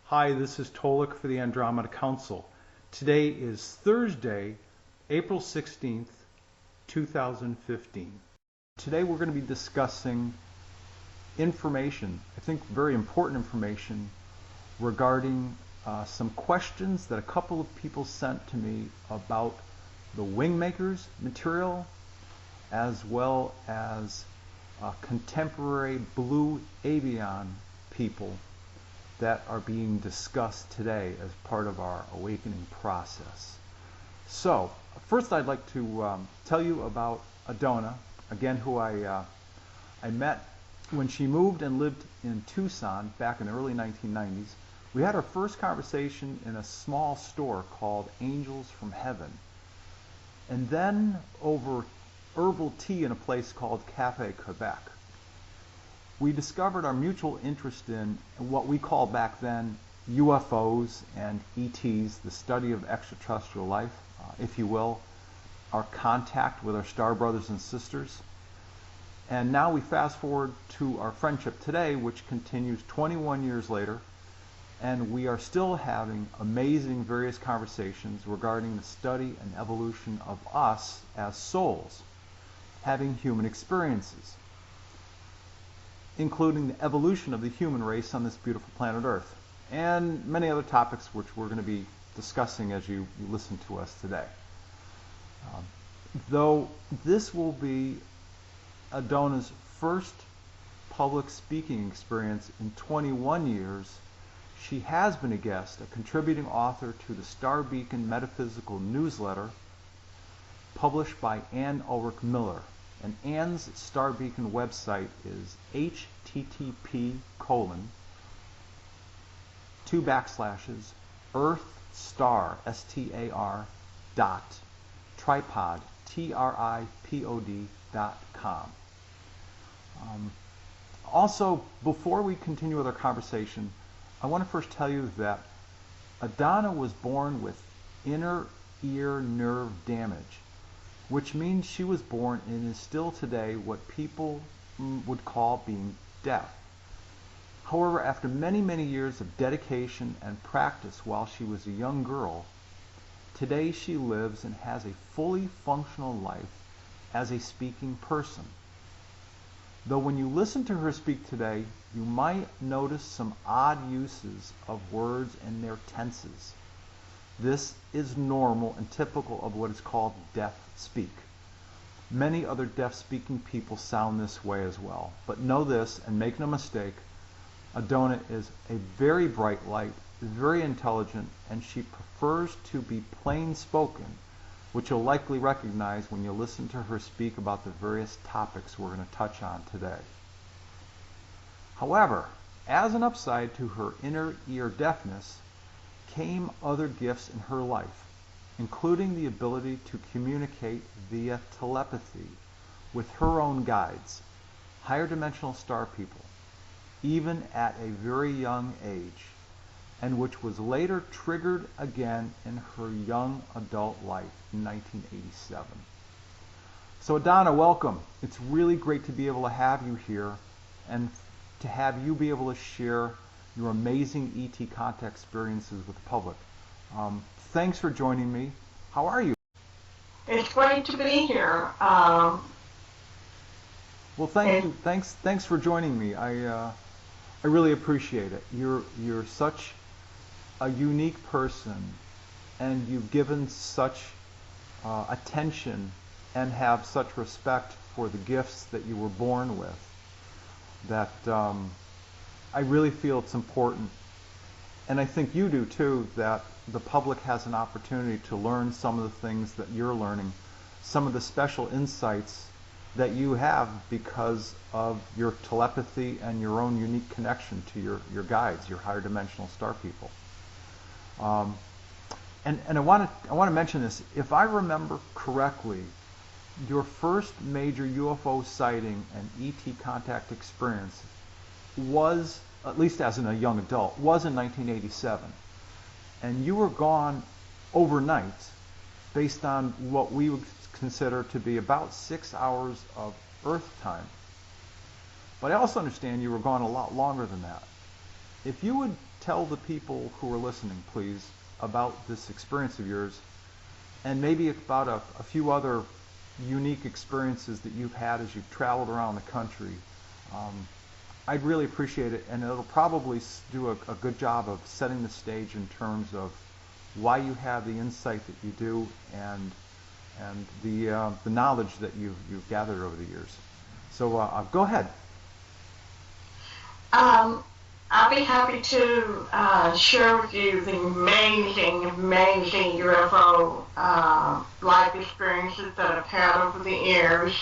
Hi, this is Tolik for the Andromeda Council. Today is Thursday, April 16th, 2015. Today we're going to be discussing information, I think very important information, regarding some questions that a couple of people sent to me about the Wingmakers material, as well as contemporary Blue Avian people that are being discussed today as part of our awakening process. So, first I'd like to tell you about Adona, again, who I met when she moved and lived in Tucson back in the early 1990s. We had our first conversation in a small store called Angels from Heaven. And then over herbal tea in a place called Cafe Quebec. We discovered our mutual interest in what we called back then UFOs and ETs, the study of extraterrestrial life, if you will, our contact with our star brothers and sisters. And now we fast forward to our friendship today, which continues 21 years later, and we are still having amazing various conversations regarding the study and evolution of us as souls, having human experiences, including the evolution of the human race on this beautiful planet Earth, and many other topics which we're going to be discussing as you listen to us today. Though this will be Adona's first public speaking experience in 21 years, she has been a guest, a contributing author to the Star Beacon Metaphysical Newsletter, published by Anne Ulrich Miller. And Anne's Star Beacon website is http://earthstar, S-T-A-R, tripod, TRIPOD.com. Also, before we continue with our conversation, I want to first tell you that Adona was born with inner ear nerve damage, which means she was born and is still today what people would call being deaf. However, after many, many years of dedication and practice while she was a young girl, today she lives and has a fully functional life as a speaking person. Though when you listen to her speak today, you might notice some odd uses of words and their tenses. This is normal and typical of what is called deaf speak. Many other deaf-speaking people sound this way as well. But know this, and make no mistake, Adona is a very bright light, very intelligent, and she prefers to be plain-spoken, which you'll likely recognize when you listen to her speak about the various topics we're going to touch on today. However, as an upside to her inner ear deafness, came other gifts in her life, including the ability to communicate via telepathy with her own guides, higher dimensional star people, even at a very young age, and which was later triggered again in her young adult life in 1987. So Adona, welcome. It's really great to be able to have you here and to have you be able to share your amazing ET contact experiences with the public. Thanks for joining me. How are you? It's great to be here. Well, thank you. Thanks for joining me. I really appreciate it. You're such a unique person, and you've given such attention and have such respect for the gifts that you were born with, that I really feel it's important, and I think you do too, that the public has an opportunity to learn some of the things that you're learning, some of the special insights that you have because of your telepathy and your own unique connection to your guides, your higher dimensional star people. And I want to mention this. If I remember correctly, your first major UFO sighting and ET contact experience was, at least as a young adult, was in 1987. And you were gone overnight based on what we would consider to be about 6 hours of Earth time. But I also understand you were gone a lot longer than that. If you would tell the people who are listening, please, about this experience of yours, and maybe about a few other unique experiences that you've had as you've traveled around the country. I'd really appreciate it, and it'll probably do a good job of setting the stage in terms of why you have the insight that you do, and the knowledge that you've gathered over the years. So go ahead. I'll be happy to share with you the amazing UFO life experiences that I've had over the years.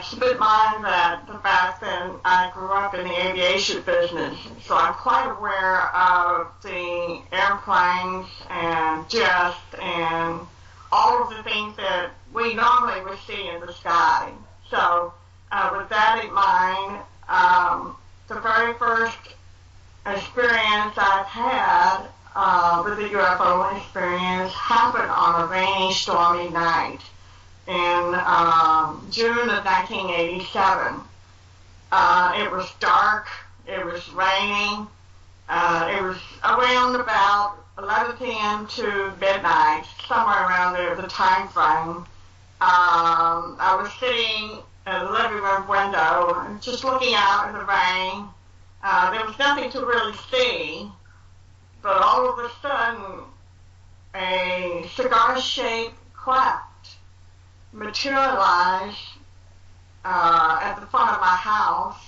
Keep in mind that back then I grew up in the aviation business, so I'm quite aware of the airplanes and jets and all of the things that we normally would see in the sky. So with that in mind, the very first experience I've had with the UFO experience happened on a rainy, stormy night in June of 1987. It was dark, it was raining, it was around about 11 p.m. to midnight, somewhere around there, the time frame. I was sitting at the living room window and just looking out in the rain. There was nothing to really see, but all of a sudden, a cigar-shaped craft materialized at the front of my house,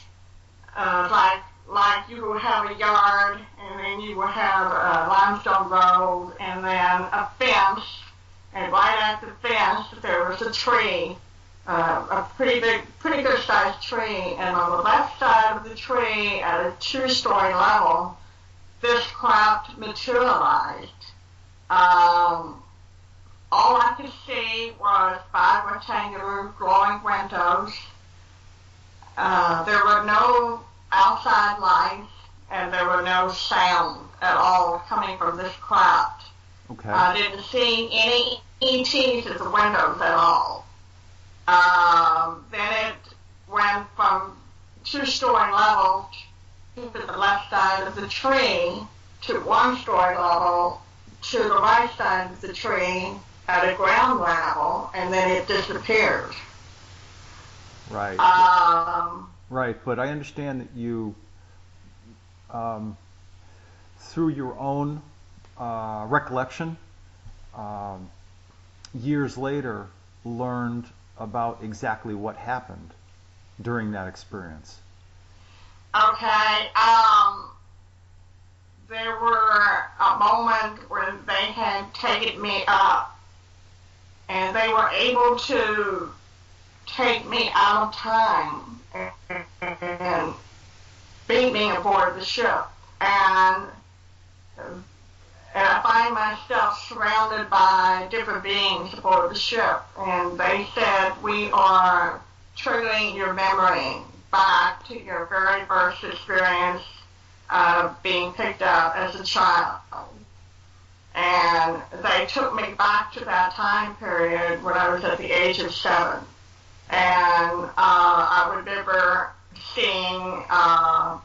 like you would have a yard, and then you would have a limestone road, and then a fence, and right at the fence there was a tree, a pretty good sized tree, and on the left side of the tree at a 2-story level, this craft materialized. All I could see was 5 rectangular glowing windows. There were no outside lights, and there were no sound at all coming from this craft. Okay. I didn't see any ETs at the windows at all. Then it went from 2-story level to the left side of the tree to 1-story level to the right side of the tree at a ground level, and then it disappeared. Right. Right, but I understand that you, through your own recollection, years later, learned about exactly what happened during that experience. Okay. There were a moment when they had taken me up, and they were able to take me out of time and beat me aboard the ship. And I find myself surrounded by different beings aboard the ship, and they said, we are triggering your memory back to your very first experience of being picked up as a child. And they took me back to that time period when I was at the age of 7. And I remember seeing a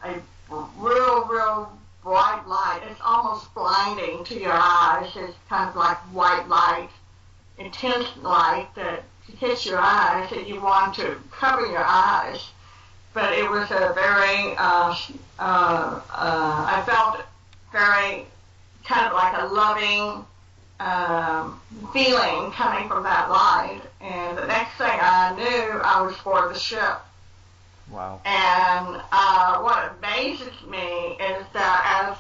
real bright light. It's almost blinding to your eyes. It's kind of like white light, intense light that hits your eyes and you want to cover your eyes. But it was a very, I felt very kind of like a loving feeling coming from that light. And the next thing I knew, I was aboard the ship. Wow. And what amazes me is that as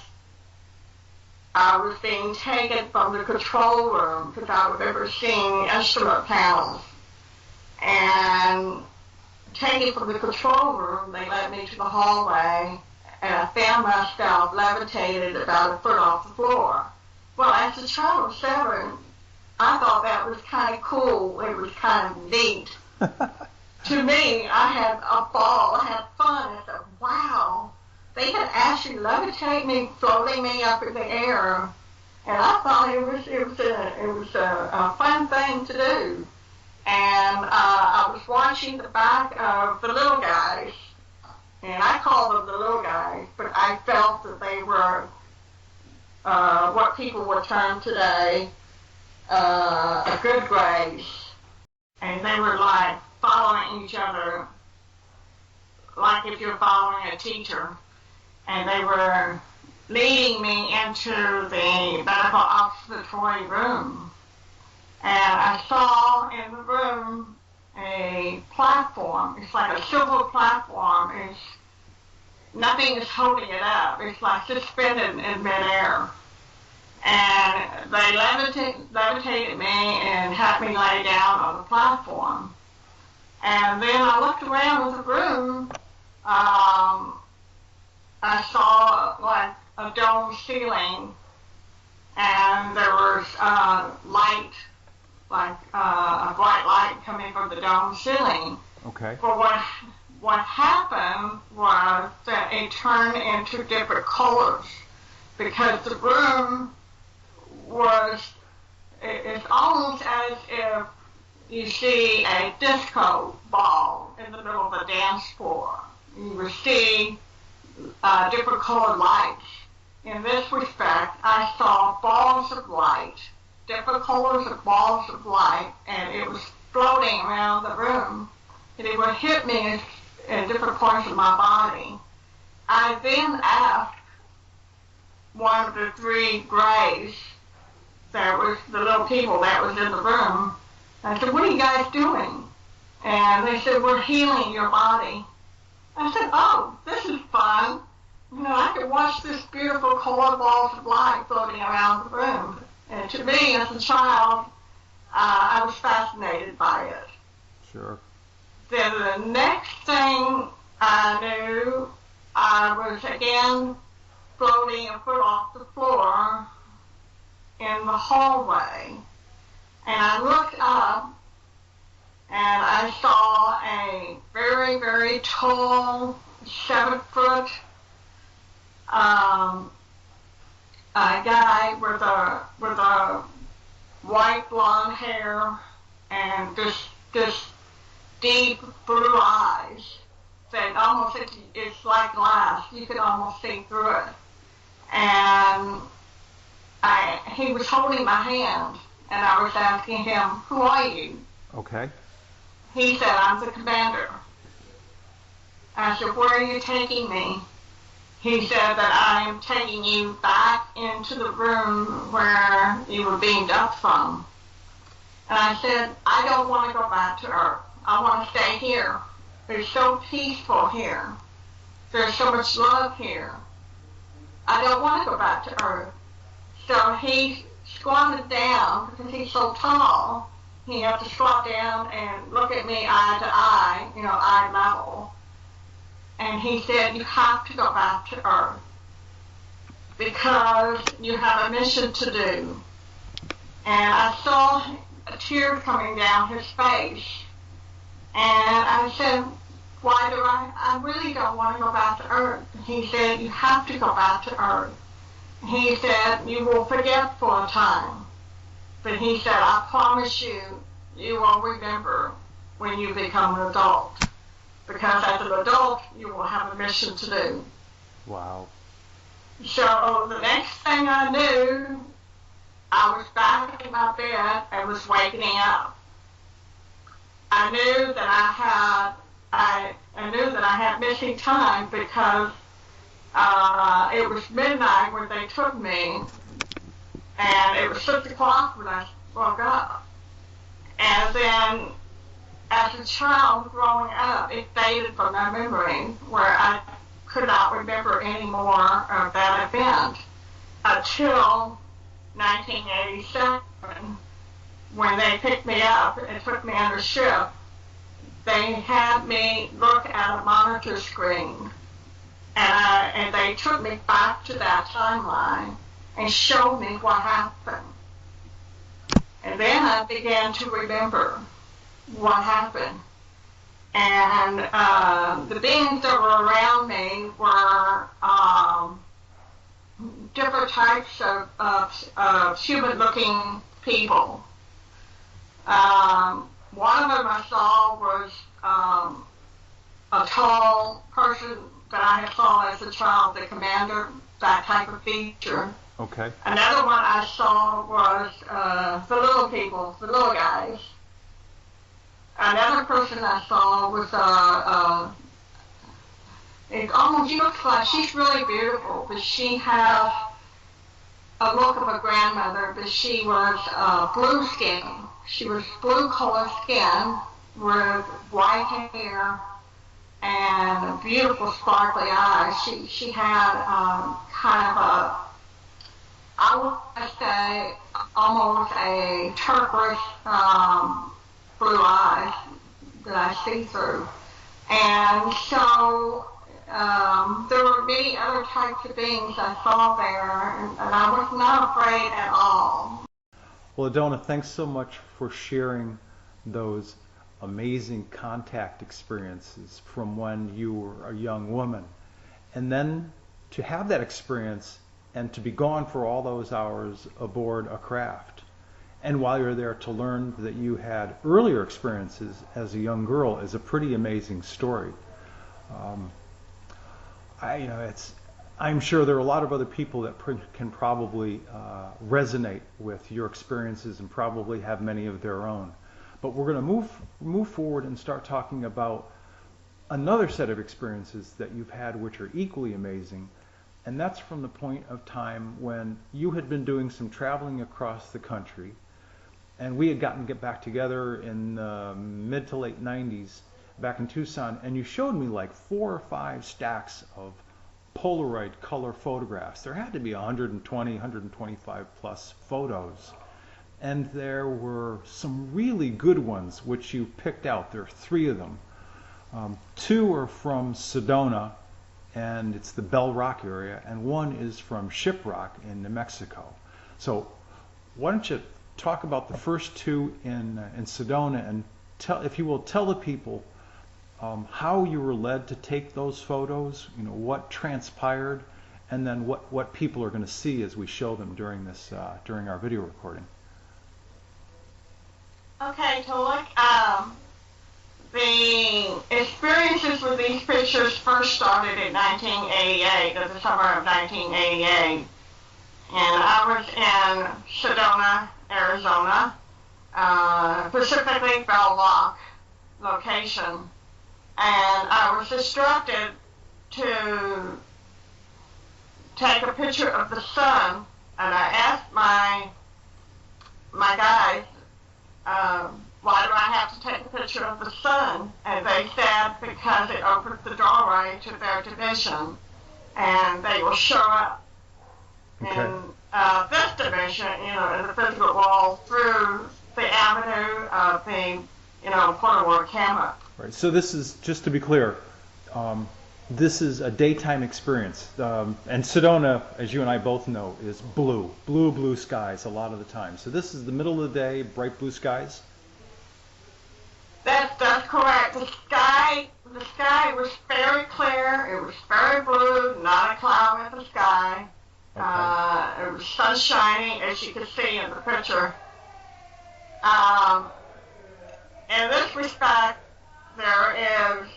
I was being taken from the control room, because I remember seeing instrument panels, and taken from the control room, they led me to the hallway, and I found myself levitated about a foot off the floor. Well, as a child of 7, I thought that was kind of cool. It was kind of neat. To me, I had a ball. I had fun. I thought, wow, they had actually levitate me, floating me up in the air, and I thought it was a fun thing to do. And I was watching the back of the little guys, and I call them the little guys, but I I felt that they were what people would term today a good grades, and they were like following each other, like if you're following a teacher, and they were leading me into the medical observatory room, and I saw in the room a platform. It's like a silver platform. Nothing is holding it up. It's like suspended in midair. And they levitated me and had me lay down on the platform. And then I looked around the room. I saw like a dome ceiling, and there was light, like a bright light coming from the dome ceiling. Okay. But what happened was that it turned into different colors, because the room it's almost as if you see a disco ball in the middle of a dance floor. You would see different colored lights. In this respect, I saw balls of light, different colors of balls of light, and it was floating around the room, and it would hit me in different parts of my body. I then asked one of the three grays, that was the little people that was in the room, I said, "What are you guys doing?" And they said, "We're healing your body." I said, "Oh, this is fun. You know, I could watch this beautiful colored balls of light floating around the room." And to me, as a child, I was fascinated by it. Sure. Then the next thing I knew, I was again floating a foot off the floor in the hallway. And I looked up, and I saw a very, very tall, 7-foot a guy with a white blonde hair and this deep blue eyes that almost it's like glass. You could almost see through it. And he was holding my hand, and I was asking him, "Who are you?" Okay. He said, "I'm the commander." I said, "Where are you taking me?" He said that I am taking you back into the room where you were beamed up from. And I said, "I don't want to go back to Earth. I want to stay here. It's so peaceful here. There's so much love here. I don't want to go back to Earth." So he squatted down, because he's so tall, he had to squat down and look at me eye to eye, eye level. And he said, "You have to go back to Earth because you have a mission to do." And I saw a tear coming down his face. And I said, "Why do I really don't want to go back to Earth." He said, "You have to go back to Earth." He said, "You will forget for a time. But," he said, "I promise you, you will remember when you become an adult. Because as an adult, you will have a mission to do." Wow. So the next thing I knew, I was back in my bed and was waking up. I knew that I had missing time, because it was midnight when they took me, and it was 6 o'clock when I woke up. And then, as a child growing up, it faded from my memory, where I could not remember any more of that event until 1987, when they picked me up and took me on the ship. They had me look at a monitor screen, and they took me back to that timeline and showed me what happened. And then I began to remember what happened. And the beings that were around me were different types of human-looking people. One of them I saw was a tall person that I had saw as a child, the Commander, that type of feature. Okay. Another one I saw was the little people, the little guys. Another person I saw was it almost looks like she's really beautiful, but she has a look of a grandmother, but she was blue skin. She was blue color skin with white hair and beautiful sparkly eyes. She had kind of I would say almost a turquoise blue eyes that I see through. And so there were many other types of beings I saw there, and I was not afraid at all. Well, Adona, thanks so much for sharing those amazing contact experiences from when you were a young woman. And then to have that experience and to be gone for all those hours aboard a craft. And while you're there to learn that you had earlier experiences as a young girl is a pretty amazing story. I'm sure there are a lot of other people that can probably resonate with your experiences and probably have many of their own. But we're going to move forward and start talking about another set of experiences that you've had which are equally amazing. And that's from the point of time when you had been doing some traveling across the country, and we had gotten to get back together in the mid to late 90s back in Tucson, and you showed me like 4 or 5 stacks of Polaroid color photographs. There had to be 120, 125 plus photos. And there were some really good ones which you picked out. There are 3 of them. 2 are from Sedona, and it's the Bell Rock area, and 1 is from Shiprock in New Mexico. So why don't you talk about the first 2 in Sedona, and if you will, tell the people how you were led to take those photos, what transpired, and then what people are going to see as we show them during our video recording. Okay, so look, the experiences with these pictures first started in 1988, in the summer of 1988. And I was in Sedona, Arizona, specifically Bell Rock location. And I was instructed to take a picture of the sun, and I asked my guys, why do I have to take a picture of the sun? And they said because it opens the doorway to their division, and they will show up in this division, in the physical world through the avenue of the, Porter camera. Right. So this is, just to be clear, this is a daytime experience. And Sedona, as you and I both know, is blue skies a lot of the time. So this is the middle of the day, bright blue skies. That's correct. The sky was very clear. It was very blue, not a cloud in the sky. Okay. It was sunshiny, as you can see in the picture. In this respect, there is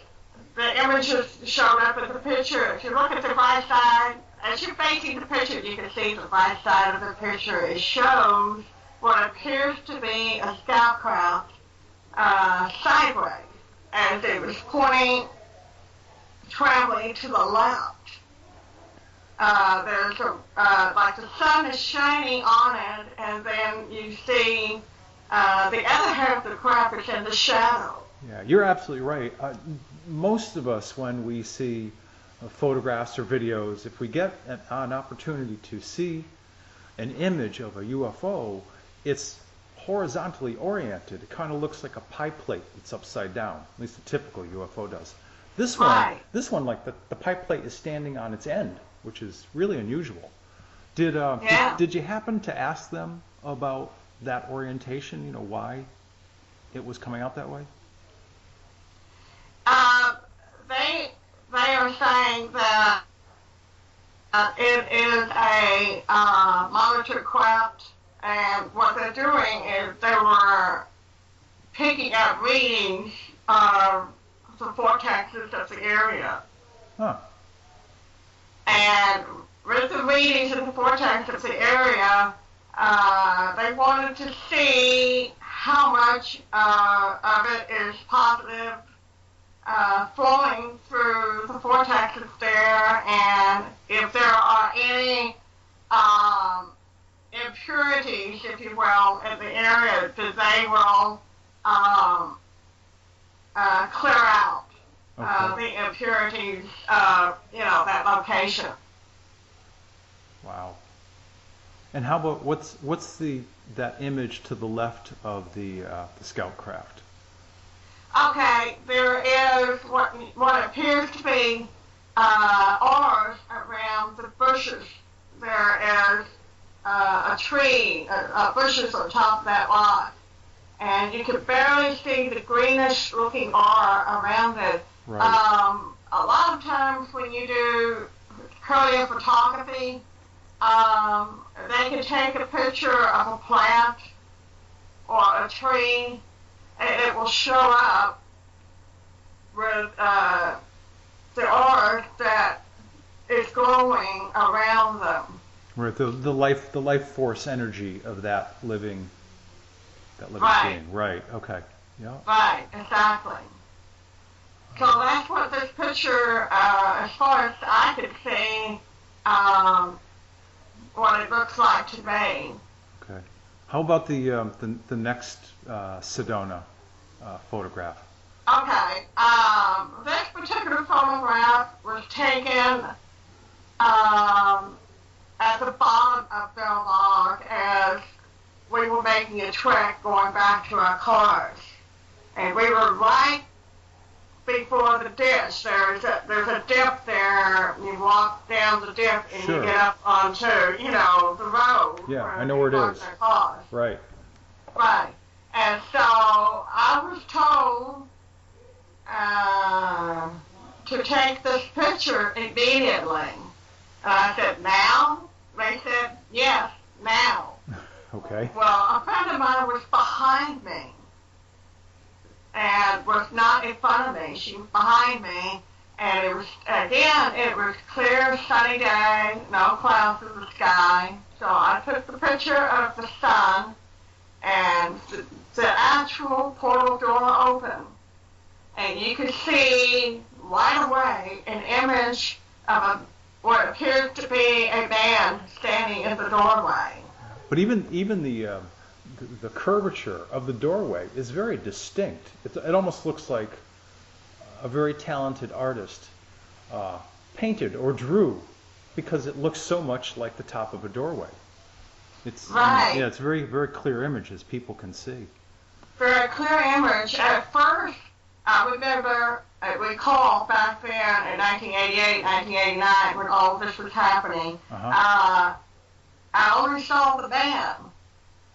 the images showed up in the picture. If you look at the right side, as you're facing the picture, you can see the right side of the picture. It shows what appears to be a scout craft sideways, as it was traveling to the left. There's like the sun is shining on it, and then you see the other half of the craft is in the shadow. Yeah, you're absolutely right. Most of us, when we see photographs or videos, if we get an opportunity to see an image of a UFO, it's horizontally oriented. It kind of looks like a pie plate that's upside down. At least a typical UFO does. This one, like the pie plate is standing on its end, which is really unusual. Did you happen to ask them about that orientation? Why it was coming out that way? They are saying that it is a monitor craft, and what they're doing is they were picking up readings of the vortexes of the area. Huh. And with the readings in the vortex of the area, they wanted to see how much of it is positive flowing through the vortexes there, and if there are any impurities, if you will, in the area, that they will clear out the impurities of, that location. Wow. And how about what's that image to the left of the scout craft? Okay, there is what appears to be auras around the bushes. There is a tree, bushes on top of that rock, and you can barely see the greenish-looking aura around it. Right. A lot of times when you do curlier photography, they can take a picture of a plant or a tree, and it will show up with the aura that is glowing around them. Right. The life force energy of that living Right. being. Right. Okay. Yeah. Right. Exactly. So that's what this picture, as far as I could see, what it looks like to me. Okay. How about the next Sedona photograph? Okay. This particular photograph was taken at the bottom of Bell Log as we were making a trek going back to our cars, and we were right before the ditch. There's a dip there. You walk down the dip and Sure. you get up onto the road. Yeah, I know where it is. Right. Right. And so I was told to take this picture immediately. And I said, now? They said, yes, now. Okay. Well, a friend of mine was behind me and was not in front of me. She was behind me, and it was clear, sunny day, no clouds in the sky. So I took the picture of the sun, and the actual portal door opened, and you could see right away an image of what appeared to be a man standing in the doorway. But even the curvature of the doorway is very distinct. It almost looks like a very talented artist painted or drew, because it looks so much like the top of a doorway. It's right. Yeah, it's a very, very clear image, as people can see. Very clear image. At first, I remember, I recall back then in 1988, 1989, when all this was happening, I only saw the man.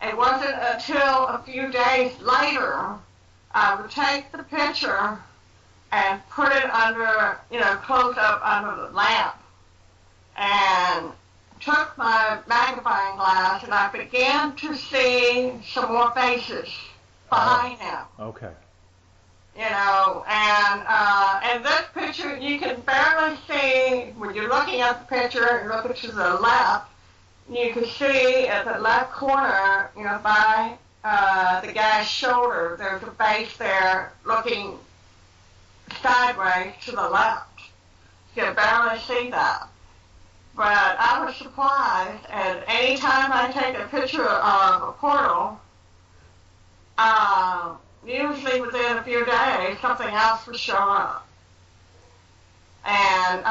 It wasn't until a few days later I would take the picture and put it under, close up under the lamp, and took my magnifying glass, and I began to see some more faces behind him. Okay. And this picture you can barely see when you're looking at the picture and looking to the left. You can see at the left corner, by the guy's shoulder, there's a base there looking sideways to the left. You can barely see that. But I was surprised, and any time I take a picture of a portal, usually within a few days, something else will show up. And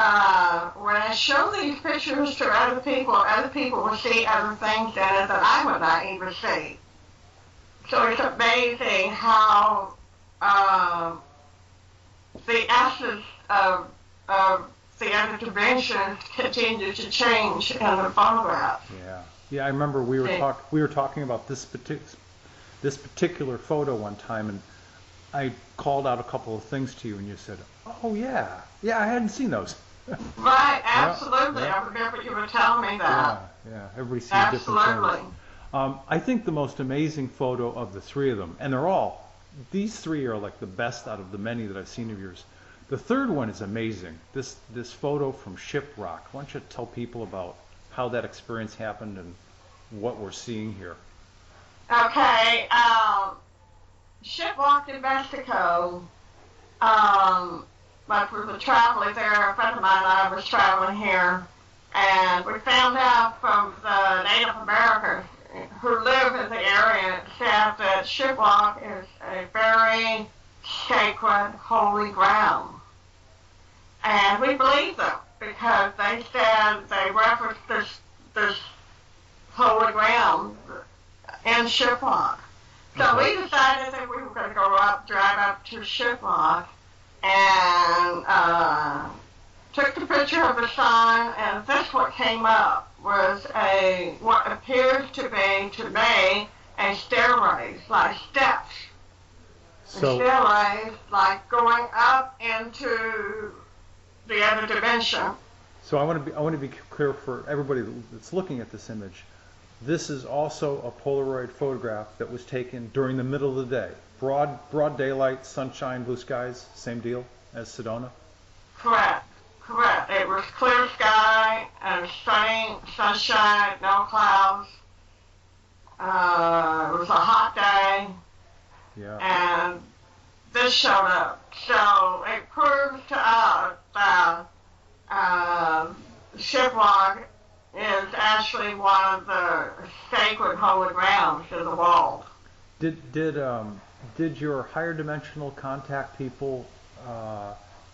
when I show these pictures to other people will see other things in it that I would not even see. So it's amazing how the essence of the other dimensions continue to change in the photograph. Yeah. I remember we were talking about this particular photo one time, and I called out a couple of things to you, and you said, "Oh yeah, I hadn't seen those." Right, absolutely. Yeah. I remember you were telling me that. Yeah. Everybody sees different Absolutely. things. I think the most amazing photo of the three of them, and these three are like the best out of the many that I've seen of yours. The third one is amazing. This photo from Shiprock. Why don't you tell people about how that experience happened and what we're seeing here? Okay, Shiprock in Mexico. But we were traveling there. A friend of mine and I was traveling here, and we found out from the Native Americans who live in the area said that Shiprock is a very sacred, holy ground. And we believe them because they said they referenced this holy ground in Shiprock. So we decided that we were going to drive up to Shiprock, and took the picture of the sign, and this what came up was what appears to be, to me, a stairways, like steps. So, Stairways, like going up into the other dimension. so I want to be clear for everybody that's looking at this image. This is also a Polaroid photograph that was taken during the middle of the day. Broad daylight, sunshine, blue skies, same deal as Sedona? Correct. It was clear sky and sunny, sunshine, no clouds. It was a hot day. Yeah. And this showed up. So it proves to us that Shiprock is actually one of the sacred holy grounds in the world. Did your higher dimensional contact people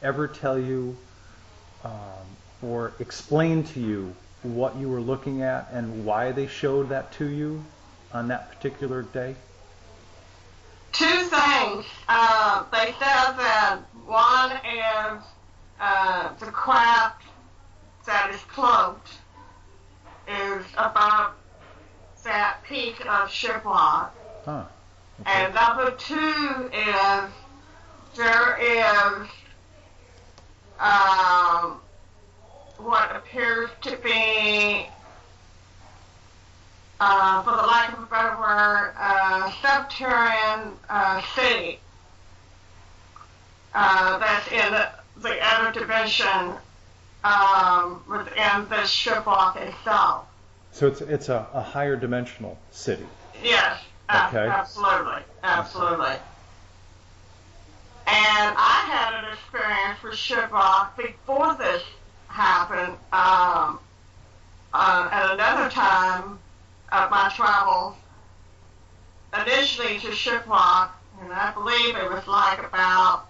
ever tell you or explain to you what you were looking at and why they showed that to you on that particular day? Two things. They said that one is the craft that is cloaked is above that peak of Shiprock. Huh. Okay. And number two is there is what appears to be, for the lack of a better word, subterranean city that's in the other dimension within this Shiprock itself. So it's a higher dimensional city. Yes, Okay. absolutely. And I had an experience with Shiprock before this happened. At another time of my travels, initially to Shiprock, and I believe it was like about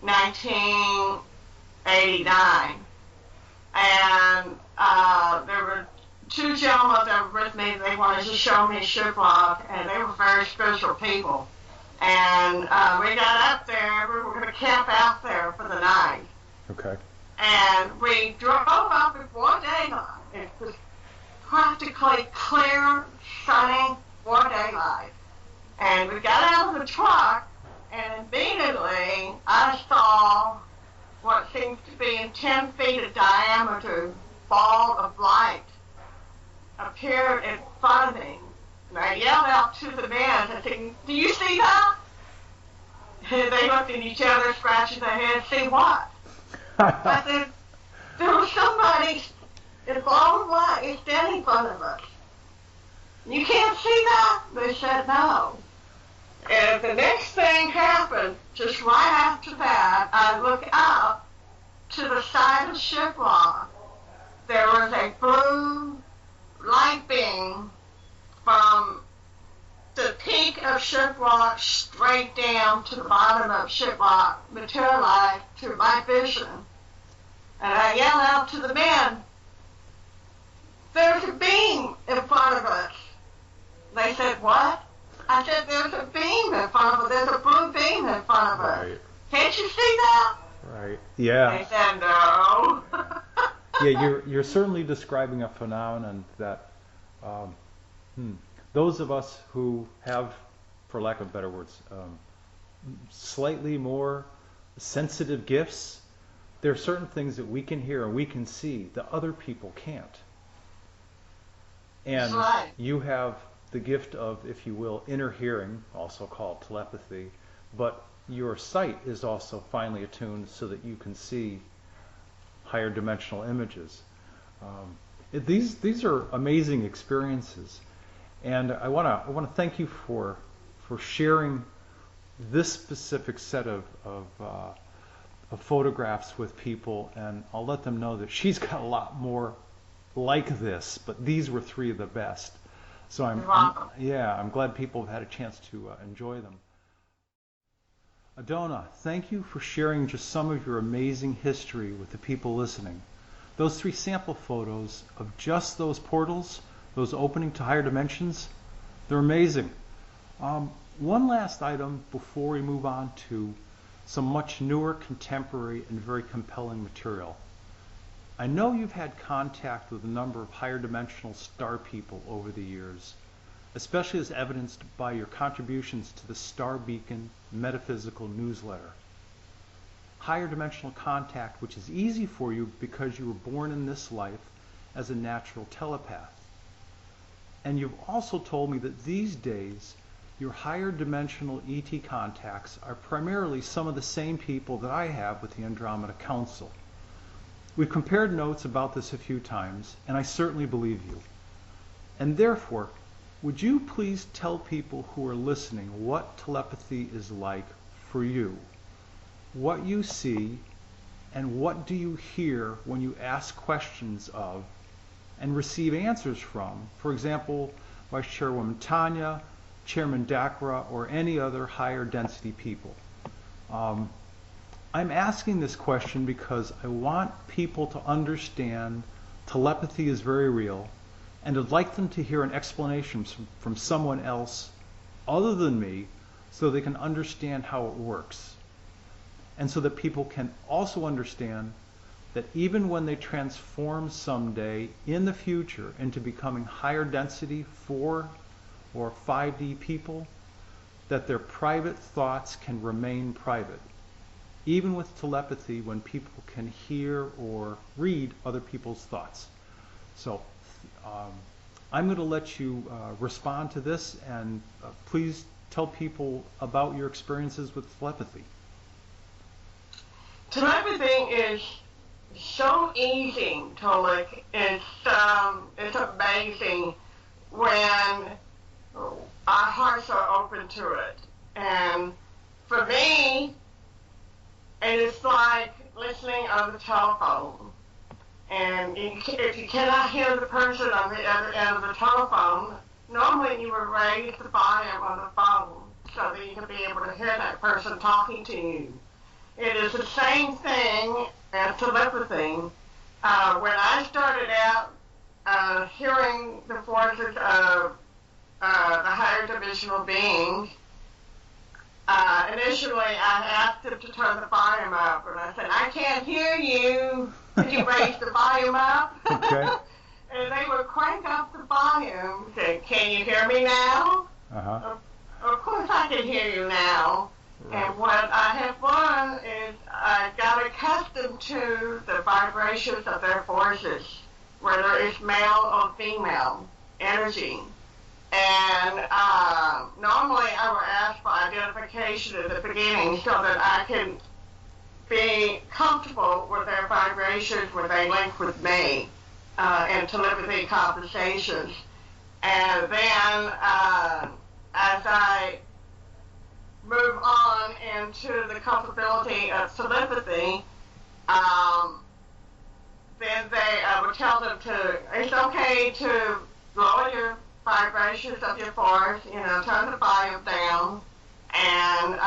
1989. And there were two gentlemen that were with me. They wanted to show me Shiprock, and they were very spiritual people. And we got up there. We were going to camp out there for the night. Okay. And we drove up before daylight. It was practically clear, sunny, before daylight. And we got out of the truck, and immediately I saw what seems to be 10 feet of diameter ball of light appeared in front of me. And I yelled out to the men, I said, "Do you see that?" And they looked at each other, scratching their heads, "See what?" I said, "There was somebody in ball of light standing in front of us. You can't see that?" They said, "No." And the next thing happened, just right after that, I looked up to the side of Shiprock. There was a blue light beam from the peak of Shiprock straight down to the bottom of Shiprock, materialized to my vision. And I yelled out to the men, "There's a beam in front of us." They said, "What?" I said, "There's a beam in front of us. There's a blue beam in front of us. Right. Can't you see that?" Right. Yeah. They said, "No." Yeah, you're certainly describing a phenomenon that those of us who have, for lack of better words, slightly more sensitive gifts, there are certain things that we can hear and we can see that other people can't. And That's right. you have the gift of, if you will, inner hearing, also called telepathy, but your sight is also finely attuned so that you can see higher dimensional images. These are amazing experiences, and I want to thank you for sharing this specific set of photographs with people, and I'll let them know that she's got a lot more like this, but these were three of the best. So I'm glad people have had a chance to enjoy them. Adona, thank you for sharing just some of your amazing history with the people listening. Those three sample photos of just those portals, those opening to higher dimensions, they're amazing. One last item before we move on to some much newer, contemporary, and very compelling material. I know you've had contact with a number of higher dimensional star people over the years, especially as evidenced by your contributions to the Star Beacon Metaphysical newsletter. Higher dimensional contact, which is easy for you because you were born in this life as a natural telepath. And you've also told me that these days, your higher dimensional ET contacts are primarily some of the same people that I have with the Andromeda Council. We've compared notes about this a few times, and I certainly believe you. And therefore, would you please tell people who are listening what telepathy is like for you? What you see, and what do you hear when you ask questions of and receive answers from, for example, Vice Chairwoman Tanya, Chairman Dakra, or any other higher density people? I'm asking this question because I want people to understand telepathy is very real, and I'd like them to hear an explanation from someone else other than me so they can understand how it works. And so that people can also understand that even when they transform someday in the future into becoming higher density 4 or 5D people, that their private thoughts can remain private. Even with telepathy, when people can hear or read other people's thoughts. So I'm going to let you respond to this, and please tell people about your experiences with telepathy. Telepathy is so easy, Tolik. It's amazing when our hearts are open to it. And for me, it is like listening on the telephone. And if you cannot hear the person on the other end of the telephone, normally you would raise the volume on the phone so that you can be able to hear that person talking to you. It is the same thing as telepathy. When I started out hearing the voices of the higher dimensional beings, initially I asked them to turn the volume up, and I said, "I can't hear you. Could you raise the volume up?" Okay. And they would crank up the volume, say, "Can you hear me now?" Uh-huh. Of course I can hear you now. Right. And what I have learned is I got accustomed to the vibrations of their voices, whether it's male or female energy. And normally I would ask for identification at the beginning so that I can be comfortable with their vibrations when they link with me in telepathy conversations. And then as I move on into the comfortability of telepathy, then I would tell them it's okay to lower your vibrations of your voice, turn the volume down, and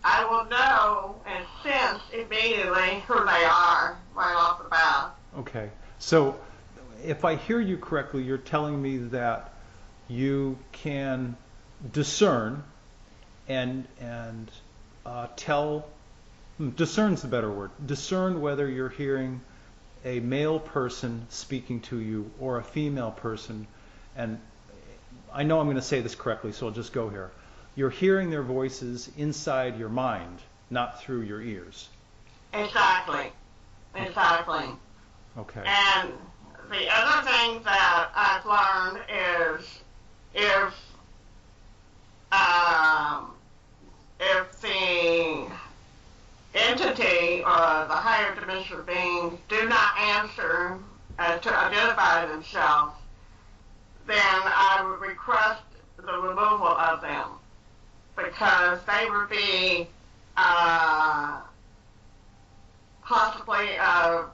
I will know and sense immediately who they are right off the bat. Okay. So if I hear you correctly, you're telling me that you can discern and discern's the better word, discern whether you're hearing a male person speaking to you or a female person. And I know I'm going to say this correctly, so I'll just go here. You're hearing their voices inside your mind, not through your ears. Exactly. Okay. And the other thing that I've learned is if the the higher dimensional beings do not answer to identify themselves, then I would request the removal of them, because they would be possibly of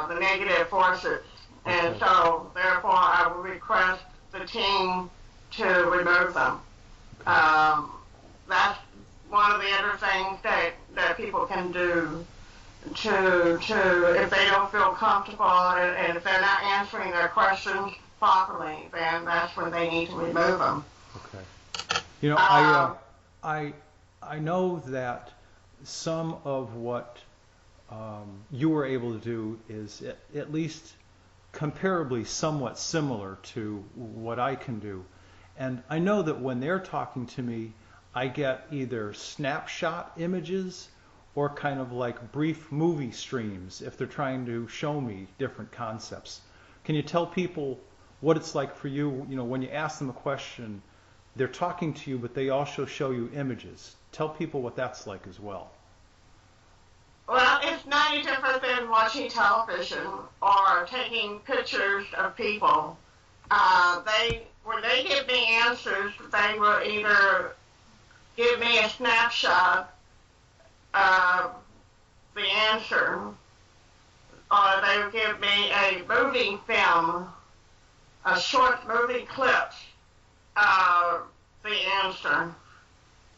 the negative forces. And so, therefore, I would request the team to remove them. That's one of the other things that people can do to if they don't feel comfortable and if they're not answering their questions properly, then that's when they need to remove them. Okay. You know, I know that some of what you were able to do is at least comparably somewhat similar to what I can do. And I know that when they're talking to me, I get either snapshot images or kind of like brief movie streams if they're trying to show me different concepts. Can you tell people what it's like for you? You know, when you ask them a question, they're talking to you, but they also show you images. Tell people what that's like as well. Well, it's not any different than watching television or taking pictures of people. When they give me answers, they will either give me a snapshot of the answer, or they will give me a movie film, a short movie clip of the answer.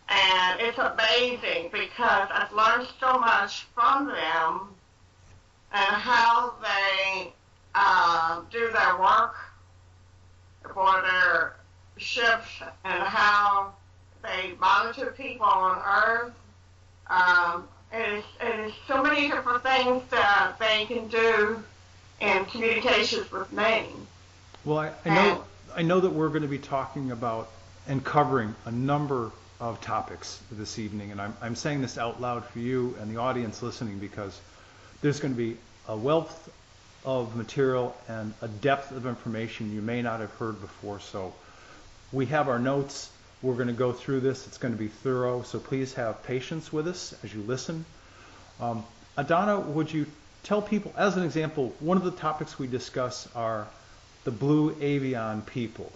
And it's amazing because I've learned so much from them and how they do their work for their ships and how they monitor people on Earth. It is so many different things that they can do in communications with me. Well, I know that we're going to be talking about and covering a number of topics this evening, and I'm saying this out loud for you and the audience listening because there's going to be a wealth of material and a depth of information you may not have heard before. So we have our notes. We're going to go through this. It's going to be thorough, so please have patience with us as you listen. Adana, would you tell people, as an example, one of the topics we discuss are the Blue Avian people,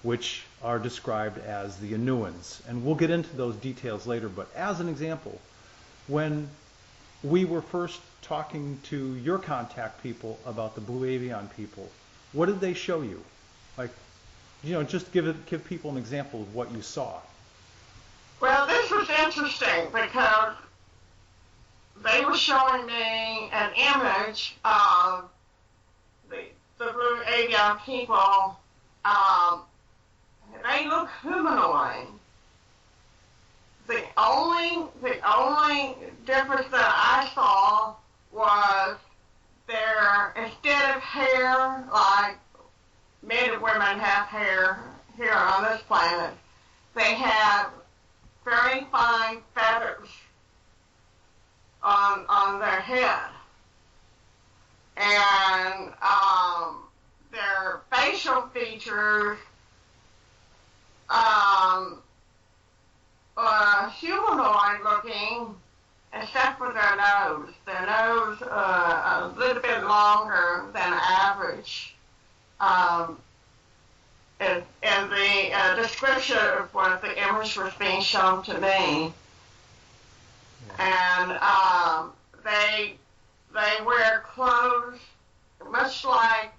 which are described as the Inuans. And we'll get into those details later, but as an example, when we were first talking to your contact people about the Blue Avian people, what did they show you? Like, you know, just give people an example of what you saw. Well, this was interesting because they were showing me an image of the Blue Avian people. They look humanoid. The only difference that I saw was instead of hair, like men and women have hair here on this planet, they have very fine feathers on their head. And their facial features humanoid looking, except for their nose. Their nose a little bit longer than average. In the description of what the image was being shown to me, and they wear clothes much like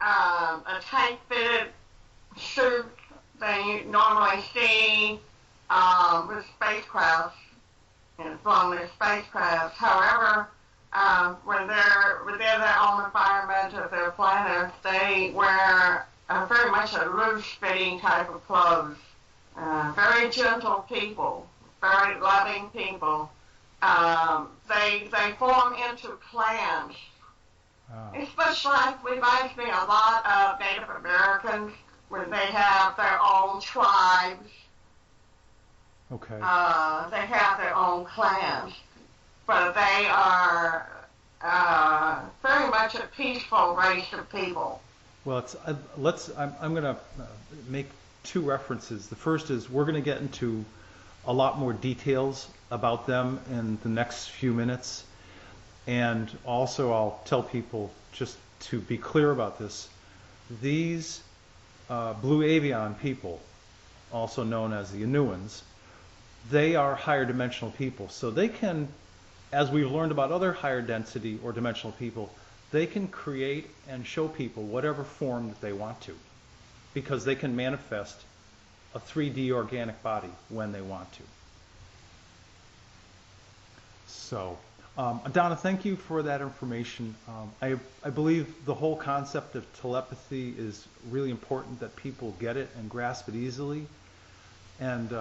a tight-fitted suit that you normally see with spacecrafts, flown with spacecrafts. However, when they're within their own environment of their planet, they wear very much a loose-fitting type of clothes. Very gentle people, very loving people. They form into clans. It's much like, reminds me a lot of Native Americans when they have their own tribes. Okay. They have their own clans, but they are very much a peaceful race of people. Well, I'm going to make two references. The first is we're going to get into a lot more details about them in the next few minutes. And also I'll tell people, just to be clear about this, these Blue Avian people, also known as the Inuans, they are higher dimensional people. So they can, as we've learned about other higher density or dimensional people, they can create and show people whatever form that they want to, because they can manifest a 3D organic body when they want to. So, Donna, thank you for that information. I believe the whole concept of telepathy is really important, that people get it and grasp it easily. And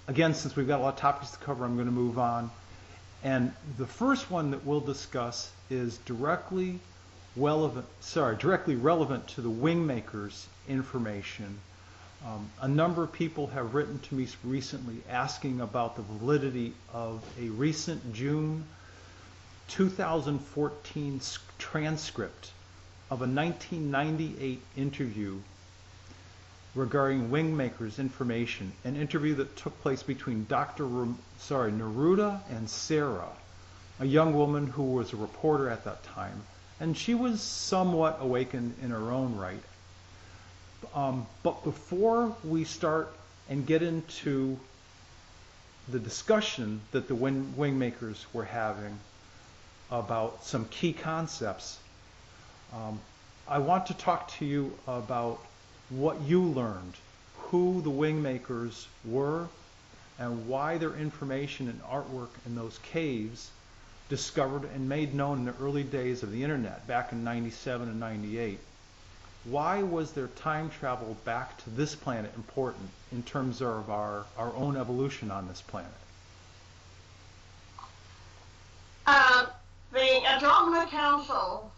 again, since we've got a lot of topics to cover, I'm going to move on. And the first one that we'll discuss is directly relevant to the Wingmakers information. A number of people have written to me recently asking about the validity of a recent June 2014 transcript of a 1998 interview regarding Wingmakers information, an interview that took place between Neruda and Sarah, a young woman who was a reporter at that time, and she was somewhat awakened in her own right. But before we start and get into the discussion that the Wingmakers were having about some key concepts, I want to talk to you about what you learned, who the Wingmakers were, and why their information and artwork in those caves, discovered and made known in the early days of the internet back in 97 and 98. Why was their time travel back to this planet important in terms of our own evolution on this planet? The Andromeda Council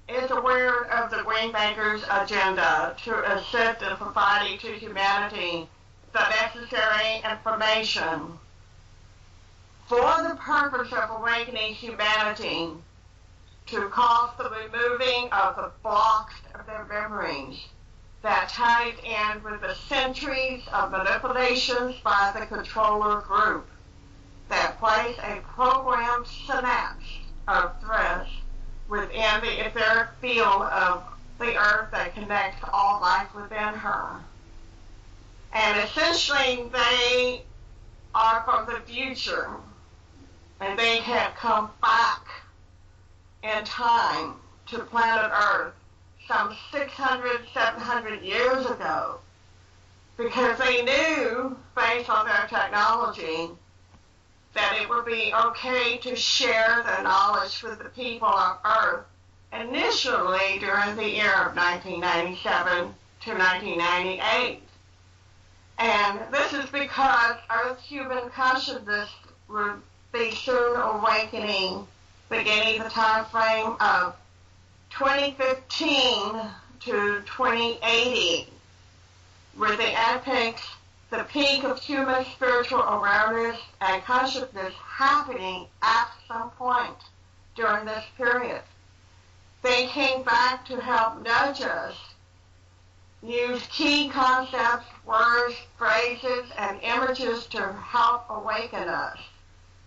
is aware of the Wingmakers' agenda to assist in providing to humanity the necessary information for the purpose of awakening humanity, to cause the removing of the blocks of their memories that ties in with the centuries of manipulations by the controller group that place a programmed synapse of threads within the etheric field of the earth that connects all life within her. And essentially they are from the future, and they have come back in time to planet Earth some 600, 700 years ago, because they knew, based on their technology, that it would be okay to share their knowledge with the people on Earth initially during the year of 1997 to 1998. And this is because Earth's human consciousness would be soon awakening, beginning the time frame of 2015 to 2080, with the peak of human spiritual awareness and consciousness happening at some point during this period. They came back to help nudge us, use key concepts, words, phrases, and images to help awaken us,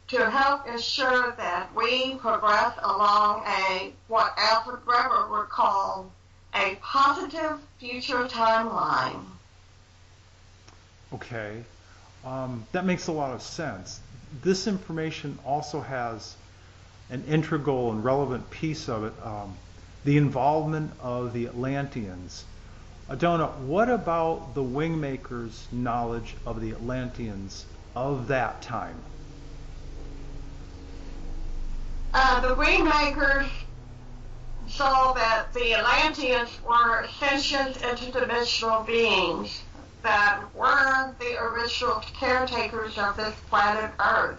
to help ensure that we progress along what Alfred Weber would call a positive future timeline. Okay, that makes a lot of sense. This information also has an integral and relevant piece of it, the involvement of the Atlanteans. Donna, what about the Wingmakers' knowledge of the Atlanteans of that time? The Wingmakers saw that the Atlanteans were sentient interdimensional beings that were the original caretakers of this planet Earth.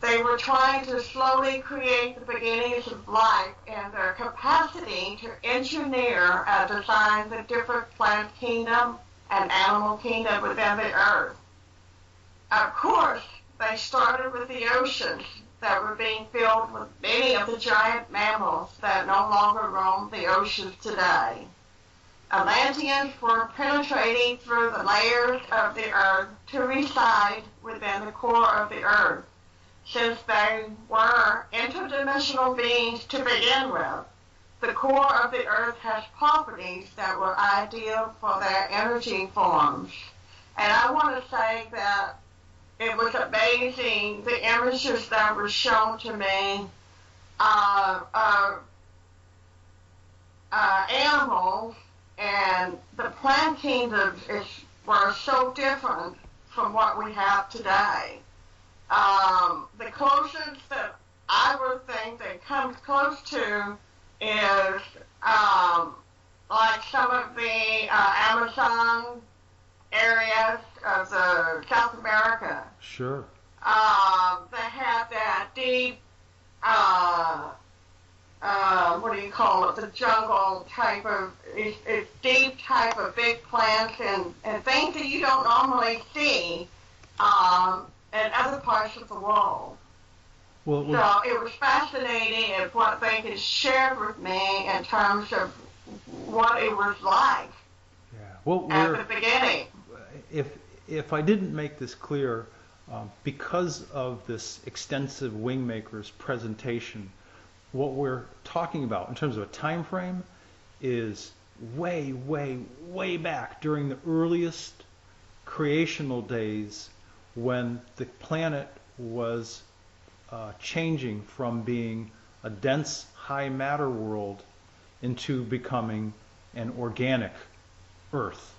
They were trying to slowly create the beginnings of life and their capacity to engineer and design the different plant kingdom and animal kingdom within the Earth. Of course, they started with the oceans that were being filled with many of the giant mammals that no longer roam the oceans today. Atlanteans were penetrating through the layers of the earth to reside within the core of the earth, since they were interdimensional beings to begin with. The core of the earth has properties that were ideal for their energy forms. And I want to say that it was amazing, the images that were shown to me animals and the plant kingdoms were so different from what we have today. The closest that I would think that comes close to is like some of the Amazon areas of the South America. Sure. They have that deep, what do you call it, the jungle type of, it's deep type of big plants and things that you don't normally see in other parts of the world. Well, So it was fascinating at what they could share with me in terms of what it was like at the beginning. If I didn't make this clear, because of this extensive Wingmakers presentation, what we're talking about in terms of a time frame is way, way, way back during the earliest creational days when the planet was changing from being a dense high matter world into becoming an organic Earth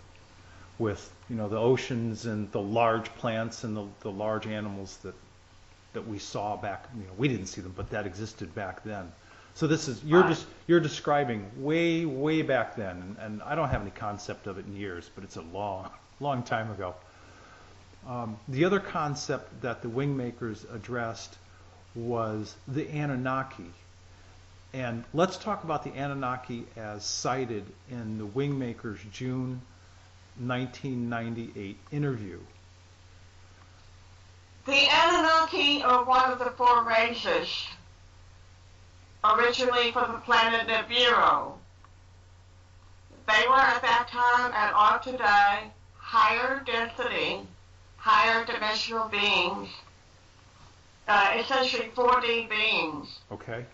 with, you know, the oceans and the large plants and the large animals that we saw back, you know, we didn't see them, but that existed back then. So this is, you're describing way, way back then, and I don't have any concept of it in years, but it's a long, long time ago. The other concept that the Wingmakers addressed was the Anunnaki. And let's talk about the Anunnaki as cited in the Wingmakers' June 1998 interview. The Anunnaki are one of the four races originally from the planet Nibiru. They were at that time and are today higher density, higher dimensional beings, essentially 4D beings. Okay.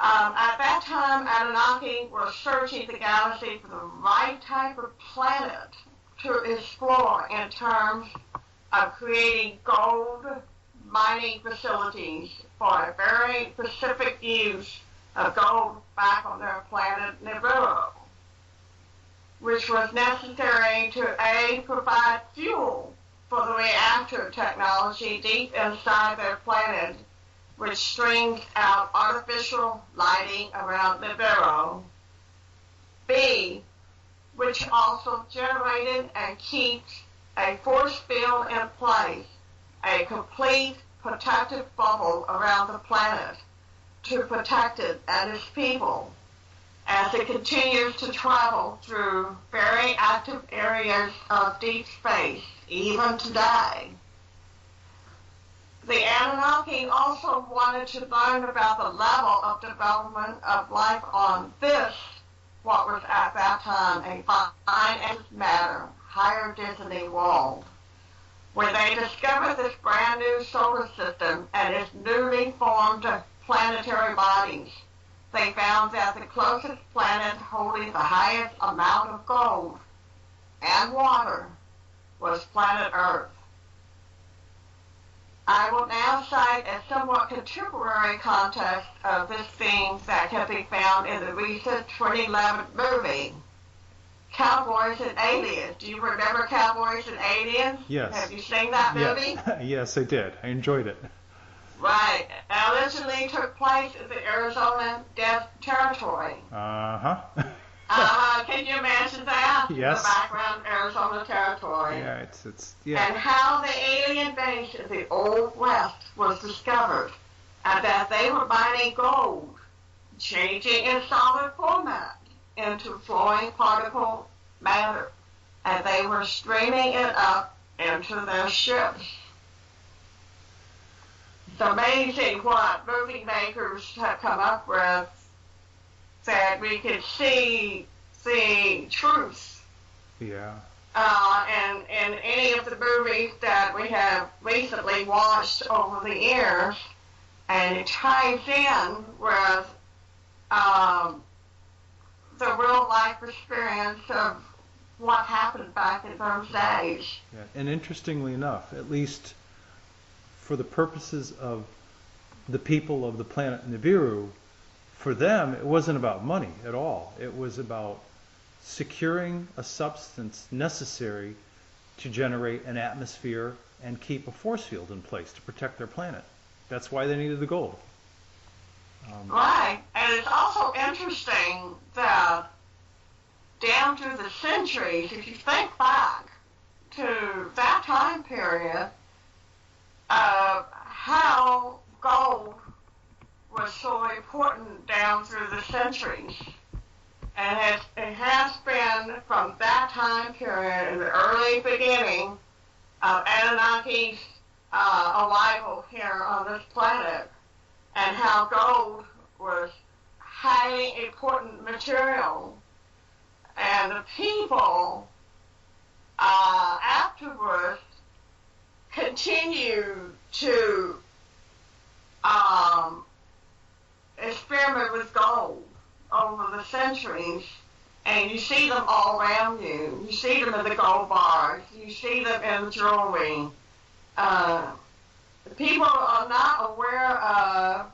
At that time, Anunnaki were searching the galaxy for the right type of planet to explore in terms of creating gold mining facilities for a very specific use of gold back on their planet Nibiru, which was necessary to A, provide fuel for the reactor technology deep inside their planet, which streams out artificial lighting around Nibiru. B, which also generated and keeps a force field in place, a complete protective bubble around the planet to protect it and its people as it continues to travel through very active areas of deep space, even today. The Anunnaki also wanted to learn about the level of development of life on this, what was at that time a fine as matter, higher density world, where they discovered this brand new solar system and its newly formed planetary bodies. They found that the closest planet holding the highest amount of gold and water was planet Earth. I will now cite a somewhat contemporary context of this theme that can be found in the recent 2011 movie, Cowboys and Aliens. Do you remember Cowboys and Aliens? Yes. Have you seen that movie? Yes, yes, I did. I enjoyed it. Right. It originally took place in the Arizona Death Territory. Uh-huh. Can you imagine that? Yes. The background Arizona Territory. Yeah, it's yeah. And how the alien base of the Old West was discovered, and that they were mining gold, changing its solid format into flowing particle matter, and they were streaming it up into their ships. It's amazing what movie makers have come up with, that we could see the truth. Yeah. And in any of the movies that we have recently watched over the years, and it ties in with the real life experience of what happened back in those days. Yeah. And interestingly enough, at least for the purposes of the people of the planet Nibiru, for them it wasn't about money at all. It was about securing a substance necessary to generate an atmosphere and keep a force field in place to protect their planet. That's why they needed the gold. Right, and it's also interesting that down through the centuries, if you think back to that time period, how gold was so important down through the centuries. And it has been from that time period, in the early beginning of Anunnaki's arrival here on this planet, and how gold was highly important material. And the people afterwards continue to experiment with gold over the centuries, and you see them all around you. You see them in the gold bars. You see them in the jewelry. People are not aware of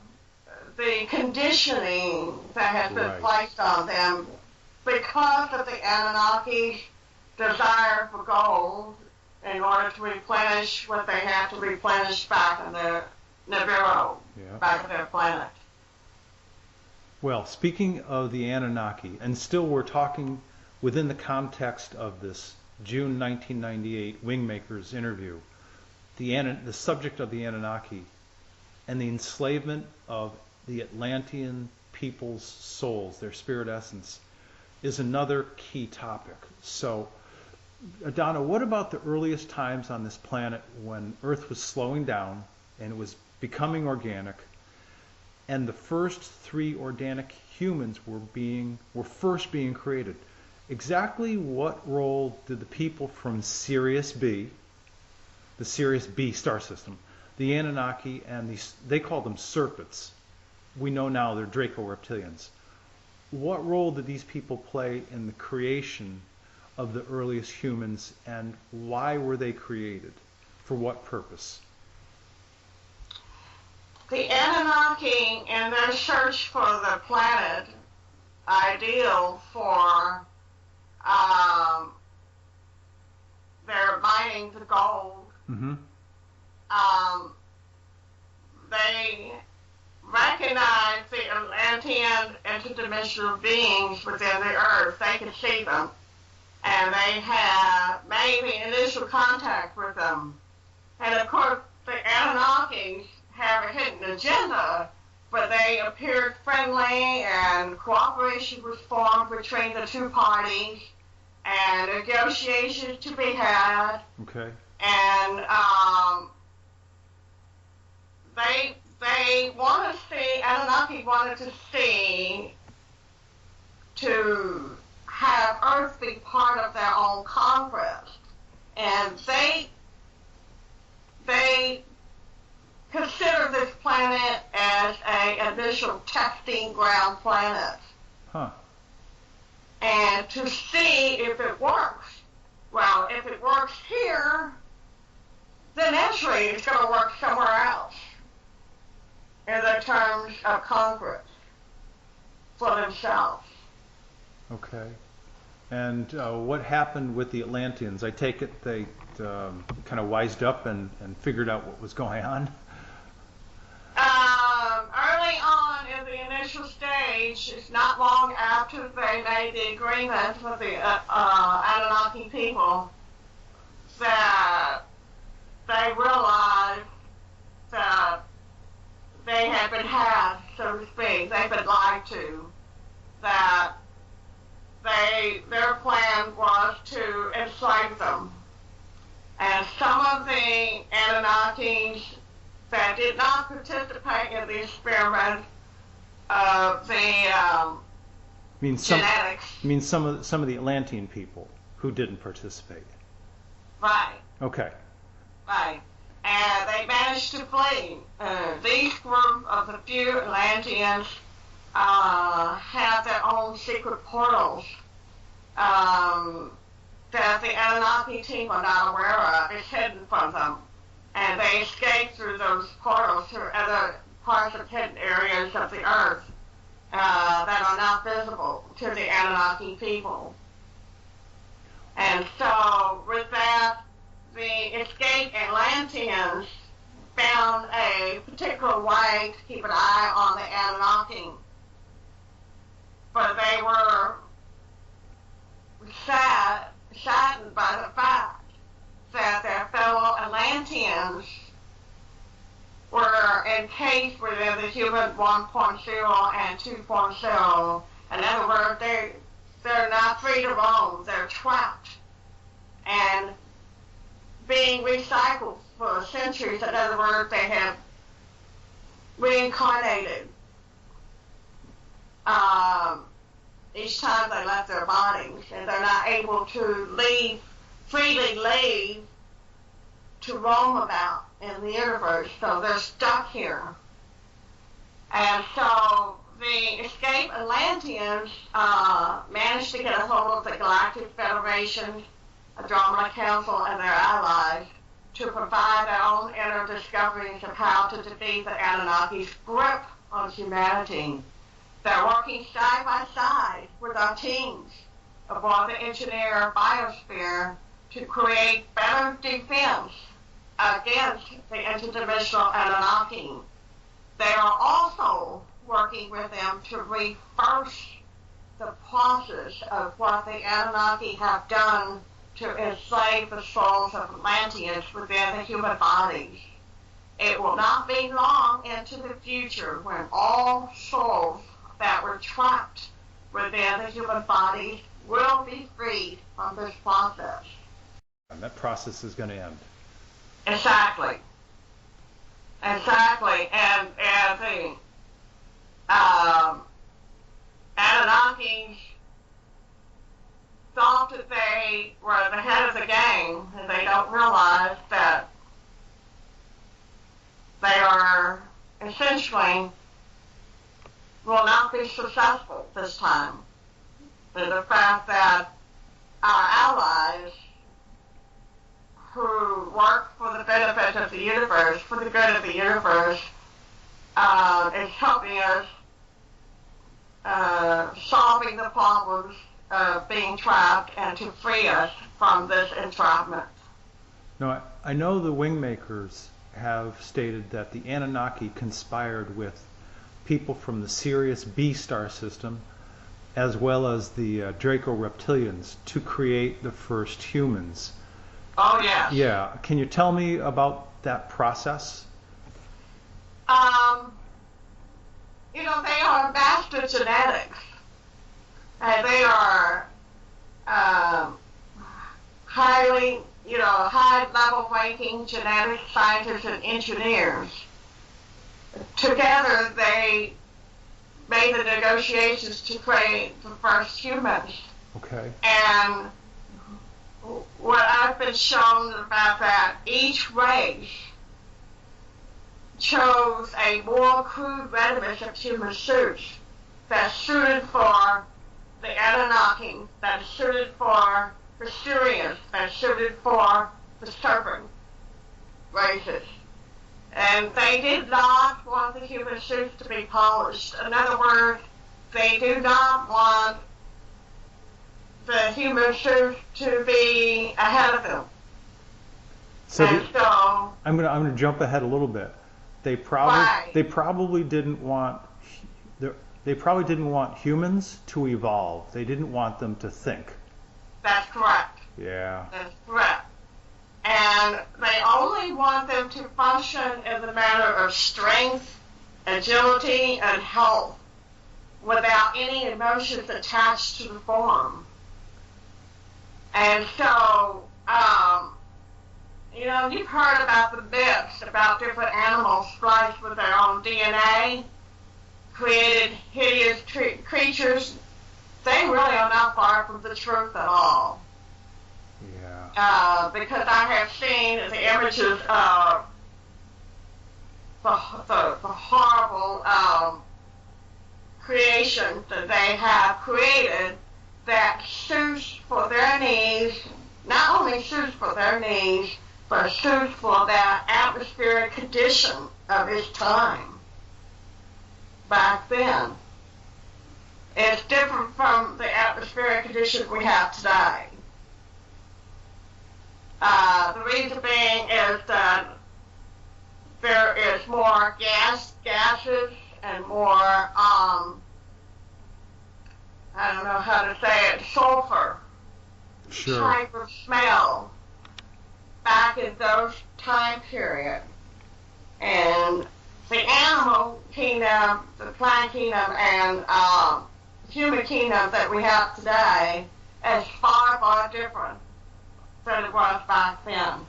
the conditioning that has been placed on them because of the Anunnaki's desire for gold in order to replenish what they have to replenish back in their Nibiru, back in their planet. Well, speaking of the Anunnaki, and still we're talking within the context of this June 1998 Wingmakers interview, the subject of the Anunnaki and the enslavement of the Atlantean people's souls, their spirit essence, is another key topic. So, Adana, what about the earliest times on this planet when Earth was slowing down and it was becoming organic, and the first three organic humans were first being created? Exactly what role did the people from Sirius B, the Sirius B star system, the Anunnaki, and they called them Serpents. We know now they're Draco-reptilians. What role did these people play in the creation of the earliest humans, and why were they created? For what purpose? The Anunnaki, in their search for the planet ideal for their mining the gold, they recognized the Atlantean interdimensional beings within the Earth. They could see them, and they had made the initial contact with them. And of course, the Anunnaki have a hidden agenda, but they appeared friendly, and cooperation was formed between the two parties, and negotiations to be had. Okay. And they wanted to see, Anunnaki wanted to have Earth be part of their own conquest. And they consider this planet as an initial testing ground planet. Huh. And to see if it works. Well, if it works here, then naturally it's going to work somewhere else in the terms of conquest for themselves. Okay. And what happened with the Atlanteans? I take it they kind of wised up and figured out what was going on? Early on in the initial stage, it's not long after they made the agreement with the Anunnaki people, that they realized that they had been had, so to speak. They've been lied to. That their plan was to enslave them. And some of the Anunnakis that did not participate in the experiment of the genetic genetics. You mean some of the Atlantean people who didn't participate? Right. Okay. Right. And they managed to flee. These group of the few Atlanteans have their own secret portals that the Anunnaki team are not aware of. It's hidden from them. And they escape through those portals to other parts of hidden areas of the earth that are not visible to the Anunnaki people. And so with that, the escaped Atlanteans found a particular way to keep an eye on the Anunnaki. But they were saddened by the fact that their fellow Atlanteans were encased within the human 1.0 and 2.0. In other words, they're not free to roam, they're trapped and being recycled for centuries. In other words, they have reincarnated each time they left their bodies, and they're not able to freely leave to roam about in the universe, so they're stuck here. And so the escaped Atlanteans managed to get a hold of the Galactic Federation, Andromeda Council, and their allies to provide their own inner discoveries of how to defeat the Anunnaki's grip on humanity. They're working side by side with our teams aboard the Engineer Biosphere to create better defense against the interdimensional Anunnaki. They are also working with them to reverse the process of what the Anunnaki have done to enslave the souls of Atlanteans within the human bodies. It will not be long into the future when all souls that were trapped within the human bodies will be freed from this process. And that process is going to end. Exactly. Exactly. And the Anunnaki thought that they were the head of the game, and they don't realize that they are essentially will not be successful this time. And the fact that our allies who work for the benefit of the universe, for the good of the universe, is helping us solving the problems of being trapped and to free us from this entrapment. No, I know the Wingmakers have stated that the Anunnaki conspired with people from the Sirius B star system as well as the Draco reptilians to create the first humans. Oh, yes. Yeah. Can you tell me about that process? They are master genetics. And they are highly, high-level ranking genetic scientists and engineers. Together, they made the negotiations to create the first humans. Okay. And what I've been shown about that, each race chose a more crude readiness of human suits that's suited for the Anunnaki, that is suited for the Sirians, that's suited for the serpent races. And they did not want the human suits to be polished. In other words, they do not want the human suits to be ahead of them. So so I'm gonna jump ahead a little bit. They probably didn't want humans to evolve. They didn't want them to think. That's correct. Yeah. That's correct. And they only want them to function in the manner of strength, agility, and health without any emotions attached to the form. And so, you've heard about the myths about different animals spliced with their own DNA, created hideous creatures they really are not far from the truth at all. Yeah. Because I have seen the images of the horrible creations that they have created that suits for their needs, not only suits for their needs, but suits for that atmospheric condition of its time back then. It's different from the atmospheric conditions we have today. The reason being is that there is more gases and more, I don't know how to say it, sulfur Sure. type of smell back in those time period. And the animal kingdom, the plant kingdom, and human kingdom that we have today is far, far different than it was back then.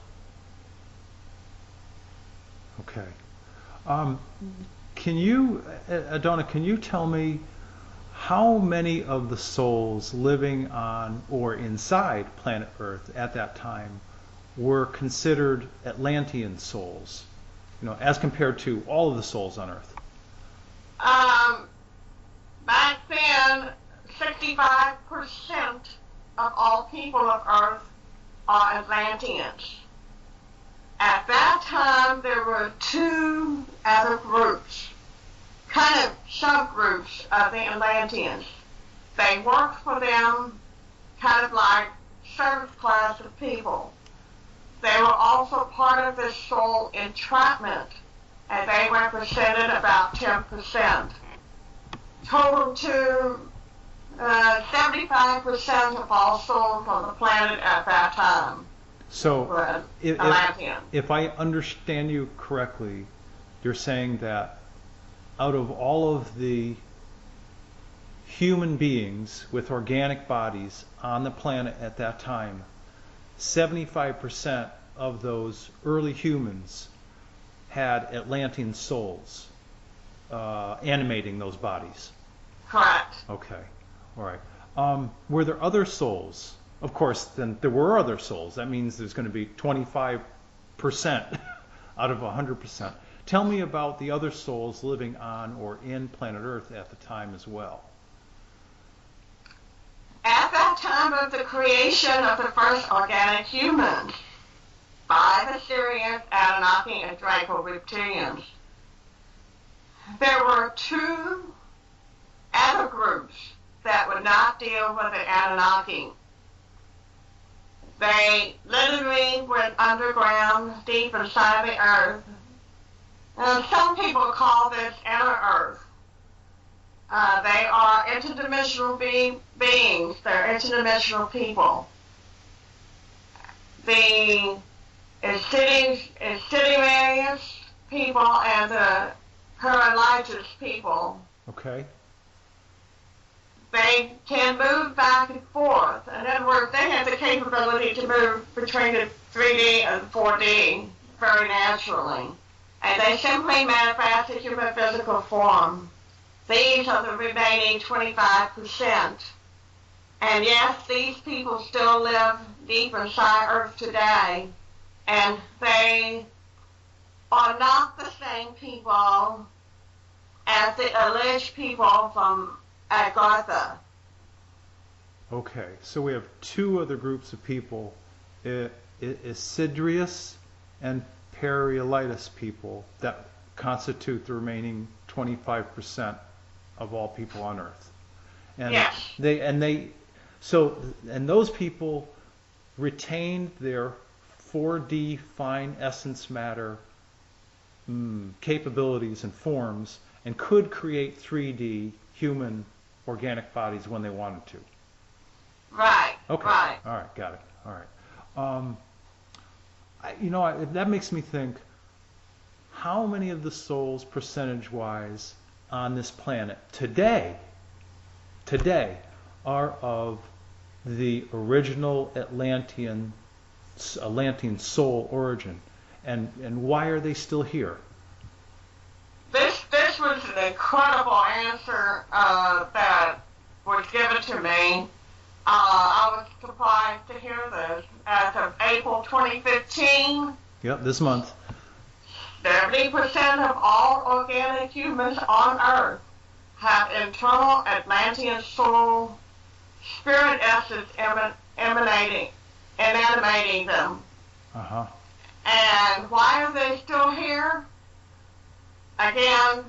Okay. Can you, Adona, can you tell me how many of the souls living on or inside planet Earth at that time were considered Atlantean souls, as compared to all of the souls on Earth? Back then, 65% of all people of Earth are Atlanteans. At that time, there were two other groups, kind of subgroups of the Atlanteans. They worked for them kind of like service class of people. They were also part of this soul entrapment, and they represented about 10%. Total to 75% of all souls on the planet at that time. So, if I understand you correctly, you're saying that out of all of the human beings with organic bodies on the planet at that time, 75% of those early humans had Atlantean souls animating those bodies. Correct. Okay. All right. Were there other souls? Of course, then there were other souls. That means there's going to be 25% out of 100%. Tell me about the other souls living on or in planet Earth at the time as well. At that time of the creation of the first organic humans by the Sirians, Anunnaki, and Draco reptilians, there were two other groups that would not deal with the Anunnaki. They literally went underground, deep inside the earth. And some people call this inner earth. They are interdimensional beings. They're interdimensional people. The Insidious people and the Paralysis people. Okay. They can move back and forth. In other words, they have the capability to move between the 3D and 4D very naturally. And they simply manifest in human physical form. These are the remaining 25%. And yes, these people still live deep inside Earth today. And they are not the same people as the alleged people from Agartha. Okay, so we have two other groups of people, Isidrius and Paralytis people, that constitute the remaining 25% of all people on Earth. And yes. And those people retained their 4D fine essence matter capabilities and forms, and could create 3D human organic bodies when they wanted to. Right. Okay. Right. All right. Got it. All right. That makes me think, how many of the souls, percentage-wise, on this planet today, are of the original Atlantean soul origin, and why are they still here? This was an incredible answer that was given to me. I was surprised to hear this. As of April 2015, Yep, this month. 70% of all organic humans on Earth have internal Atlantean soul spirit essence animating them. Uh-huh. And why are they still here? Again,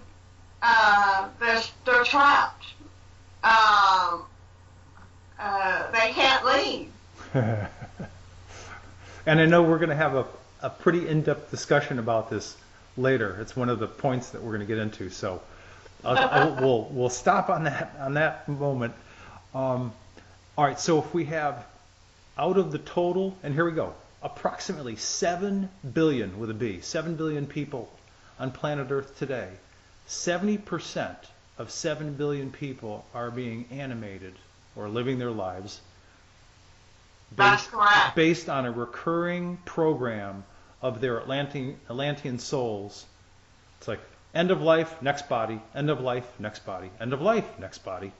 they're trapped. They can't leave. And I know we're going to have a pretty in-depth discussion about this later. It's one of the points that we're going to get into. So we'll stop on that moment. All right. So if we have out of the total, and here we go, approximately 7 billion with a B, 7 billion people on planet Earth today. 70% of 7 billion people are being animated or living their lives based on a recurring program of their Atlantean souls. It's like end of life, next body, end of life, next body, end of life, next body.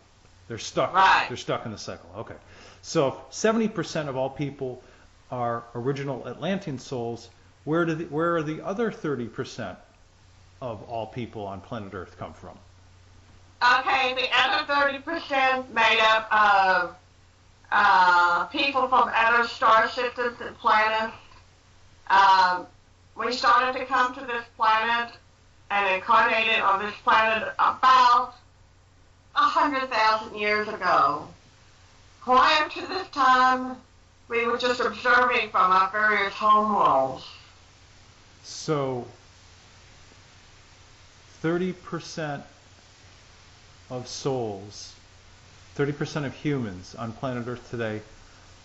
They're stuck. Right. They're stuck in the cycle. Okay. So if 70% of all people are original Atlantean souls, where are the other 30% of all people on planet Earth come from? Okay, the other 30% made up of people from other star systems and planets. We started to come to this planet and incarnated on this planet about 100,000 years ago. Prior to this time, we were just observing from our various homeworlds. So 30% of souls, 30% of humans on planet Earth today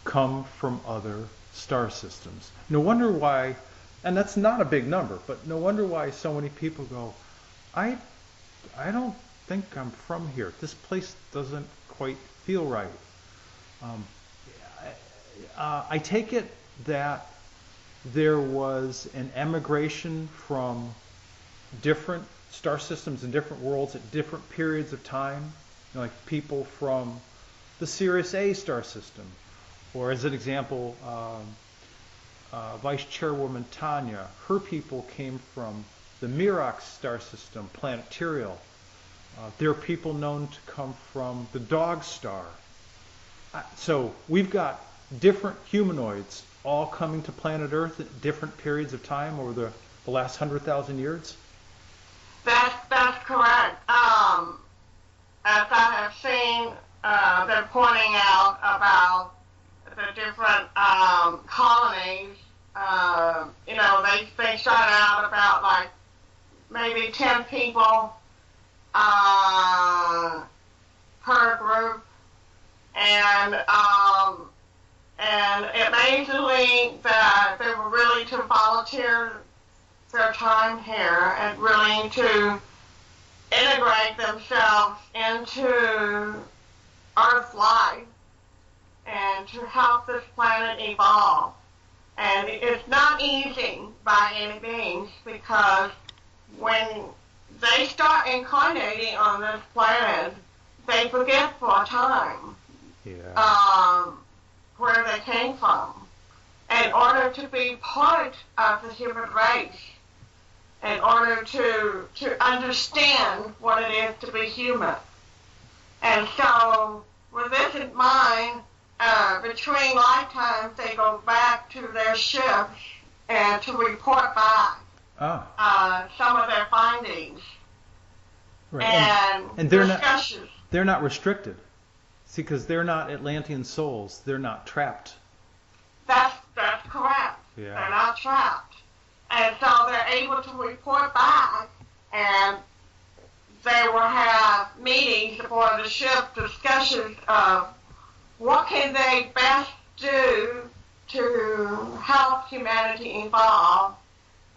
come from other star systems. No wonder why, and that's not a big number, but no wonder why so many people go, I don't think I'm from here. This place doesn't quite feel right. I take it that there was an emigration from different star systems and different worlds at different periods of time, like people from the Sirius A star system, or as an example, Vice Chairwoman Tanya, her people came from the Mirox star system, planet Tiriel. There are people known to come from the Dog Star. So we've got different humanoids all coming to planet Earth at different periods of time over the last 100,000 years? That's correct. As I have seen, they're pointing out about the different colonies. They start out about like maybe 10 people per group, and amazingly that they were willing to volunteer their time here and willing to integrate themselves into Earth life and to help this planet evolve. And it's not easy by any means, because when they start incarnating on this planet, they forget for a time where they came from, in order to be part of the human race, in order to understand what it is to be human. And so, with this in mind, between lifetimes, they go back to their ships and to report back some of their findings. Right. And they're discussions. They're not restricted. See, because they're not Atlantean souls. They're not trapped. That's correct. Yeah. They're not trapped. And so they're able to report back, and they will have meetings aboard the ship, discussions of what can they best do to help humanity evolve,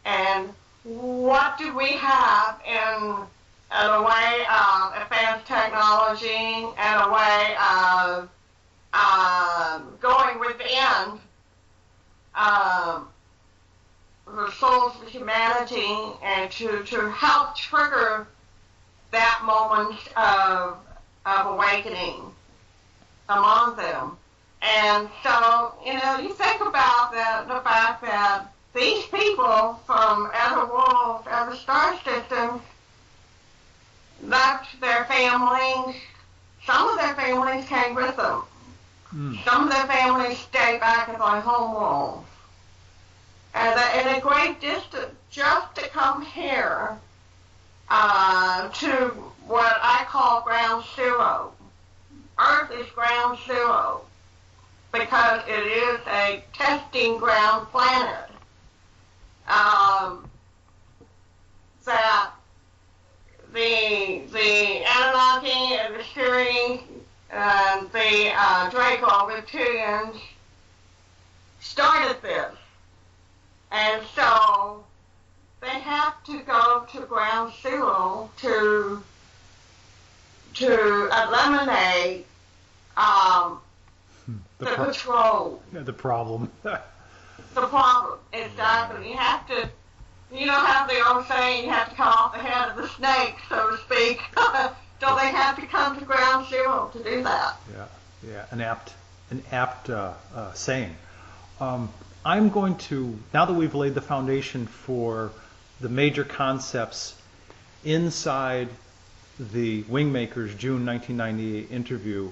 and what do we have in a way of advanced technology and a way of going within the souls of humanity, and to help trigger that moment of awakening. among them. And so, you think about the fact that these people from other worlds, other star systems, left their families. Some of their families came with them. Some of their families stayed back at their home world. And a great distance just to come here to what I call ground zero. Earth is ground zero because it is a testing ground planet. That the Anunnaki and the Siri and the Draco reptilians started this. And so they have to go to ground zero to eliminate the control. The problem. The problem, exactly. You have to, have the old saying, you have to cut off the head of the snake, so to speak. So they have to come to ground zero to do that. Yeah, an apt saying. I'm going to, now that we've laid the foundation for the major concepts inside the Wingmakers June 1998 interview,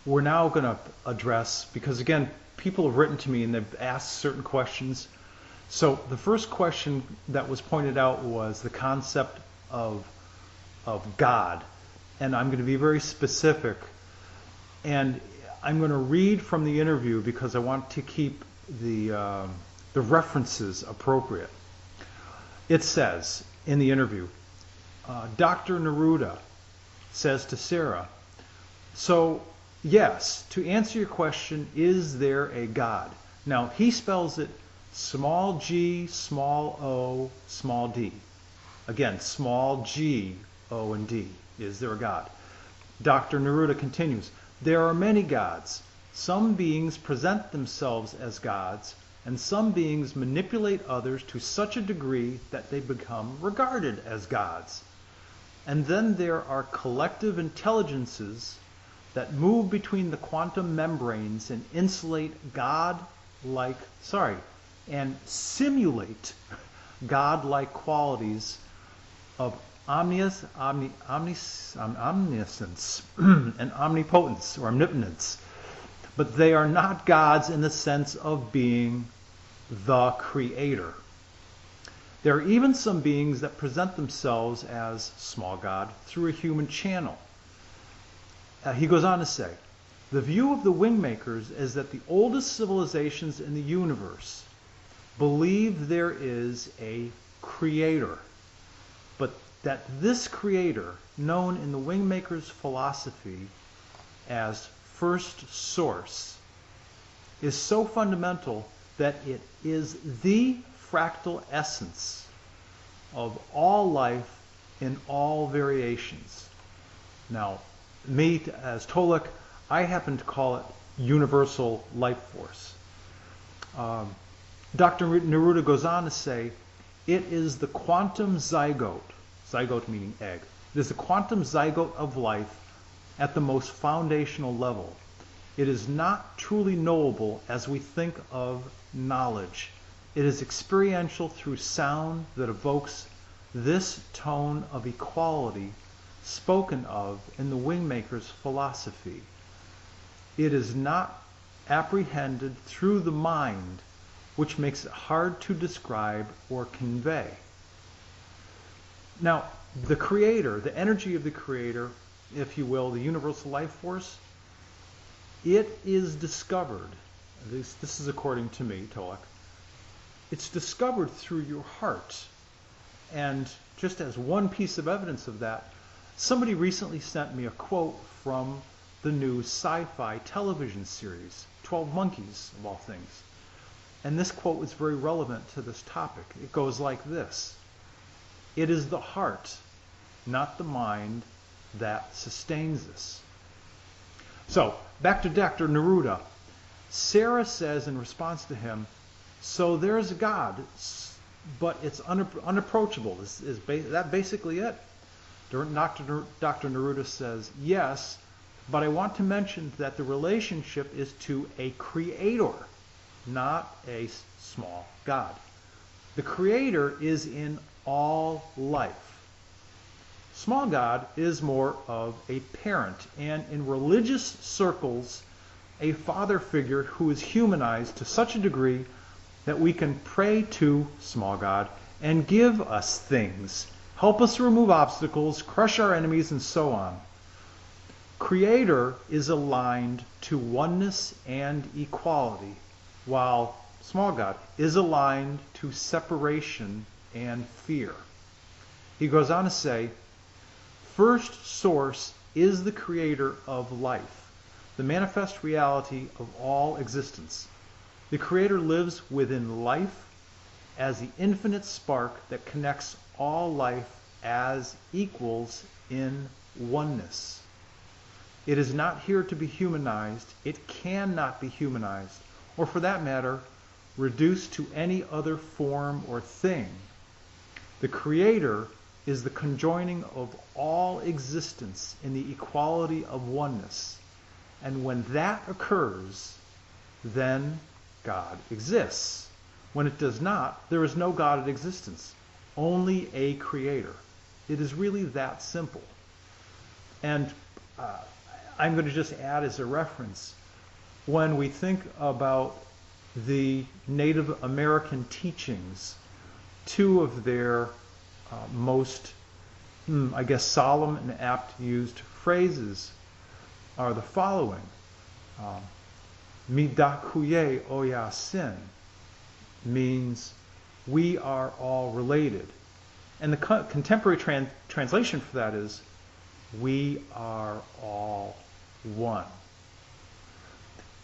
we're now going to address, because again, people have written to me and they've asked certain questions. So the first question that was pointed out was the concept of God. And I'm going to be very specific. And I'm going to read from the interview because I want to keep the references appropriate. It says in the interview, Dr. Neruda says to Sarah, so yes, to answer your question, is there a God? Now he spells it small g, small o, small d. Again, small g, o, and d. Is there a God? Dr. Neruda continues, there are many gods. Some beings present themselves as gods, and some beings manipulate others to such a degree that they become regarded as gods. And then there are collective intelligences that move between the quantum membranes and and simulate God-like qualities of omniscience and omnipotence or omnipotence. But they are not gods in the sense of being the creator. There are even some beings that present themselves as small God through a human channel. He goes on to say, the view of the Wingmakers is that the oldest civilizations in the universe believe there is a creator, but that this creator, known in the Wingmakers' philosophy as first source, is so fundamental that it is the fractal essence of all life in all variations. Now, me as Tolek, I happen to call it universal life force. Dr. Neruda goes on to say, it is the quantum zygote meaning egg, it is the quantum zygote of life at the most foundational level. It is not truly knowable as we think of knowledge. It is experiential through sound that evokes this tone of equality spoken of in the Wingmakers' philosophy. It is not apprehended through the mind, which makes it hard to describe or convey. Now, the creator, the energy of the creator, if you will, the universal life force, it is discovered, this is according to me, Tolek, it's discovered through your heart. And just as one piece of evidence of that, somebody recently sent me a quote from the new sci-fi television series, 12 Monkeys, of all things. And this quote is very relevant to this topic. It goes like this: it is the heart, not the mind, that sustains us. So, back to Dr. Neruda. Sarah says in response to him, so there's a God, but it's unapproachable. Is that basically it? Dr. Neruda says, yes, But I want to mention that the relationship is to a creator, not a small God. The creator is in all life. Small God is more of a parent, and in religious circles, a father figure who is humanized to such a degree that we can pray to small God and give us things, help us remove obstacles, crush our enemies, and so on. Creator is aligned to oneness and equality, while small God is aligned to separation and fear. He goes on to say, first source is the creator of life, the manifest reality of all existence. The creator lives within life as the infinite spark that connects all life as equals in oneness. It is not here to be humanized. It cannot be humanized, or for that matter, reduced to any other form or thing. The Creator is the conjoining of all existence in the equality of oneness. And when that occurs, then God exists. When it does not, there is no God in existence, only a Creator. It is really that simple. And I'm going to just add as a reference, when we think about the Native American teachings, two of their most, solemn and apt used phrases are the following. Midakuye Oyasin means we are all related. And the contemporary translation for that is we are all one.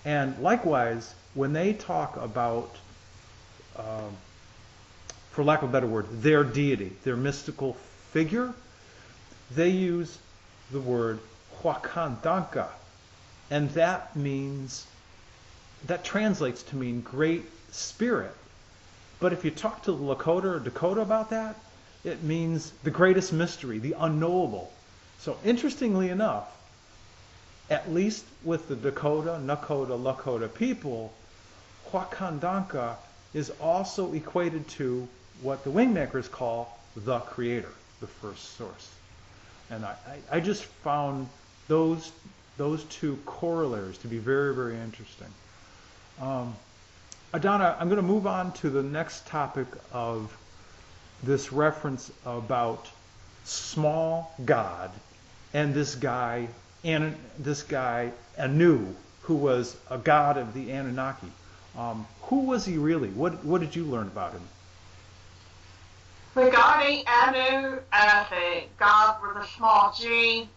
And likewise, when they talk about, for lack of a better word, their deity, their mystical figure, they use the word Huacandanka. And that translates to mean great spirit. But if you talk to the Lakota or Dakota about that, it means the greatest mystery, the unknowable. So interestingly enough, at least with the Dakota, Nakota, Lakota people, Huacandanka is also equated to what the Wingmakers call the Creator, the first source. And I just found those two corollaries to be very, very interesting. Adana, I'm going to move on to the next topic of this reference about small God and this guy Anu, who was a god of the Anunnaki. Who was he really? What did you learn about him? Regarding Anu as a god with a small g,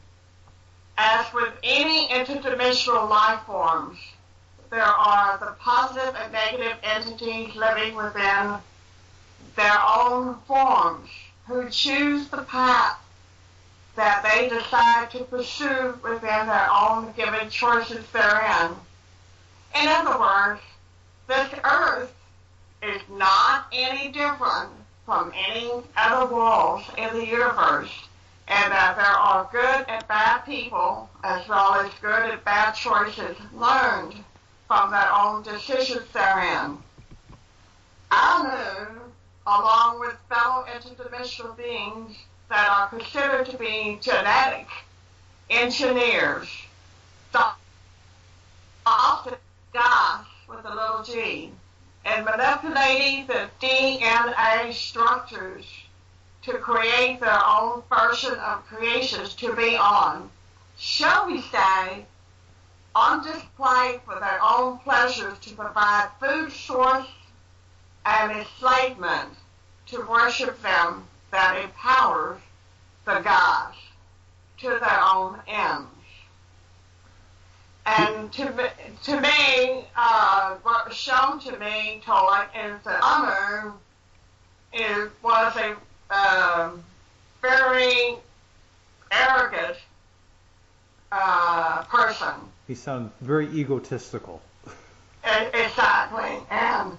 as with any interdimensional life forms, there are the positive and negative entities living within their own forms who choose the path that they decide to pursue within their own given choices therein. In other words, this earth is not any different from any other worlds in the universe, and that there are good and bad people as well as good and bad choices learned from their own decisions therein. Anu, along with fellow interdimensional beings that are considered to be genetic engineers, often gods with a little g, and manipulating the DNA structures to create their own version of creations to be on, shall we say, on display for their own pleasures to provide food source and enslavement to worship them that empowers the gods to their own ends. And to me, what was shown to me, Tolek, is that Anu was a very arrogant person. He sounded very egotistical. Exactly. And,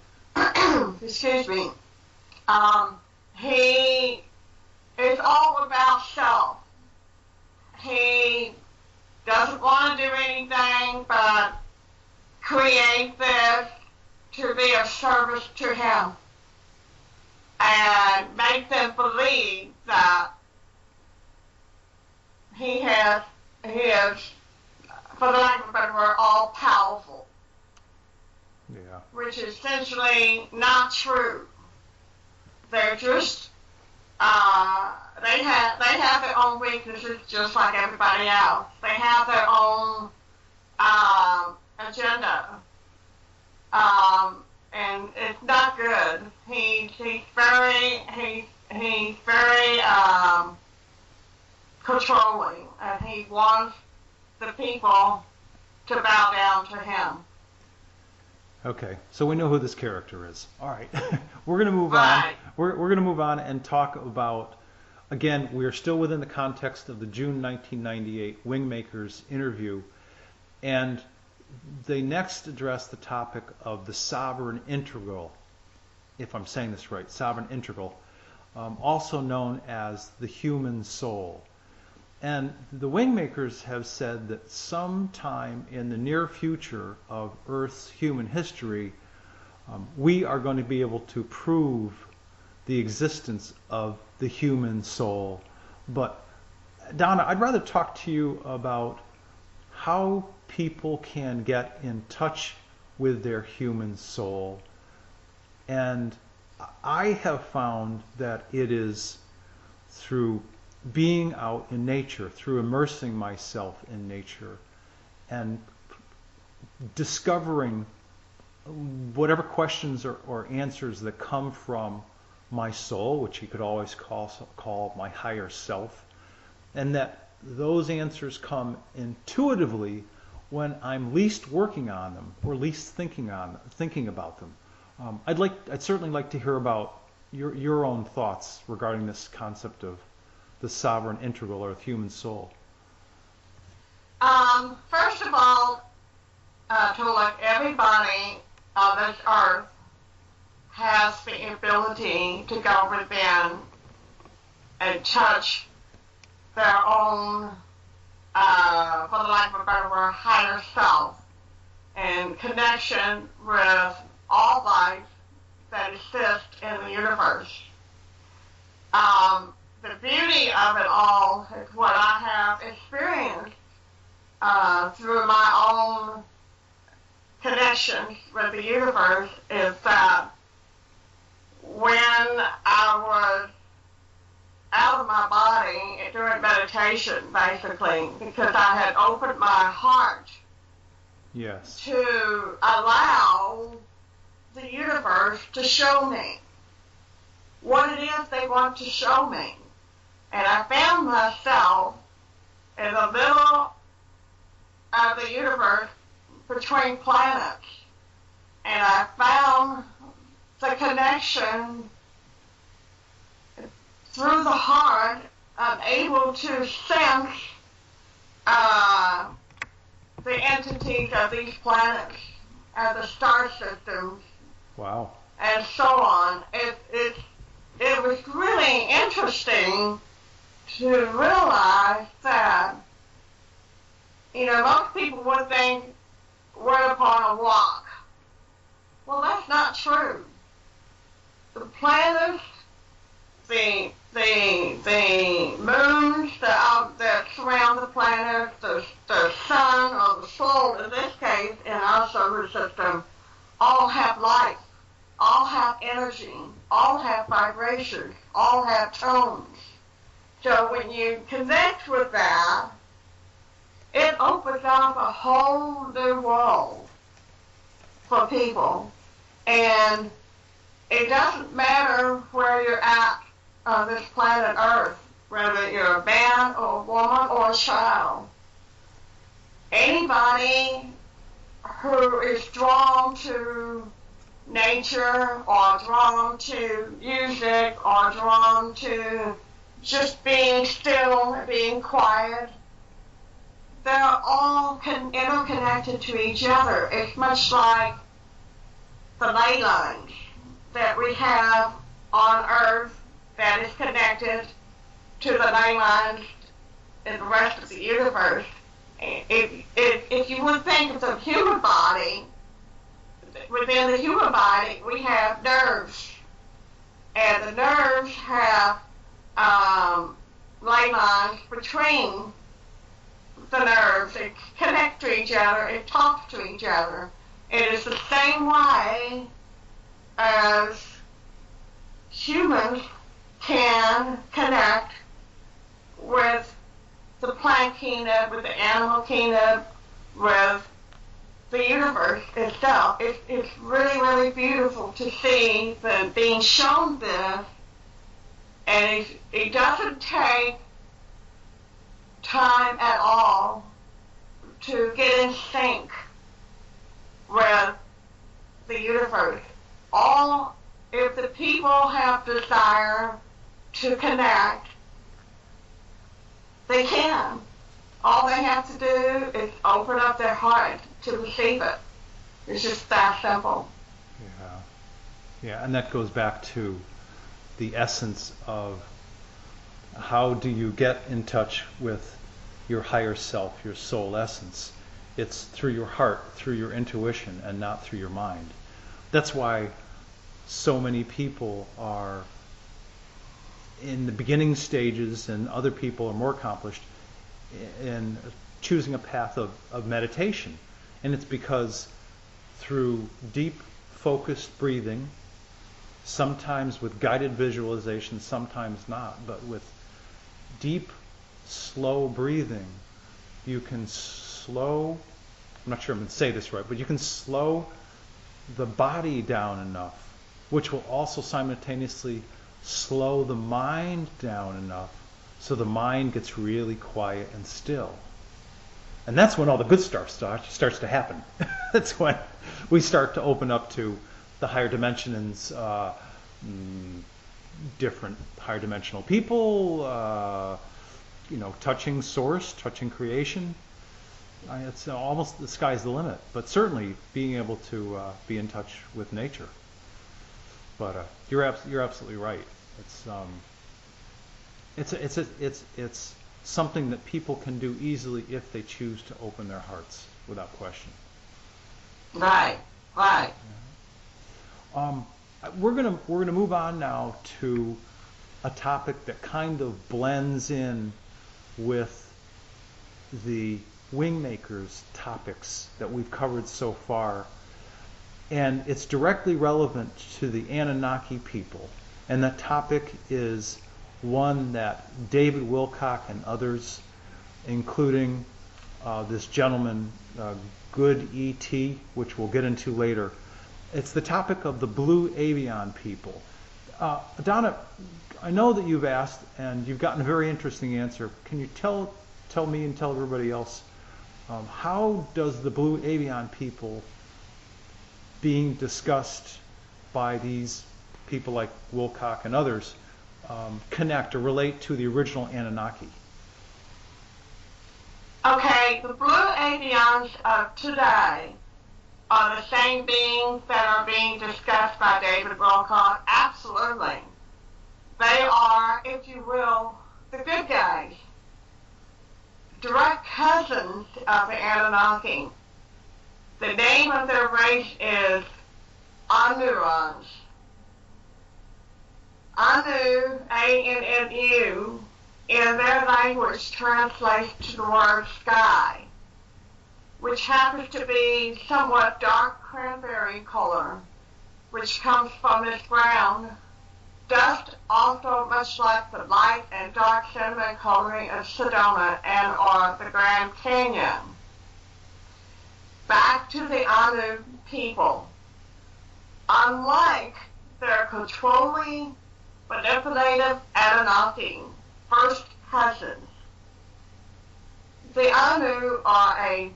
excuse me, he is all about self. He doesn't want to do create this to be of service to him and make them believe that he is, for the lack of a better word, all powerful. Yeah. Which is essentially not true. They're just they have their own weaknesses just like everybody else. They have their own agenda, and it's not good. He's very controlling, and he wants the people to bow down to him. Okay, so we know who this character is. All right, we're going to move Right. on. We're going to move on and talk about, again, we are still within the context of the June 1998 Wingmakers interview, and they next address the topic of the sovereign integral, if I'm saying this right, sovereign integral, also known as the human soul. And the Wingmakers have said that sometime in the near future of Earth's human history, we are going to be able to prove the existence of the human soul. But Donna, I'd rather talk to you about how people can get in touch with their human soul. And I have found that it is through being out in nature, through immersing myself in nature and discovering whatever questions or answers that come from my soul, which you could always call my higher self, and that those answers come intuitively when I'm least working on them or least thinking about them. I'd certainly like to hear about your own thoughts regarding this concept of the sovereign integral or the human soul. First of all, to like everybody on this earth has the ability to go within and touch their own, for the lack of a better word, higher self in connection with all life that exists in the universe. The beauty of it all is what I have experienced through my own connections with the universe is that when I was out of my body during meditation, basically, because I had opened my heart Yes. to allow the universe to show me what it is they want to show me. And I found myself in the middle of the universe between planets. And I found the connection through the heart. I'm able to sense the entities of these planets and the star systems. Wow. And so on. It was really interesting to realize that, most people would think we're upon a walk. Well, that's not true. The planets, the moons that surround the planet, the sun or the soul, in this case, in our solar system, all have life, all have energy, all have vibrations, all have tones. So when you connect with that, it opens up a whole new world for people. And it doesn't matter where you're at on this planet Earth, whether you're a man or a woman or a child. Anybody who is drawn to nature or drawn to music or drawn to just being still, being quiet, they're all interconnected to each other. It's much like the ley lines that we have on Earth that is connected to the ley lines in the rest of the universe. If you would think of the human body within the human body, we have nerves. And the nerves have ley lines between the nerves. They connect to each other and talk to each other. It is the same way as humans can connect with the plant kingdom, with the animal kingdom, with the universe itself. It's really, really beautiful to see them being shown this, and it doesn't take time at all to get in sync with the universe. If the people have desire to connect, they can. All they have to do is open up their heart to receive it. It's just that simple. Yeah, and that goes back to the essence of how do you get in touch with your higher self, your soul essence. It's through your heart, through your intuition, and not through your mind. That's why so many people are in the beginning stages and other people are more accomplished in choosing a path of meditation. And it's because through deep focused breathing, sometimes with guided visualization, sometimes not, but with deep, slow breathing, you can slow, I'm not sure I'm going to say this right, but you can slow the body down enough, which will also simultaneously slow the mind down enough so the mind gets really quiet and still. And that's when all the good stuff starts to happen. That's when we start to open up to the higher dimensions, different higher dimensional people, touching source, touching creation. It's almost the sky's the limit, but certainly being able to be in touch with nature. But you're absolutely right. It's something that people can do easily if they choose to open their hearts without question. Right. We're gonna move on now to a topic that kind of blends in with the Wingmakers topics that we've covered so far, and it's directly relevant to the Anunnaki people. And that topic is one that David Wilcock and others, including this gentleman, Good E.T., which we'll get into later. It's the topic of the Blue Avian people. Donna, I know that you've asked and you've gotten a very interesting answer. Can you tell me and tell everybody else, how does the Blue Avian people being discussed by these people like Wilcock and others connect or relate to the original Anunnaki? Okay, the Blue Avians of today are the same beings that are being discussed by David Wilcock. Absolutely. They are, if you will, the good guys. Direct cousins of the Anunnaki. The name of their race is Anurans. Anu, A-N-N-U, in their language translates to the word sky, which happens to be somewhat dark cranberry color, which comes from this brown dust, also much like the light and dark cinnamon coloring of Sedona and or the Grand Canyon. Back to the Anu people. Unlike their controlling, manipulative Anunnaki first cousins, the Anu are a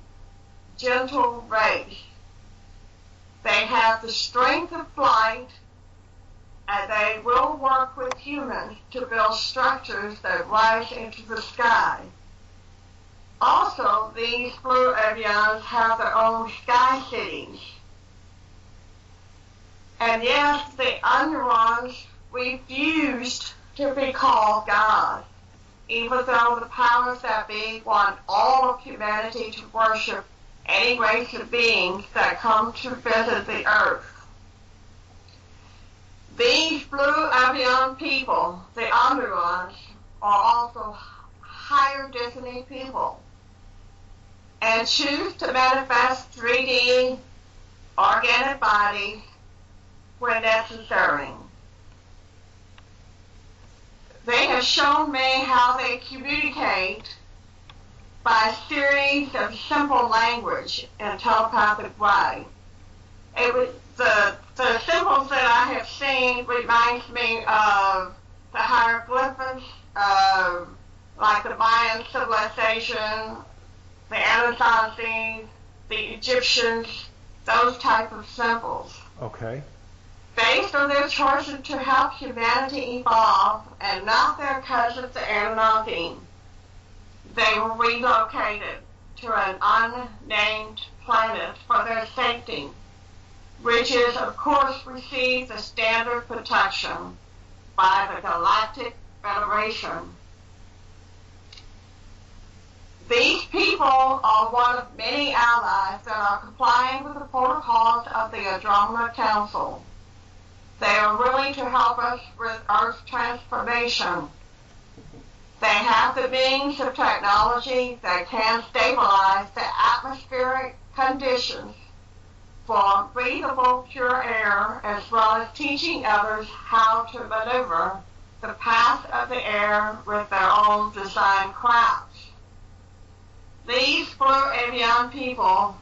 gentle race. They have the strength of flight, and they will work with humans to build structures that rise into the sky. Also, these Blue Avians have their own sky cities. And yes, the Anurans refused to be called God, even though the powers that be want all of humanity to worship any race of beings that come to visit the earth. These blue avian people, the Andorans, are also higher destiny people and choose to manifest 3D organic bodies when necessary. They have shown me how they communicate by a series of simple language in telepathic way. The symbols that I have seen reminds me of the hieroglyphics of like the Mayan civilization, the Anasazi, the Egyptians, those type of symbols. Okay. Based on their choices to help humanity evolve and not their cousins, the Anunnaki, they were relocated to an unnamed planet for their safety, which is, of course, received the standard protection by the Galactic Federation. These people are one of many allies that are complying with the protocols of the Andromeda Council. They are willing to help us with Earth's transformation. They have the means of technology that can stabilize the atmospheric conditions for breathable, pure air, as well as teaching others how to maneuver the path of the air with their own design crafts. These blue avian people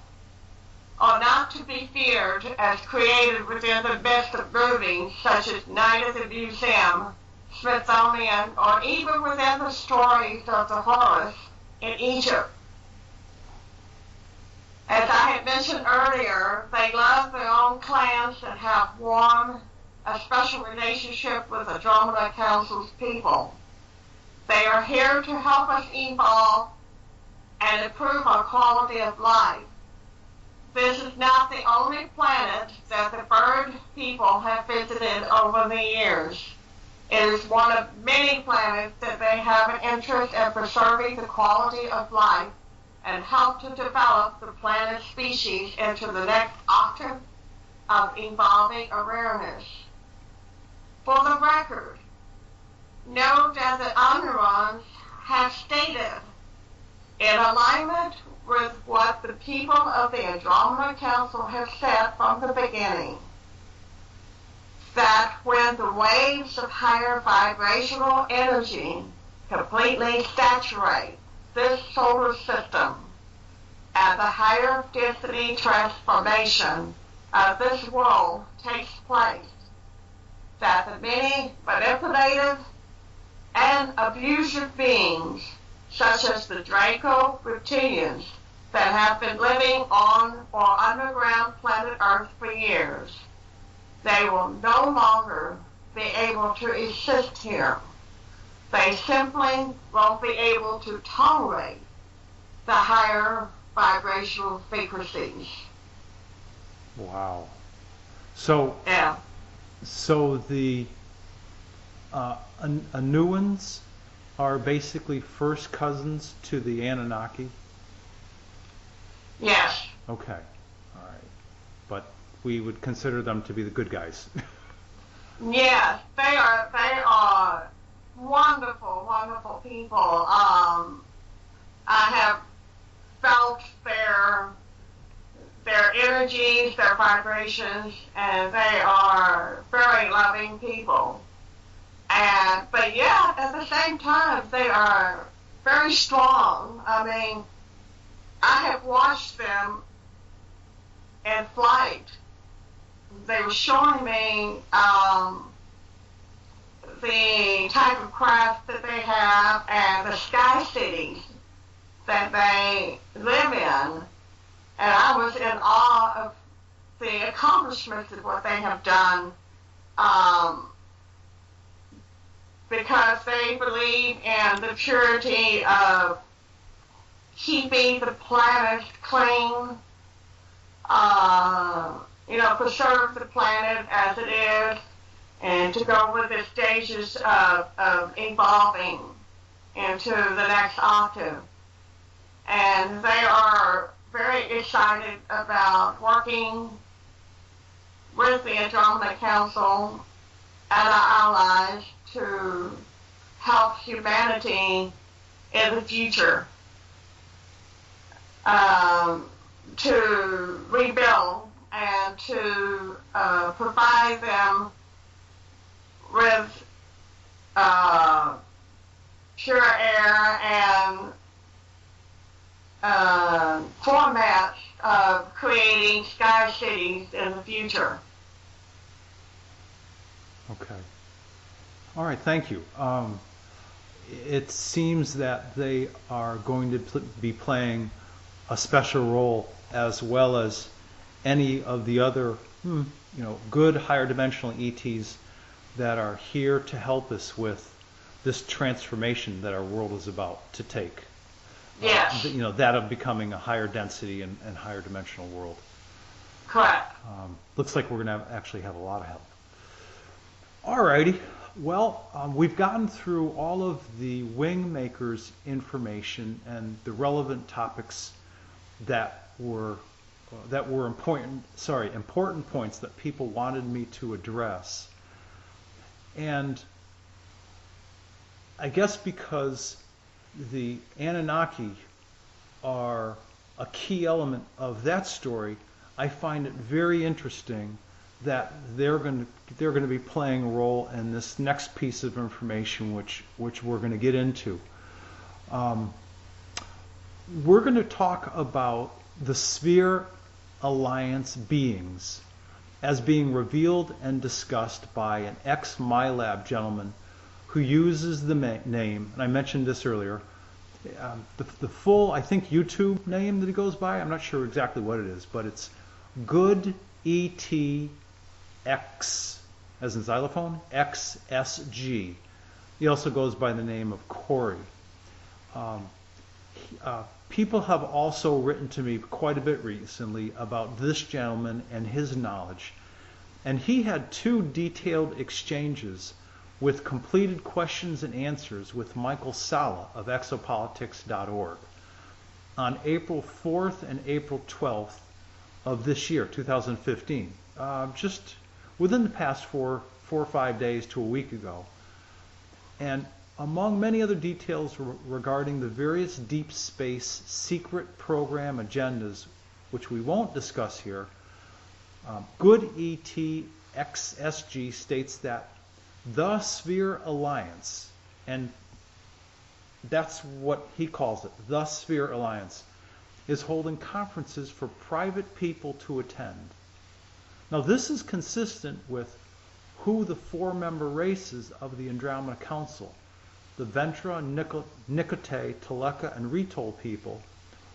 are not to be feared as created within the midst of movies such as Night at the Museum, Smithsonian, or even within the stories of the Horus in Egypt. As I had mentioned earlier, they love their own clans and have formed a special relationship with the Andromeda Council's people. They are here to help us evolve and improve our quality of life. This is not the only planet that the bird people have visited over the years. It is one of many planets that they have an interest in preserving the quality of life and help to develop the planet species into the next octave of evolving awareness. For the record, know that the Andorans have stated, in alignment with what the people of the Andromeda Council have said from the beginning, that when the waves of higher vibrational energy completely saturate this solar system and the higher density transformation of this world takes place, that the many manipulative and abusive beings such as the Draco reptilians that have been living on or underground planet Earth for years, they will no longer be able to exist here. They simply won't be able to tolerate the higher vibrational frequencies. Wow. So, yeah. So the Anunnaki are basically first cousins to the Anunnaki? Yes. Okay. All right. But we would consider them to be the good guys. Yes, they are wonderful, wonderful people. I have felt their energies, their vibrations, and they are very loving people. But yeah, at the same time, they are very strong. I mean, I have watched them in flight. They were showing me the type of craft that they have and the sky cities that they live in. And I was in awe of the accomplishments of what they have done, because they believe in the purity of keeping the planet clean, preserve the planet as it is, and to go with the stages of evolving into the next octave. And they are very very excited about working with the Andromeda Council and our allies to help humanity in the future, to rebuild and to provide them with pure air and formats of creating sky cities in the future. Okay. All right, thank you. It seems that they are going to be playing a special role, as well as any of the other, good higher dimensional ETs that are here to help us with this transformation that our world is about to take. Yes. That of becoming a higher density and higher dimensional world. Correct. Looks like we're going to actually have a lot of help. Alrighty. Well, we've gotten through all of the wing makers' information and the relevant topics that were important points that people wanted me to address. And I guess because the Anunnaki are a key element of that story, I find it very interesting that they're going to be playing a role in this next piece of information, which we're going to get into. We're going to talk about the Sphere Alliance beings as being revealed and discussed by an ex-MyLab gentleman who uses the name, and I mentioned this earlier, the full, I think, YouTube name that he goes by, I'm not sure exactly what it is, but it's Good ET X, as in xylophone, XSG. He also goes by the name of Corey. People have also written to me quite a bit recently about this gentleman and his knowledge. And he had 2 detailed exchanges with completed questions and answers with Michael Salla of exopolitics.org on April 4th and April 12th of this year, 2015. Just within the past 4 or 5 days to a week ago. And among many other details regarding the various deep space secret program agendas, which we won't discuss here, Good ET XSG states that the Sphere Alliance, and that's what he calls it, the Sphere Alliance, is holding conferences for private people to attend. Now, this is consistent with who the 4-member races of the Andromeda Council, the Ventra, Nicote, Teleka, and Retol people,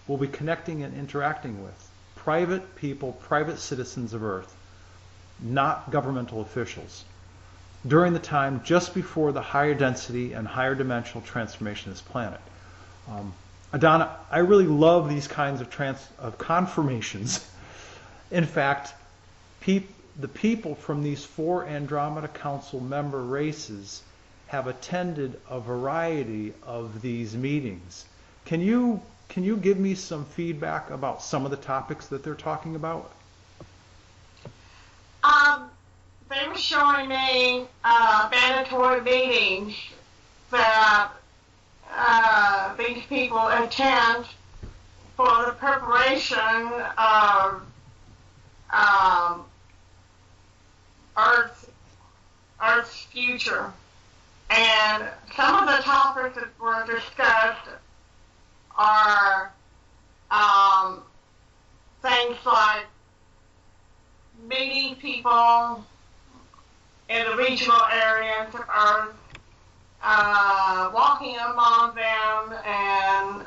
will be connecting and interacting with. Private people, private citizens of Earth, not governmental officials, during the time just before the higher density and higher dimensional transformation of this planet. Adana, I really love these kinds of confirmations. In fact, the people from these 4 Andromeda Council member races have attended a variety of these meetings. Can you give me some feedback about some of the topics that they're talking about? They were showing me mandatory meetings that these people attend for the preparation of Earth's future. And some of the topics that were discussed are things like meeting people in the regional areas of Earth, walking among them and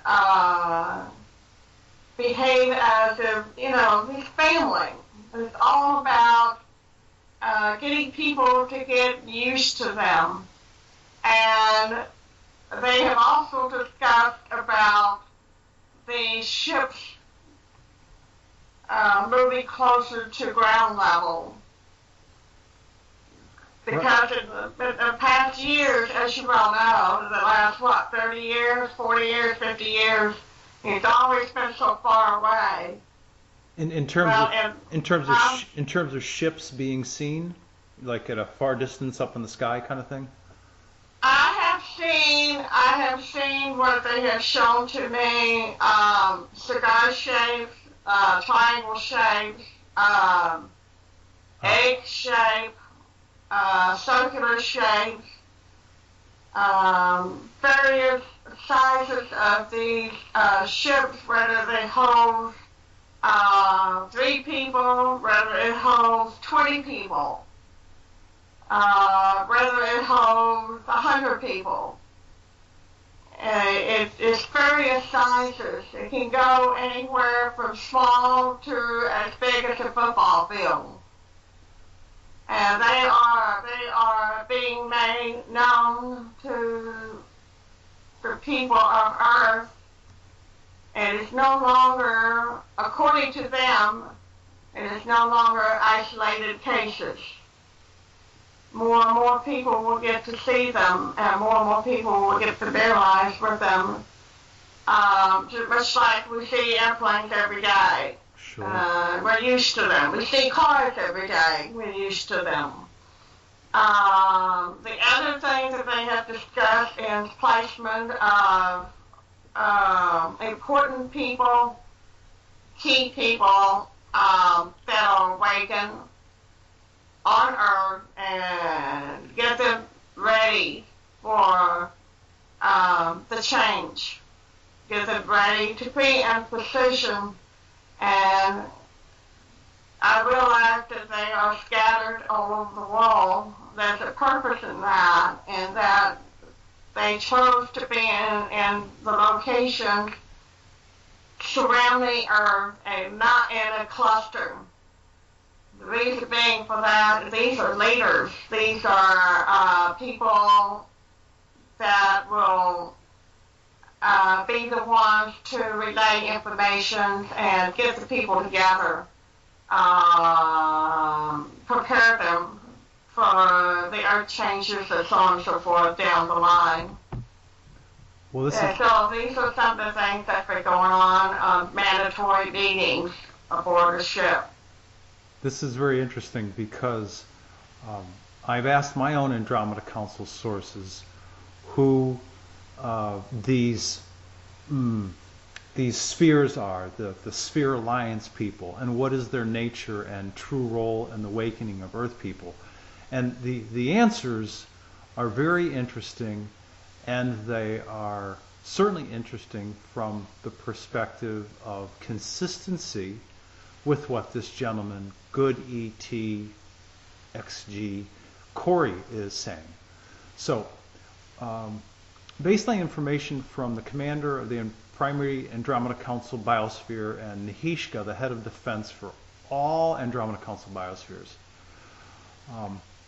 behave as if, his family. It's all about getting people to get used to them. And they have also discussed about the ships moving closer to ground level. Because in the past years, as you well know, the last, 30 years, 40 years, 50 years, it's always been so far away. In terms Well, of and in terms of ships being seen, like at a far distance up in the sky, kind of thing. I have seen what they have shown to me, cigar shaped, triangle shaped, egg shape, circular shape, various sizes of these ships, whether they hold 3 people, whether it holds 20 people, whether it holds 100 people. It's various sizes. It can go anywhere from small to as big as a football field. And they are being made known to the people of Earth. And it's no longer, according to them, it is no longer isolated cases. More and more people will get to see them, and more people will get familiarized with them. Just like we see airplanes every day. Sure. We're used to them. We see cars every day. We're used to them. The other thing that they have discussed is placement of important people, key people that are awakened on Earth, and get them ready for the change. Get them ready to be in position. And I realize that they are scattered all over the world. There's a purpose in that, and that they chose to be in the location surrounding Earth and not in a cluster. The reason being for that, these are leaders. These are people that will be the ones to relay information and get the people together, prepare them for the earth changes and so on and so forth down the line. Well, So these are some of the things that are going on, mandatory meetings aboard a ship. This is very interesting because I've asked my own Andromeda Council sources who these spheres are, the Sphere Alliance people, and what is their nature and true role in the awakening of Earth people. And the answers are very interesting, and they are certainly interesting from the perspective of consistency with what this gentleman, Good E.T. XG Corey, is saying. So, based on information from the commander of the primary Andromeda Council Biosphere and Nihishka, the head of defense for all Andromeda Council biospheres,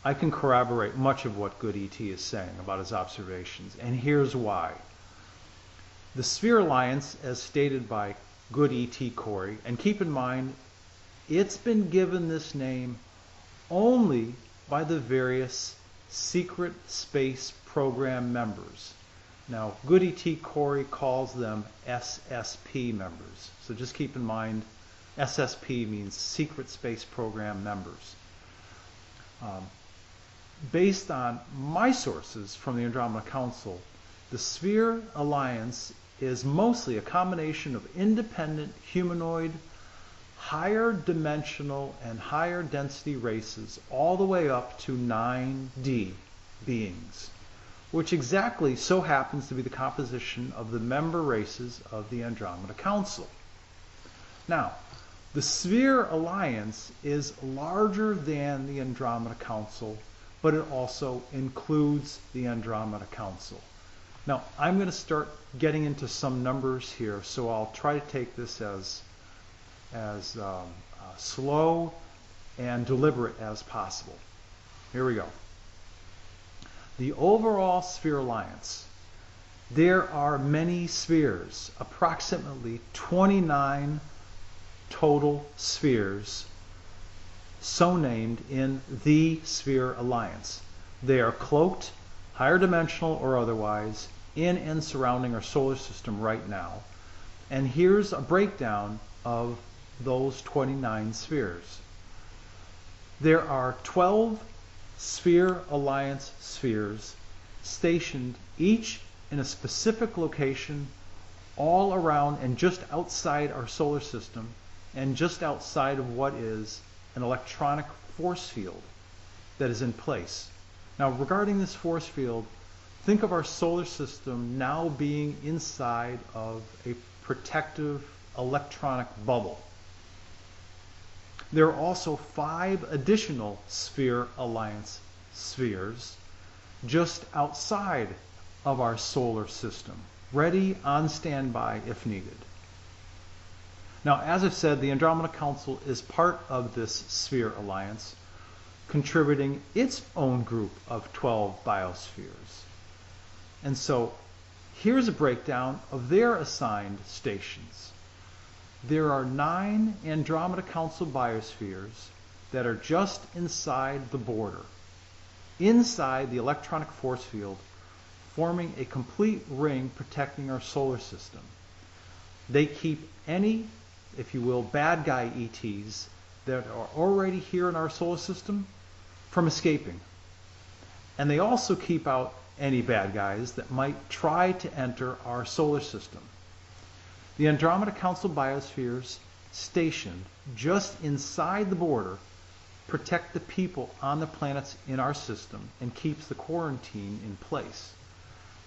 I can corroborate much of what Good E.T. is saying about his observations, and here's why. The Sphere Alliance, as stated by Good E.T. Corey, and keep in mind, it's been given this name only by the various secret space program members. Now, Good E.T. Corey calls them SSP members. So just keep in mind, SSP means Secret Space Program members. Based on my sources from the Andromeda Council, the Sphere Alliance is mostly a combination of independent, humanoid, higher dimensional, and higher density races, all the way up to 9D beings, which exactly so happens to be the composition of the member races of the Andromeda Council. Now, the Sphere Alliance is larger than the Andromeda Council, but it also includes the Andromeda Council. Now, I'm going to start getting into some numbers here, so I'll try to take this as slow and deliberate as possible. Here we go. The overall Sphere Alliance, there are many spheres, approximately 29 total spheres, so named in the Sphere Alliance. They are cloaked, higher dimensional or otherwise, in and surrounding our solar system right now. And here's a breakdown of those 29 spheres. There are 12 Sphere Alliance spheres stationed each in a specific location all around and just outside our solar system and just outside of what is an electronic force field that is in place. Now, regarding this force field, think of our solar system now being inside of a protective electronic bubble. There are also 5 additional Sphere Alliance spheres just outside of our solar system, ready on standby if needed. Now, as I've said, the Andromeda Council is part of this Sphere Alliance, contributing its own group of 12 biospheres. And so here's a breakdown of their assigned stations. There are 9 Andromeda Council biospheres that are just inside the border, inside the electronic force field, forming a complete ring protecting our solar system. They keep any, if you will, bad guy ETs that are already here in our solar system from escaping. And they also keep out any bad guys that might try to enter our solar system. The Andromeda Council biospheres stationed just inside the border protect the people on the planets in our system and keeps the quarantine in place.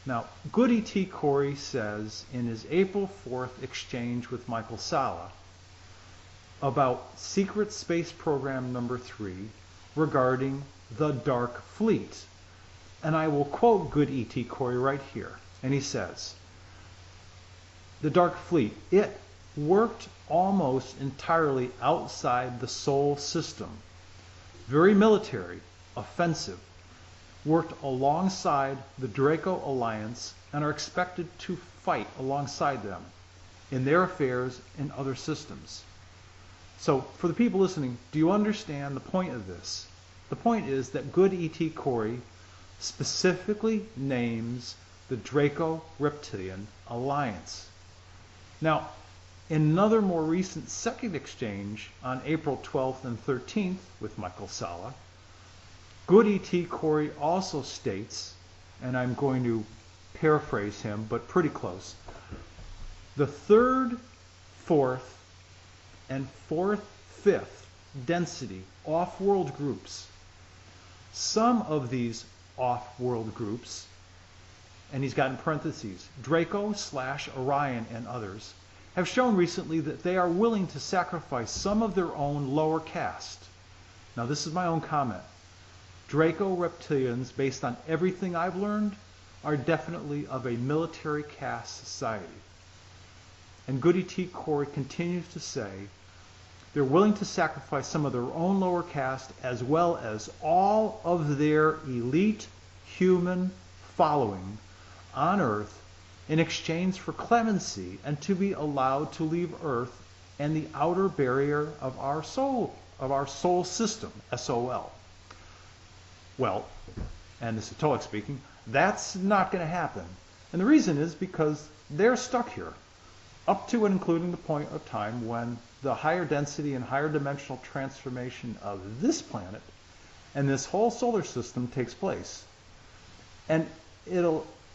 Now, Good E.T. Corey says in his April 4th exchange with Michael Salla about Secret Space Program number 3 regarding the Dark Fleet. And I will quote Good E.T. Corey right here. And he says, the Dark Fleet, it worked almost entirely outside the Sol system. Very military, offensive, worked alongside the Draco Alliance and are expected to fight alongside them in their affairs in other systems. So for the people listening, do you understand the point of this? The point is that Good E.T. Corey specifically names the Draco Reptilian Alliance. Now, in another more recent second exchange on April 12th and 13th with Michael Salla, Good E.T. Corey also states, and I'm going to paraphrase him, but pretty close, the 3rd, 4th, and 4th, 5th density off-world groups. Some of these off-world groups, and he's got in parentheses, Draco/Orion and others, have shown recently that they are willing to sacrifice some of their own lower caste. Now, this is my own comment. Draco reptilians, based on everything I've learned, are definitely of a military caste society. And Good E.T. Corey continues to say they're willing to sacrifice some of their own lower caste as well as all of their elite human following on Earth in exchange for clemency and to be allowed to leave Earth and the outer barrier of our soul system, SOL. Well, and this is Tolek speaking, that's not going to happen. And the reason is because they're stuck here, up to and including the point of time when the higher density and higher dimensional transformation of this planet and this whole solar system takes place. And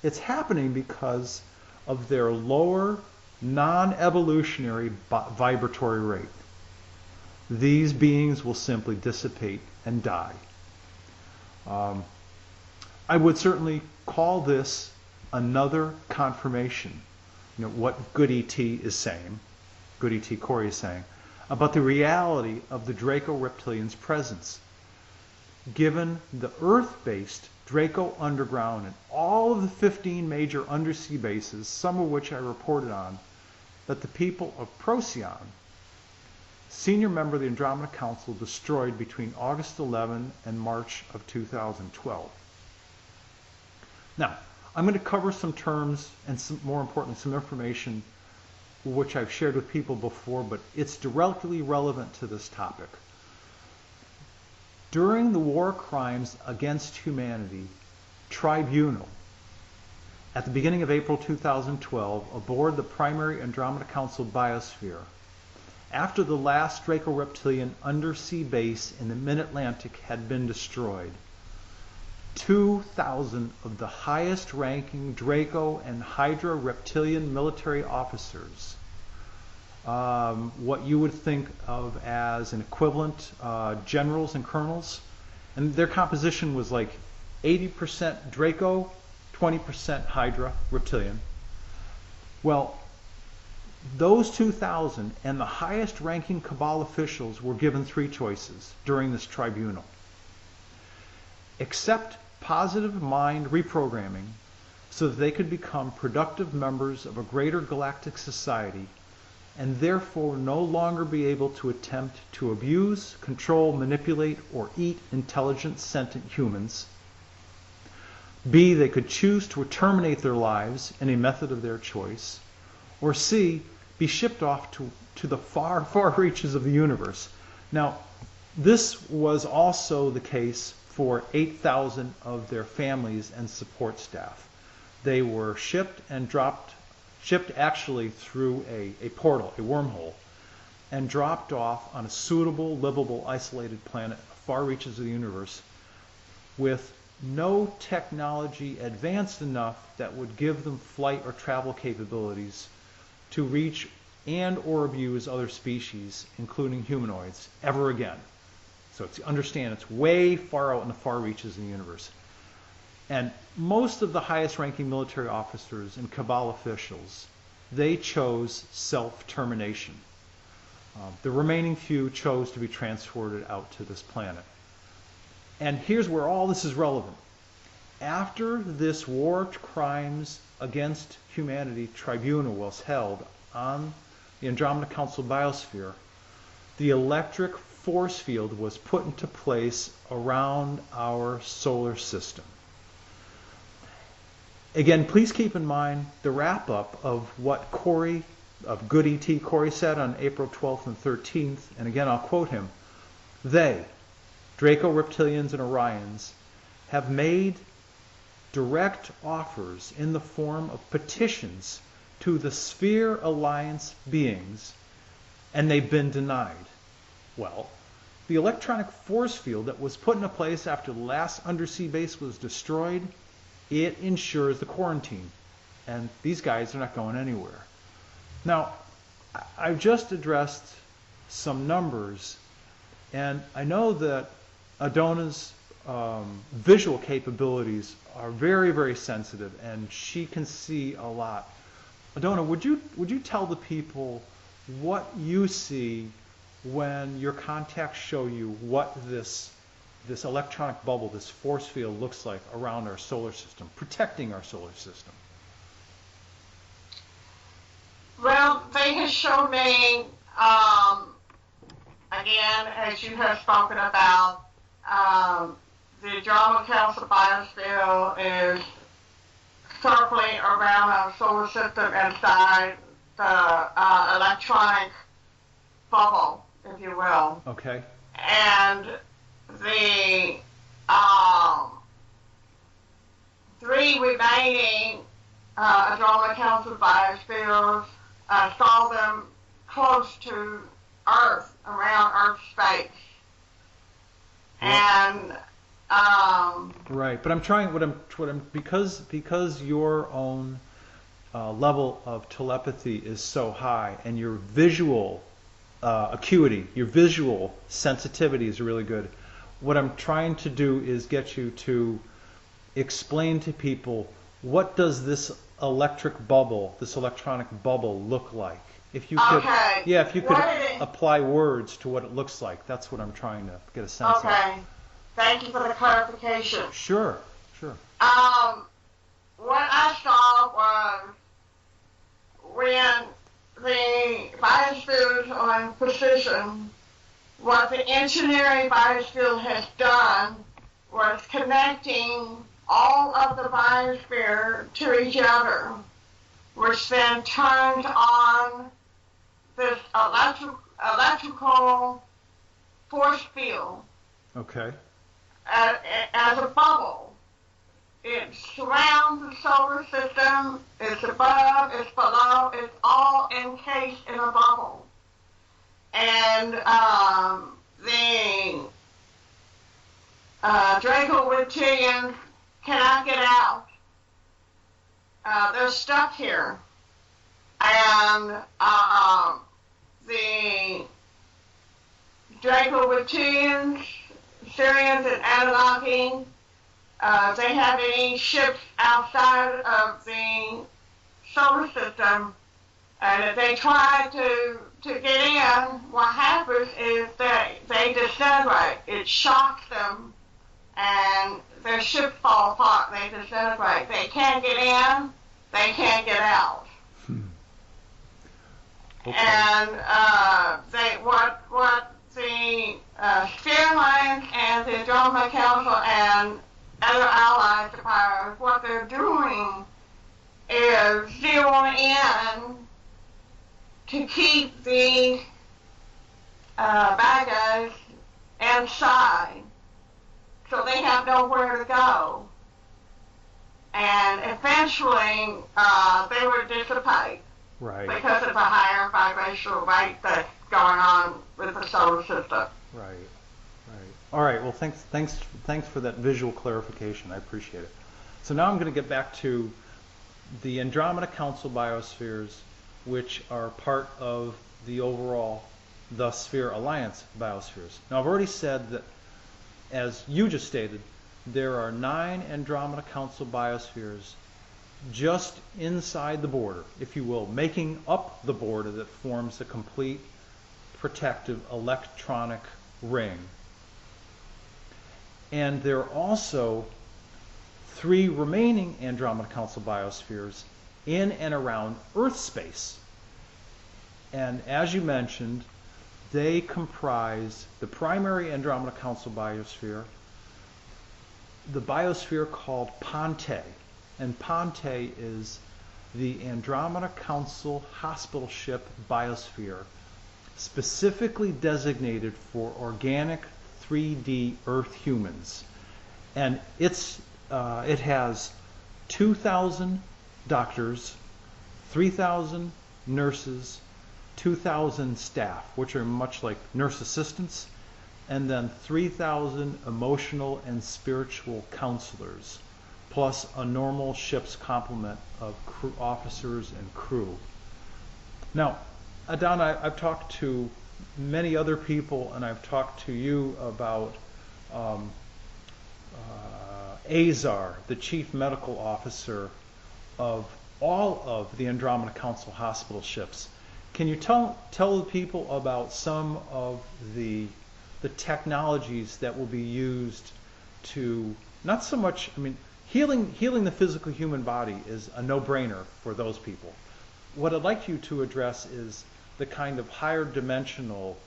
it's happening because of their lower non-evolutionary vibratory rate. These beings will simply dissipate and die. I would certainly call this another confirmation, what Good E.T. is saying, Good E.T. Corey is saying, about the reality of the Draco Reptilians' presence. Given the Earth-based Draco Underground and all of the 15 major undersea bases, some of which I reported on, that the people of Procyon, senior member of the Andromeda Council, destroyed between August 11 and March of 2012. Now, I'm going to cover some terms and more importantly, some information which I've shared with people before, but it's directly relevant to this topic. During the War Crimes Against Humanity Tribunal, at the beginning of April 2012, aboard the primary Andromeda Council biosphere, after the last Draco-Reptilian undersea base in the mid-Atlantic had been destroyed. 2,000 of the highest-ranking Draco and Hydra reptilian military officers, what you would think of as an equivalent generals and colonels, and their composition was like 80% Draco, 20% Hydra reptilian. Well, those 2,000 and the highest-ranking Cabal officials were given three choices during this tribunal. Accept positive mind reprogramming so that they could become productive members of a greater galactic society and therefore no longer be able to attempt to abuse, control, manipulate, or eat intelligent, sentient humans. B, they could choose to terminate their lives in a method of their choice. Or C, be shipped off to the far, far reaches of the universe. Now, this was also the case for 8,000 of their families and support staff. They were shipped actually through a portal, a wormhole, and dropped off on a suitable, livable, isolated planet, far reaches of the universe, with no technology advanced enough that would give them flight or travel capabilities to reach and or abuse other species, including humanoids, ever again. So understand it's way far out in the far reaches of the universe. And most of the highest ranking military officers and Cabal officials, they chose self-termination. The remaining few chose to be transported out to this planet. And here's where all this is relevant. After this war crimes against humanity tribunal was held on the Andromeda Council biosphere, the electric force field was put into place around our solar system. Again, please keep in mind the wrap-up of what Corey, of Good ET Corey, said on April 12th and 13th, and again I'll quote him. They, Draco Reptilians and Orions, have made direct offers in the form of petitions to the Sphere Alliance beings, and they've been denied. Well, the electronic force field that was put into place after the last undersea base was destroyed, it ensures the quarantine. And these guys are not going anywhere. Now, I've just addressed some numbers, and I know that Adona's visual capabilities are very, very sensitive, and she can see a lot. Adona, would you tell the people what you see when your contacts show you what this electronic bubble, this force field looks like around our solar system, protecting our solar system? Well, they have shown me, again, as you have spoken about, the Andromeda Council biosphere is circling around our solar system inside the electronic bubble, if you will. Okay. And the three remaining Andromeda Council biospheres saw them close to Earth, around Earth's space. And right, but I'm trying. Because your own level of telepathy is so high, and your visual acuity, your visual sensitivity is really good. What I'm trying to do is get you to explain to people, what does this electronic bubble look like? If you could, okay. Yeah, if you could apply words to what it looks like, that's what I'm trying to get a sense of. Okay. Thank you for the clarification. Sure. What I saw was when the biospheres are in position, what the engineering biosphere has done was connecting all of the biosphere to each other, which then turned on this electrical force field. Okay. As a bubble. It surrounds the solar system, it's above, it's below, it's all encased in a bubble. and the Draco Reptilians cannot get out. They're stuck here. And the Draco Reptilians, Syrians, and Anunnaki, they have any ships outside of the solar system, and if they try to get in, what happens is that they disintegrate. It shocks them, and their ships fall apart, and they disintegrate. They can't get in, they can't get out. Okay. And what the Spearland and the Andromeda Council and other allies of ours, what they're doing is zeroing in to keep the bad guys inside, so they have nowhere to go. And eventually, they will dissipate. Right. Because of the higher vibrational rate that's going on with the solar system. Right. All right. Well, thanks for that visual clarification. I appreciate it. So now I'm going to get back to the Andromeda Council biospheres, which are part of the overall The Sphere Alliance biospheres. Now, I've already said that, as you just stated, there are 9 Andromeda Council biospheres just inside the border, if you will, making up the border that forms a complete protective electronic ring. And there are also 3 remaining Andromeda Council biospheres in and around Earth space. And as you mentioned, they comprise the primary Andromeda Council biosphere, the biosphere called Ponte. And Ponte is the Andromeda Council hospital ship biosphere, specifically designated for organic 3D Earth humans. And it has 2,000 doctors, 3,000 nurses, 2,000 staff, which are much like nurse assistants, and then 3,000 emotional and spiritual counselors, plus a normal ship's complement of crew officers and crew. Now, Adana, I've talked to many other people, and I've talked to you about Azar, the chief medical officer of all of the Andromeda Council hospital ships. Can you tell the people about some of the technologies that will be used to, not so much, I mean, healing the physical human body is a no-brainer for those people. What I'd like you to address is the kind of higher dimensional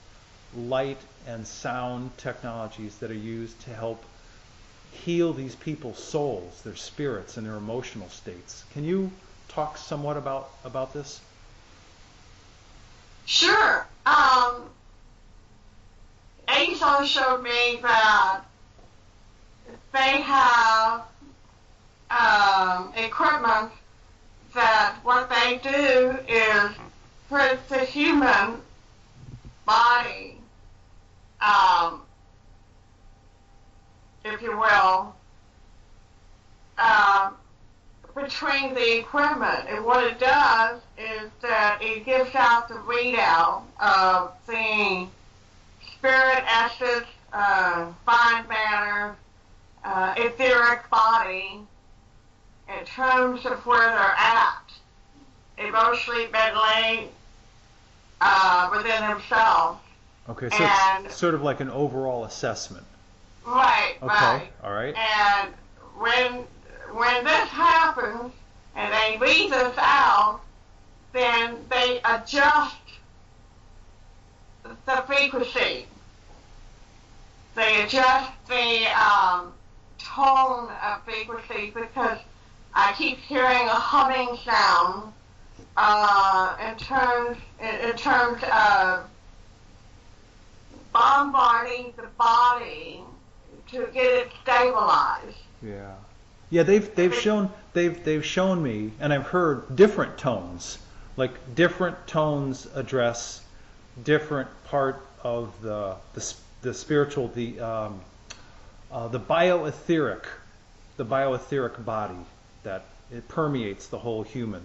light and sound technologies that are used to help heal these people's souls, their spirits, and their emotional states. Can you talk somewhat about this? Sure. Azar showed me that they have equipment that what they do is put the human body, if you will, between the equipment. And what it does is that it gives out the readout of the spirit, essence, fine matter, etheric body, in terms of where they're at, emotionally, mentally, within themselves. Okay, so it's sort of like an overall assessment. Right, okay, right. All right. And when this happens, and they read this out, then they adjust the frequency. They adjust the tone of frequency, because I keep hearing a humming sound in terms of bombarding the body to get it stabilized. Yeah. Yeah, they've shown me, and I've heard different tones, like different tones address different part of the spiritual, the bioetheric, body that it permeates the whole human.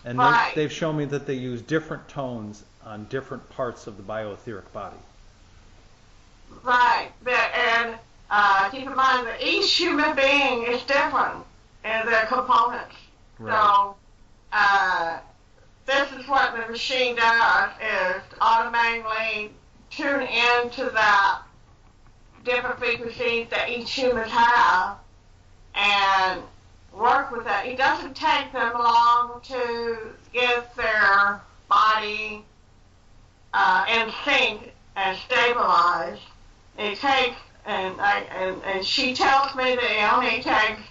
And Right. they've shown me that they use different tones on different parts of the bioetheric body. Right. And keep in mind that each human being is different in their components. Right. So this is what the machine does, is automatically tune into that different frequencies that each human has and work with that. It doesn't take them long to get their body in sync and stabilized. It takes, and she tells me that it only takes,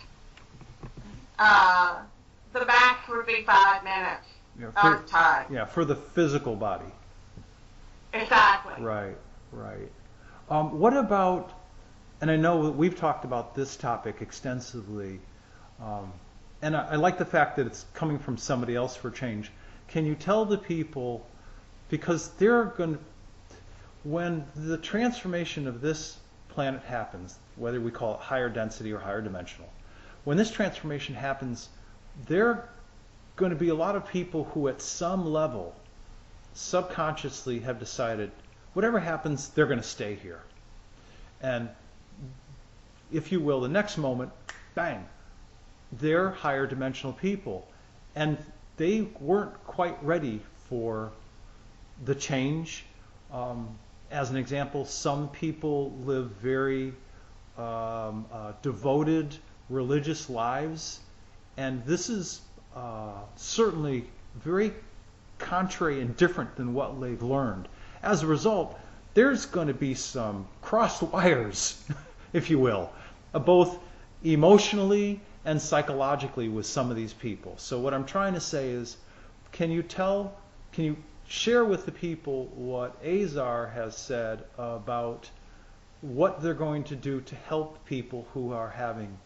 the max would be 5 minutes of time. Yeah, for the physical body. Exactly. Right, right. What about, and I know that we've talked about this topic extensively, and I like the fact that it's coming from somebody else for change. Can you tell the people, because they're going to, when the transformation of this planet happens, whether we call it higher density or higher dimensional, when this transformation happens, there are going to be a lot of people who at some level subconsciously have decided whatever happens, they're going to stay here. And if you will, the next moment, bang, they're higher dimensional people. And they weren't quite ready for the change. As an example, some people live very devoted religious lives, and this is certainly very contrary and different than what they've learned. As a result, there's going to be some crossed wires, if you will, both emotionally and psychologically with some of these people. So what I'm trying to say is, can you share with the people what Azar has said about what they're going to do to help people who are having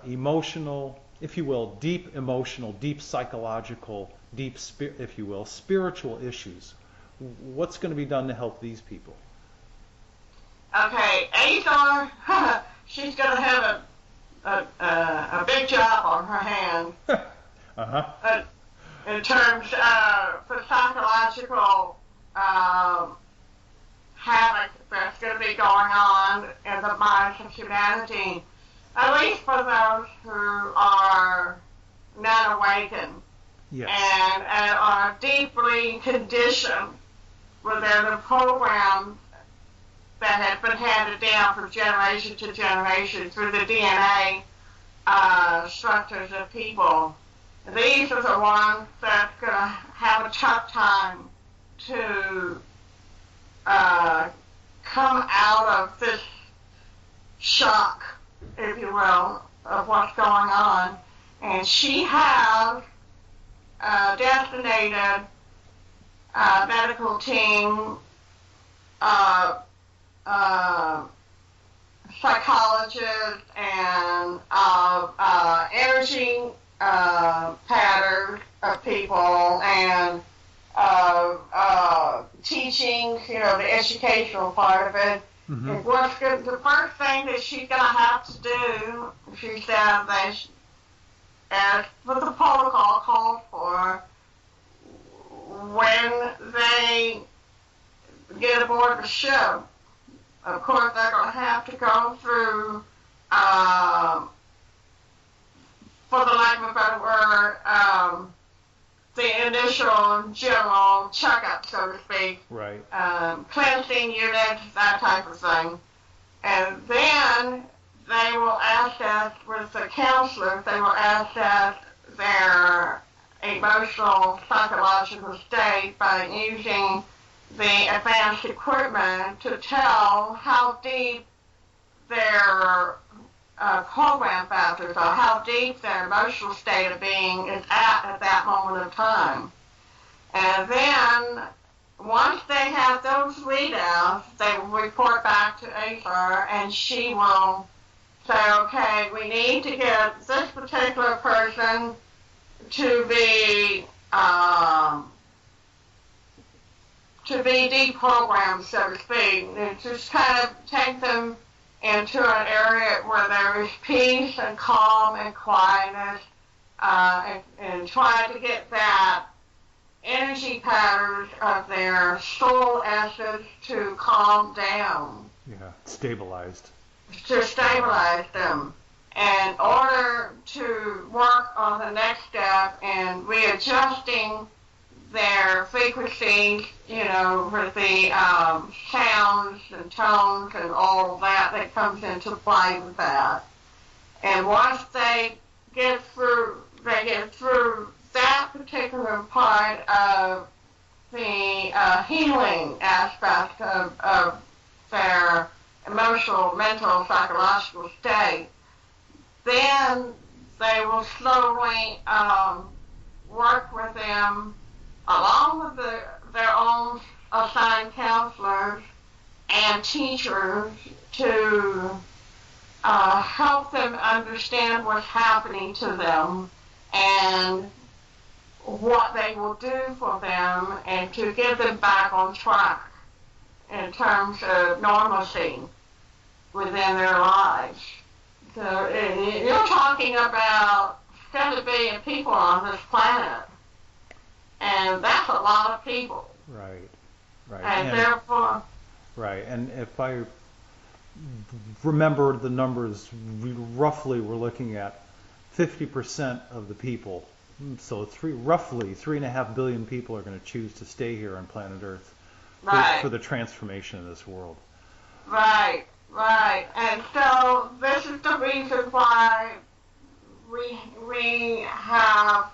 emotional, if you will, deep emotional, deep psychological, deep, if you will, spiritual issues? What's going to be done to help these people? Okay, Azar, she's going to have a big job on her hands. Uh-huh. In terms of the psychological havoc that's going to be going on in the minds of humanity, at least for those who are not awakened. Yes. And are deeply conditioned within the program that has been handed down from generation to generation through the DNA structures of people. These are the ones that's going to have a tough time to come out of this shock, if you will, of what's going on. And she has designated medical team, psychologists, and energy patterns of people, and teaching, the educational part of it. Mm-hmm. And the first thing that she's going to have to do, she said that as what the protocol calls for, when they get aboard the ship, of course they're going to have to go through, for the lack of a better word, the initial general checkup, so to speak. Right. Cleansing units, that type of thing. And then they will assess, with the counselors, they will assess their emotional, psychological state by using the advanced equipment to tell how deep their program factors are, how deep their emotional state of being is at that moment of time. And then, once they have those readouts, they will report back to Azar, and she will say, okay, we need to get this particular person to be to be deprogrammed, so to speak, and just kind of take them into an area where there is peace and calm and quietness, and try to get that energy patterns of their soul essence to calm down. Yeah, stabilized. To stabilize them. In order to work on the next step and readjusting their frequencies, with the sounds and tones and all of that comes into play with that. And once they get through that particular part of the healing aspect of their emotional, mental, psychological state, then they will slowly work with them along with their own assigned counselors and teachers to help them understand what's happening to them and what they will do for them, and to get them back on track in terms of normalcy within their lives. So you're talking about 7 billion people on this planet, and that's a lot of people. Right. And therefore... Right, and if I remember the numbers, roughly we're looking at 50% of the people. So roughly 3.5 billion people are going to choose to stay here on planet Earth for the transformation of this world. Right. And so this is the reason why we have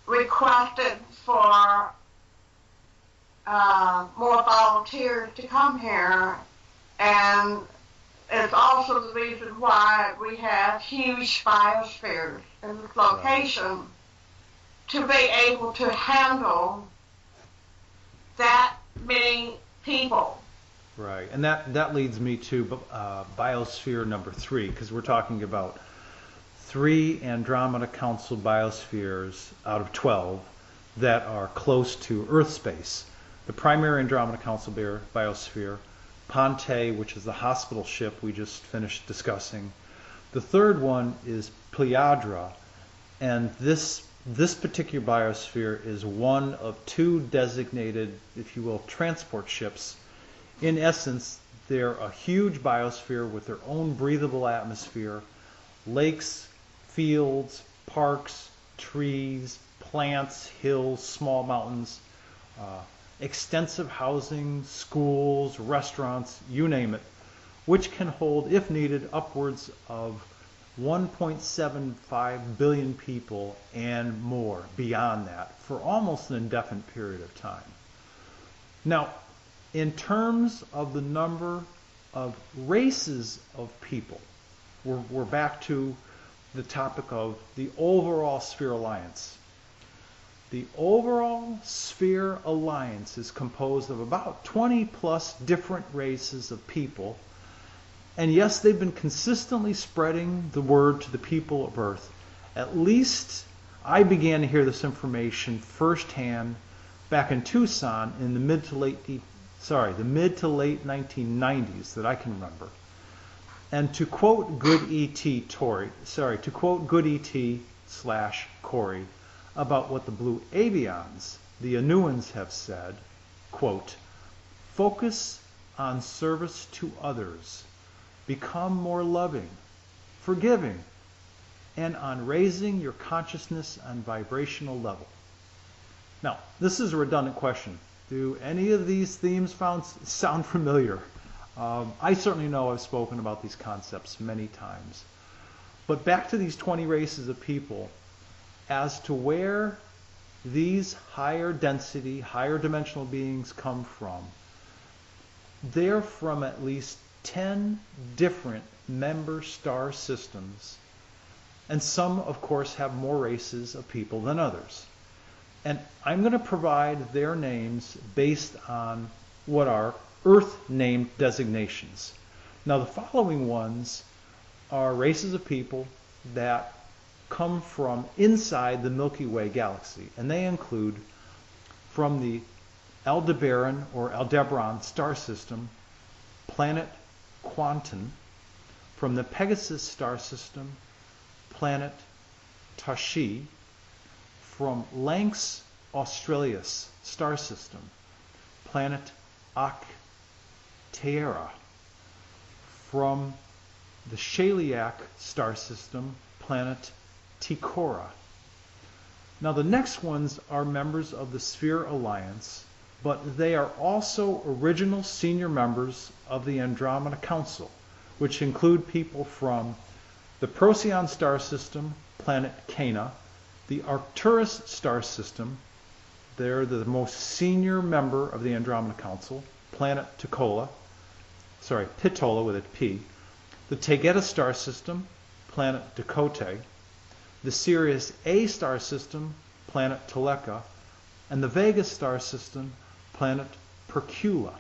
requested for more volunteers to come here, and it's also the reason why we have huge biospheres in this location to be able to handle that many people. Right, and that leads me to biosphere number 3, because we're talking about 3 Andromeda Council biospheres out of 12 that are close to Earth space. The primary Andromeda Council biosphere, Ponte, which is the hospital ship we just finished discussing. The third one is Pleiadra, and this particular biosphere is one of 2 designated, if you will, transport ships. In essence, they're a huge biosphere with their own breathable atmosphere, lakes, fields, parks, trees, plants, hills, small mountains, extensive housing, schools, restaurants, you name it, which can hold, if needed, upwards of 1.75 billion people and more beyond that for almost an indefinite period of time. Now, in terms of the number of races of people, we're back to the topic of the overall Sphere Alliance. The overall Sphere Alliance is composed of about 20 plus different races of people. And yes, they've been consistently spreading the word to the people of Earth. At least I began to hear this information firsthand back in Tucson in the mid to late 1990s that I can remember. And to quote good E.T. Corey about what the Blue Avians, the Anuans, have said, quote, focus on service to others, become more loving, forgiving, and on raising your consciousness and vibrational level. Now, this is a redundant question. Do any of these themes sound familiar? I certainly know I've spoken about these concepts many times. But back to these 20 races of people, as to where these higher density, higher dimensional beings come from, they're from at least 10 different member star systems. And some, of course, have more races of people than others. And I'm going to provide their names based on what are Earth-named designations. Now, the following ones are races of people that come from inside the Milky Way galaxy, and they include from the Aldebaran or Aldebaran star system, planet Quantum. From the Pegasus star system, planet Tashi. From Lynx Australis star system, planet Actaeira. From the Shaliak star system, planet Ticora. Now the next ones are members of the Sphere Alliance, but they are also original senior members of the Andromeda Council, which include people from the Procyon star system, planet Cana, the Arcturus star system, they're the most senior member of the Andromeda Council, planet Pitola with a P, the Taygeta star system, planet Decote, the Sirius A star system, planet Teleka, and the Vega star system, planet Percula.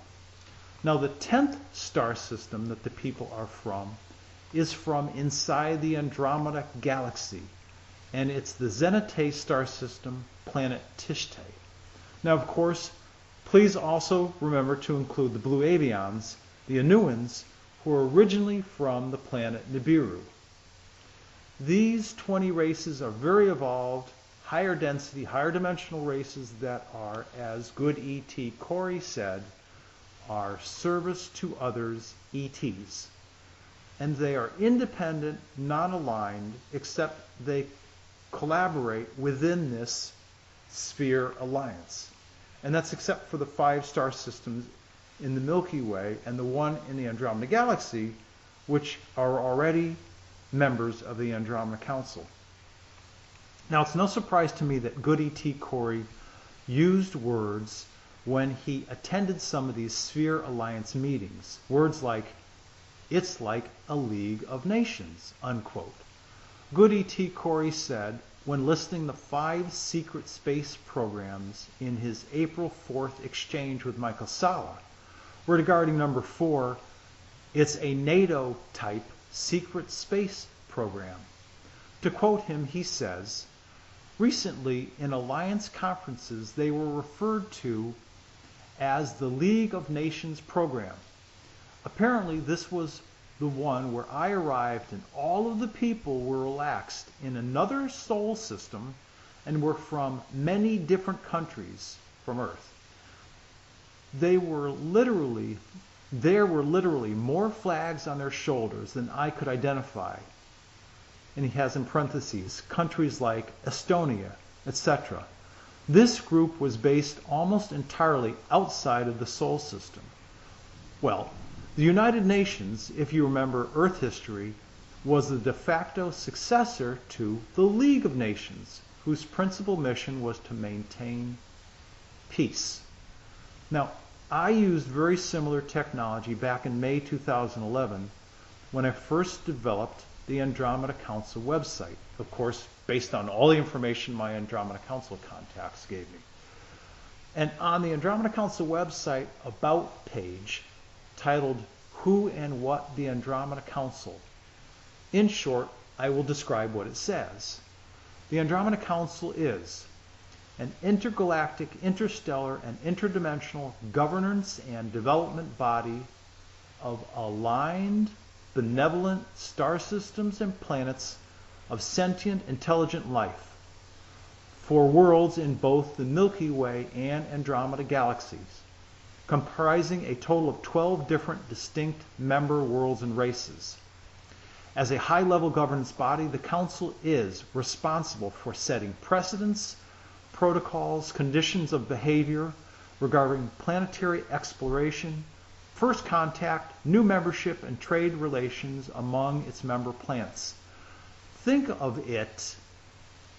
Now the 10th star system that the people are from is from inside the Andromeda Galaxy, and it's the Zenitae star system, planet Tishte. Now of course, please also remember to include the Blue Avians, the Anuans, who are originally from the planet Nibiru. These 20 races are very evolved, higher density, higher dimensional races that are, as good E.T. Corey said, are service to others ETs. And they are independent, non-aligned, except they collaborate within this Sphere Alliance. And that's except for the 5 star systems in the Milky Way and the one in the Andromeda Galaxy, which are already members of the Andromeda Council. Now, it's no surprise to me that good E.T. Corey used words when he attended some of these Sphere Alliance meetings. Words like, "It's like a League of Nations," unquote. Good E.T. Corey said, when listing the 5 secret space programs in his April 4th exchange with Michael Salla, regarding number 4, it's a NATO-type secret space program. To quote him, he says, "Recently, in Alliance conferences, they were referred to as the League of Nations program. Apparently, this was the one where I arrived and all of the people were relaxed in another solar system and were from many different countries from Earth. There were literally more flags on their shoulders than I could identify." And he has in parentheses countries like Estonia, etc. This group was based almost entirely outside of the Sol system. Well, the United Nations, if you remember Earth history, was the de facto successor to the League of Nations, whose principal mission was to maintain peace. Now, I used very similar technology back in May 2011 when I first developed the Andromeda Council website, of course, based on all the information my Andromeda Council contacts gave me. And on the Andromeda Council website About page, titled Who and What the Andromeda Council. In short, I will describe what it says. The Andromeda Council is an intergalactic, interstellar, and interdimensional governance and development body of aligned, benevolent star systems and planets of sentient, intelligent life for worlds in both the Milky Way and Andromeda galaxies, comprising a total of 12 different distinct member worlds and races. As a high-level governance body, the Council is responsible for setting precedents, protocols, conditions of behavior regarding planetary exploration, first contact, new membership, and trade relations among its member planets. Think of it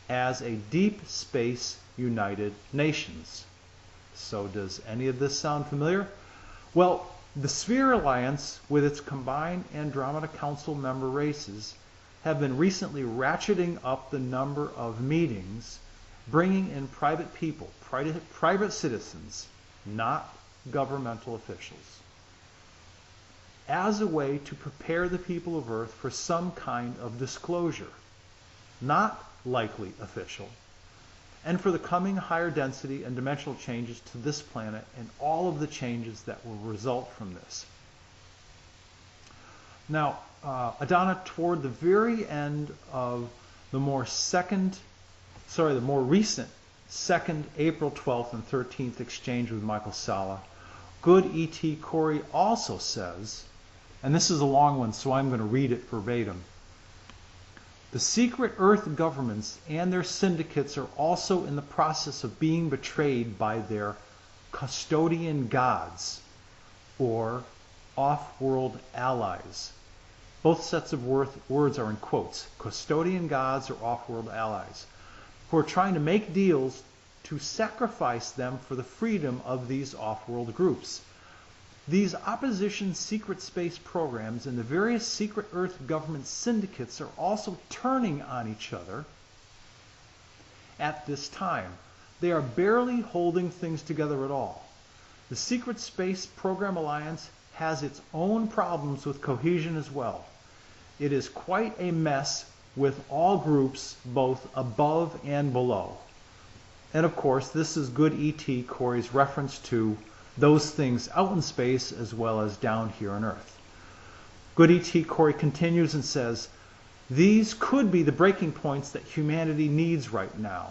as a deep space United Nations. So does any of this sound familiar? Well, the Sphere Alliance, with its combined Andromeda Council member races, have been recently ratcheting up the number of meetings, bringing in private people, private citizens, not governmental officials, as a way to prepare the people of Earth for some kind of disclosure, not likely official, and for the coming higher density and dimensional changes to this planet and all of the changes that will result from this. Now, Adana, toward the very end of the more recent 2nd April 12th and 13th exchange with Michael Salla, good E.T. Corey also says, and this is a long one, so I'm going to read it verbatim. The secret Earth governments and their syndicates are also in the process of being betrayed by their custodian gods, or off-world allies. Both sets of words are in quotes. Custodian gods or off-world allies, who are trying to make deals to sacrifice them for the freedom of these off-world groups. These opposition secret space programs and the various secret Earth government syndicates are also turning on each other at this time. They are barely holding things together at all. The Secret Space Program Alliance has its own problems with cohesion as well. It is quite a mess with all groups both above and below. And of course, this is good E.T. Corey's reference to those things out in space as well as down here on Earth. Good E.T. Corey continues and says, these could be the breaking points that humanity needs right now.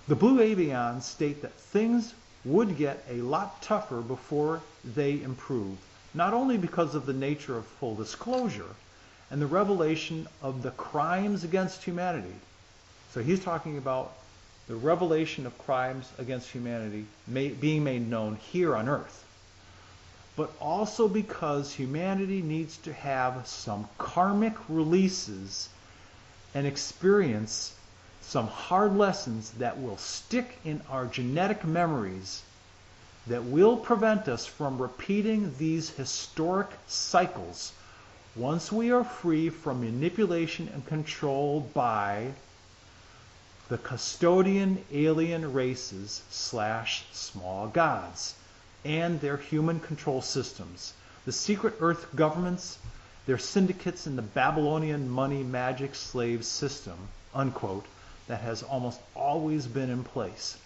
The Blue Avians state that things would get a lot tougher before they improve, not only because of the nature of full disclosure and the revelation of the crimes against humanity. So he's talking about the revelation of crimes against humanity being made known here on Earth, but also because humanity needs to have some karmic releases and experience some hard lessons that will stick in our genetic memories that will prevent us from repeating these historic cycles once we are free from manipulation and control by the custodian alien races / small gods and their human control systems, the secret Earth governments, their syndicates, and the Babylonian money magic slave system, unquote, that has almost always been in place.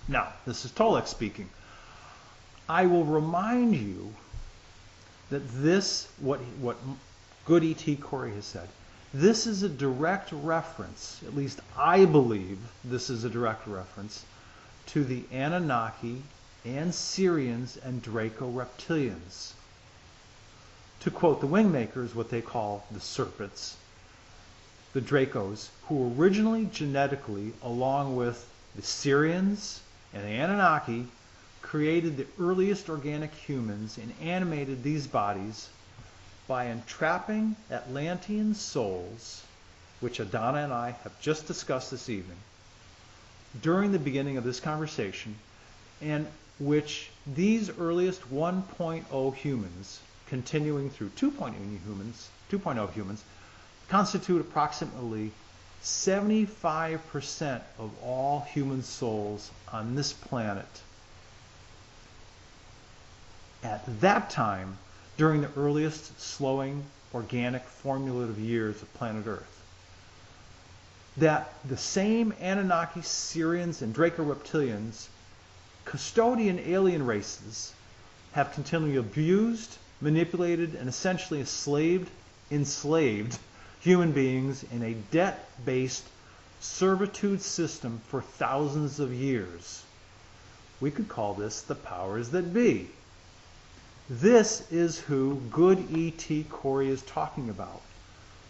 Now, this is Tolek speaking. I will remind you that this, what good E.T. Corey has said, this is a direct reference, at least I believe this is a direct reference, to the Anunnaki and Syrians and Draco reptilians. To quote the Wingmakers, what they call the Serpents, the Dracos, who originally genetically, along with the Syrians and the Anunnaki, created the earliest organic humans and animated these bodies by entrapping Atlantean souls, which Adana and I have just discussed this evening, during the beginning of this conversation, and which these earliest 1.0 humans, continuing through 2.0 humans, constitute approximately 75% of all human souls on this planet. At that time, during the earliest slowing organic formulative years of planet Earth, that the same Anunnaki, Syrians, and Draco reptilians, custodian alien races, have continually abused, manipulated, and essentially enslaved human beings in a debt-based servitude system for thousands of years. We could call this the powers that be. This is who good E.T. Corey is talking about.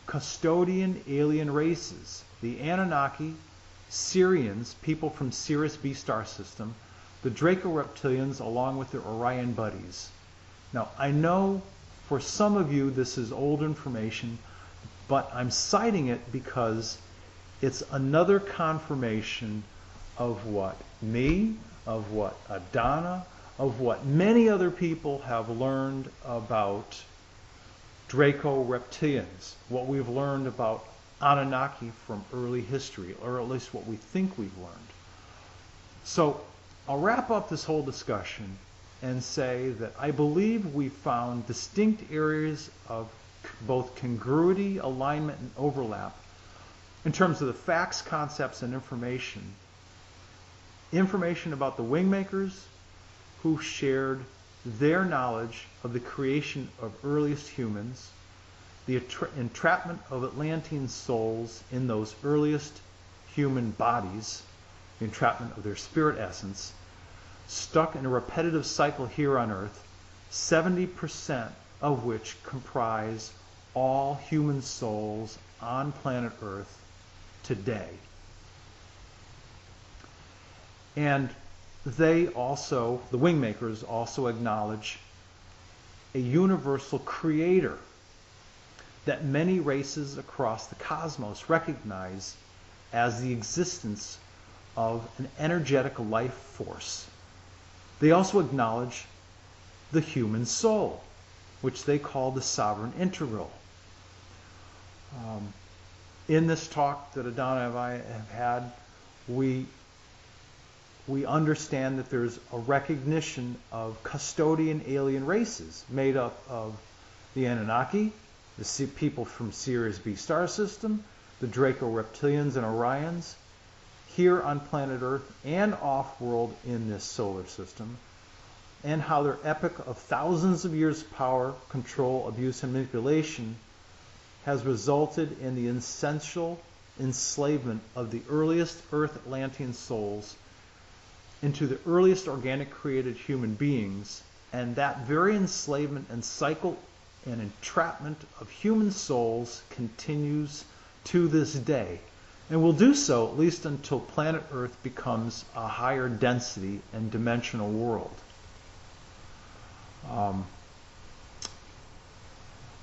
Custodian alien races, the Anunnaki, Syrians, people from Sirius B star system, the Draco reptilians along with their Orion buddies. Now, I know for some of you this is old information, but I'm citing it because it's another confirmation of what me, of what Adana, of what many other people have learned about Draco reptilians, what we've learned about Anunnaki from early history, or at least what we think we've learned. So I'll wrap up this whole discussion and say that I believe we found distinct areas of both congruity, alignment, and overlap In terms of the facts, concepts, and information about the Wingmakers who shared their knowledge of the creation of earliest humans, the entrapment of Atlantean souls in those earliest human bodies, the entrapment of their spirit essence, stuck in a repetitive cycle here on Earth, 70% of which comprise all human souls on planet Earth today. And they also, the Wingmakers, also acknowledge a universal creator that many races across the cosmos recognize as the existence of an energetic life force. They also acknowledge the human soul, which they call the sovereign integral. In this talk that Adana and I have had, we understand that there's a recognition of custodian alien races made up of the Anunnaki, the people from Sirius B star system, the Draco reptilians and Orions, here on planet Earth and off-world in this solar system, and how their epic of thousands of years of power, control, abuse, and manipulation has resulted in the essential enslavement of the earliest Earth Atlantean souls into the earliest organic created human beings, and that very enslavement and cycle and entrapment of human souls continues to this day, and will do so at least until planet Earth becomes a higher density and dimensional world.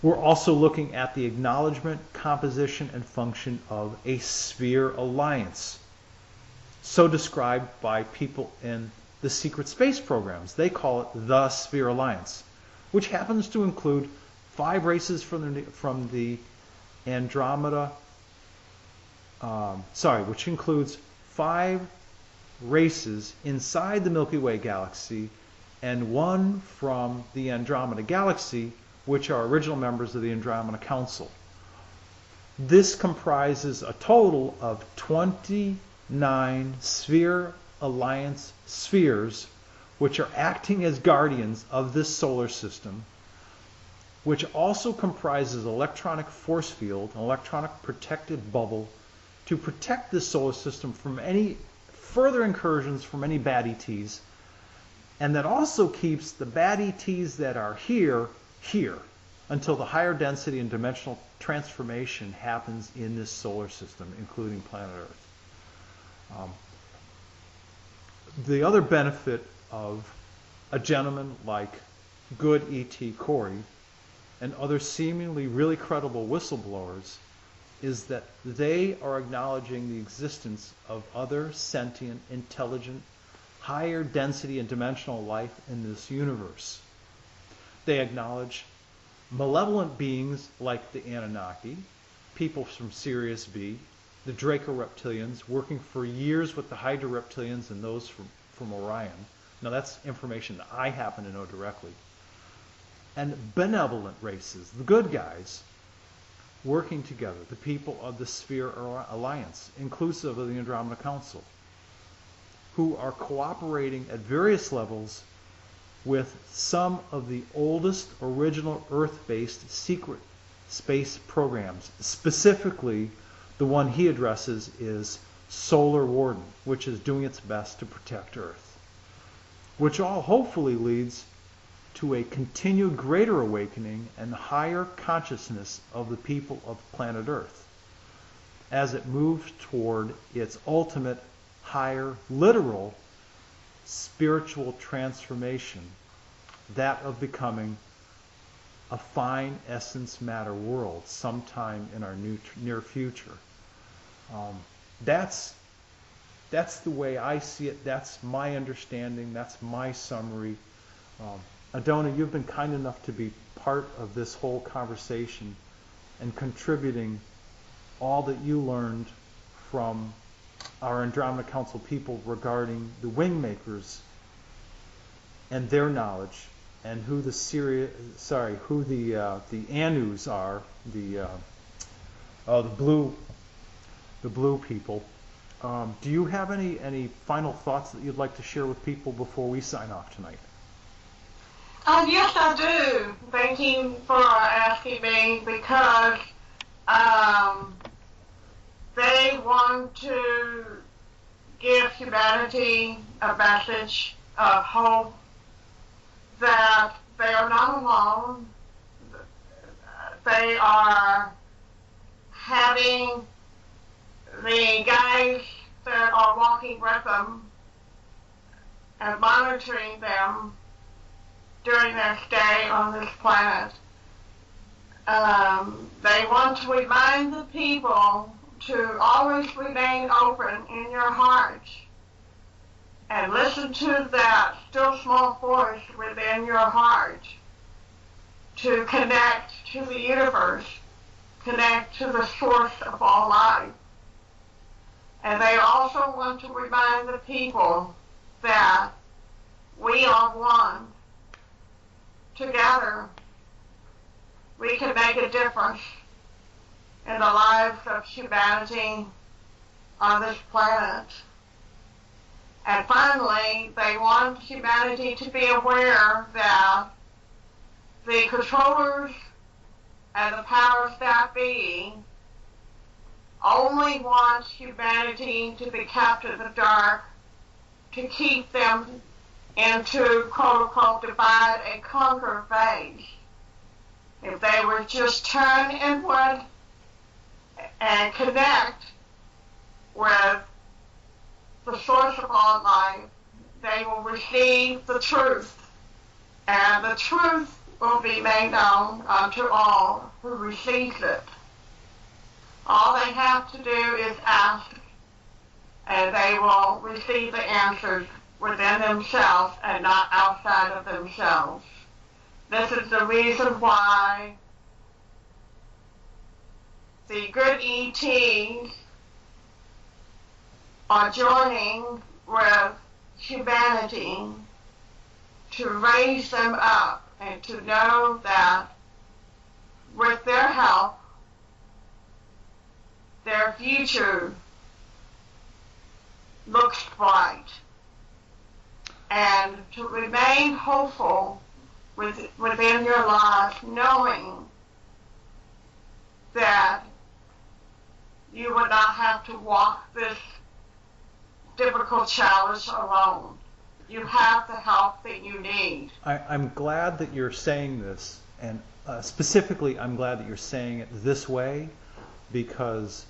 We're also looking at the acknowledgement, composition, and function of a sphere alliance, so described by people in the secret space programs. They call it the Sphere Alliance, which happens to include 5 races from the Andromeda, which includes 5 races inside the Milky Way galaxy and 1 from the Andromeda galaxy, which are original members of the Andromeda Council. This comprises a total of 29 Sphere Alliance spheres, which are acting as guardians of this solar system, which also comprises electronic force field, an electronic protective bubble, to protect the solar system from any further incursions from any bad ETs, and that also keeps the bad ETs that are here until the higher density and dimensional transformation happens in this solar system, including planet Earth. The other benefit of a gentleman like good E.T. Corey and other seemingly really credible whistleblowers is that they are acknowledging the existence of other sentient, intelligent, higher density and dimensional life in this universe. They acknowledge malevolent beings like the Anunnaki, people from Sirius B, the Draco reptilians, working for years with the Hydra reptilians and those from Orion. Now that's information that I happen to know directly. And benevolent races, the good guys, working together, the people of the Sphere Alliance, inclusive of the Andromeda Council, who are cooperating at various levels with some of the oldest original Earth-based secret space programs. Specifically, the one he addresses is Solar Warden, which is doing its best to protect Earth, which all hopefully leads to a continued greater awakening and higher consciousness of the people of planet Earth as it moves toward its ultimate higher literal spiritual transformation, that of becoming a fine essence matter world sometime in our near future. That's the way I see it. That's my understanding. That's my summary. Adona, you've been kind enough to be part of this whole conversation and contributing all that you learned from our Andromeda Council people regarding the Wingmakers and their knowledge, and who the Anus are, the blue the blue people. Do you have any final thoughts that you'd like to share with people before we sign off tonight? Yes, I do. Thank you for asking me, because they want to give humanity a message of hope, that they are not alone. They are having the guys that are walking with them and monitoring them during their stay on this planet. They want to remind the people to always remain open in your heart and listen to that still small voice within your heart, to connect to the universe, connect to the source of all life. And they also want to remind the people that we are one. Together, we can make a difference in the lives of humanity on this planet. And finally, they want humanity to be aware that the controllers and the powers that be only want humanity to be kept in the dark, to keep them into quote-unquote divide and conquer phase. If they would just turn inward and connect with the source of all life, they will receive the truth, and the truth will be made known unto all who receives it. All they have to do is ask, and they will receive the answers within themselves and not outside of themselves. This is the reason why the good ETs are joining with humanity to raise them up and to know that with their help, their future looks bright. And to remain hopeful within your life, knowing that you would not have to walk this difficult challenge alone. You have the help that you need. I'm glad that you're saying this, and specifically I'm glad that you're saying it this way, because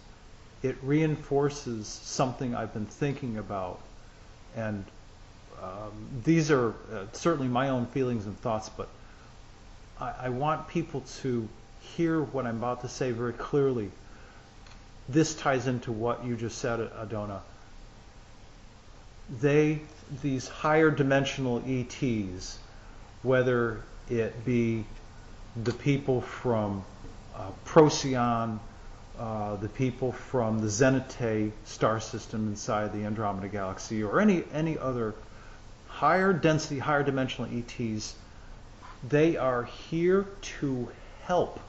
it reinforces something I've been thinking about. And these are certainly my own feelings and thoughts, but I want people to hear what I'm about to say very clearly. This ties into what you just said, Adona. These higher dimensional ETs, whether it be the people from Procyon, the people from the Zenitae star system inside the Andromeda Galaxy, or any other higher density, higher dimensional ETs, they are here to help.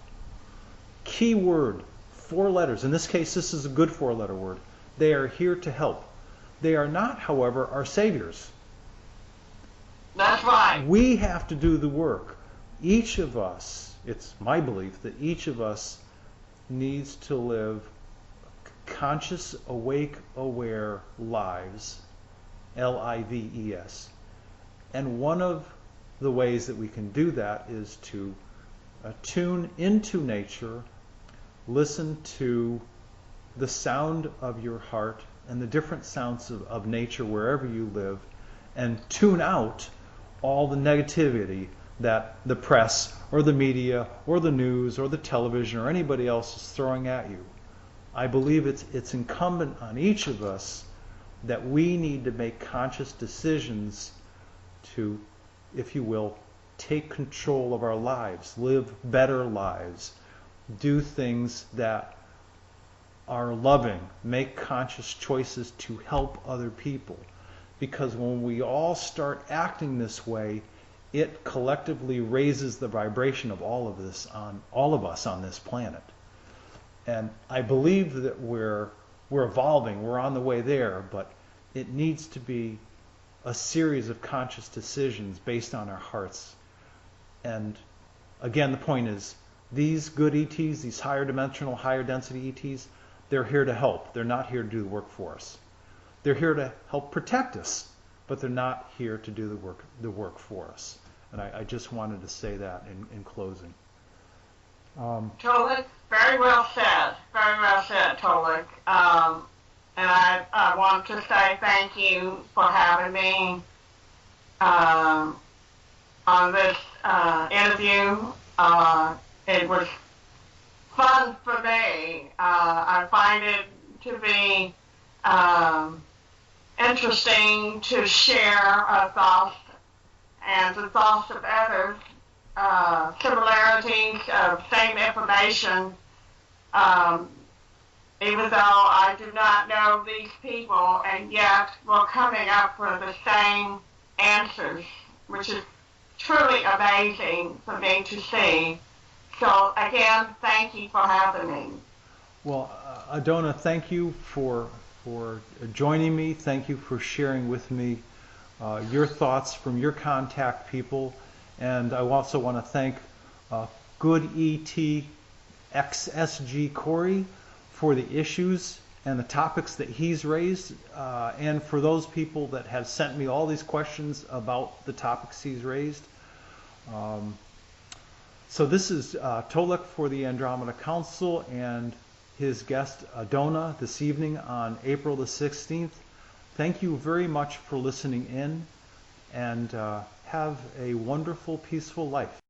Key word, 4 letters. In this case, this is a good 4-letter word. They are here to help. They are not, however, our saviors. That's right. We have to do the work. Each of us, it's my belief that each of us needs to live conscious, awake, aware lives, lives. And one of the ways that we can do that is to tune into nature, listen to the sound of your heart and the different sounds of nature wherever you live, and tune out all the negativity that the press or the media or the news or the television or anybody else is throwing at you. I believe it's incumbent on each of us that we need to make conscious decisions to, if you will, take control of our lives, live better lives, do things that are loving, make conscious choices to help other people. Because when we all start acting this way, it collectively raises the vibration of all of us on this planet. And I believe that we're we're evolving, we're on the way there, but it needs to be a series of conscious decisions based on our hearts. And again, the point is, these good ETs, these higher dimensional, higher density ETs, they're here to help. They're not here to do the work for us. They're here to help protect us, but they're not here to do the work for us. And I just wanted to say that in closing. Tolik, very well said. Very well said, Tolik. And I want to say thank you for having me on this interview. It was fun for me. I find it to be interesting to share our thoughts and the thoughts of others, similarities of same information, even though I do not know these people, and yet we're coming up with the same answers, which is truly amazing for me to see. So again, thank you for having me. Well, Adona, thank you for joining me. Thank you for sharing with me your thoughts from your contact people. And I also want to thank Good ET XSG Corey for the issues and the topics that he's raised, and for those people that have sent me all these questions about the topics he's raised. So this is Tolik for the Andromeda Council and his guest Adona this evening on April the 16th. Thank you very much for listening in, and have a wonderful, peaceful life.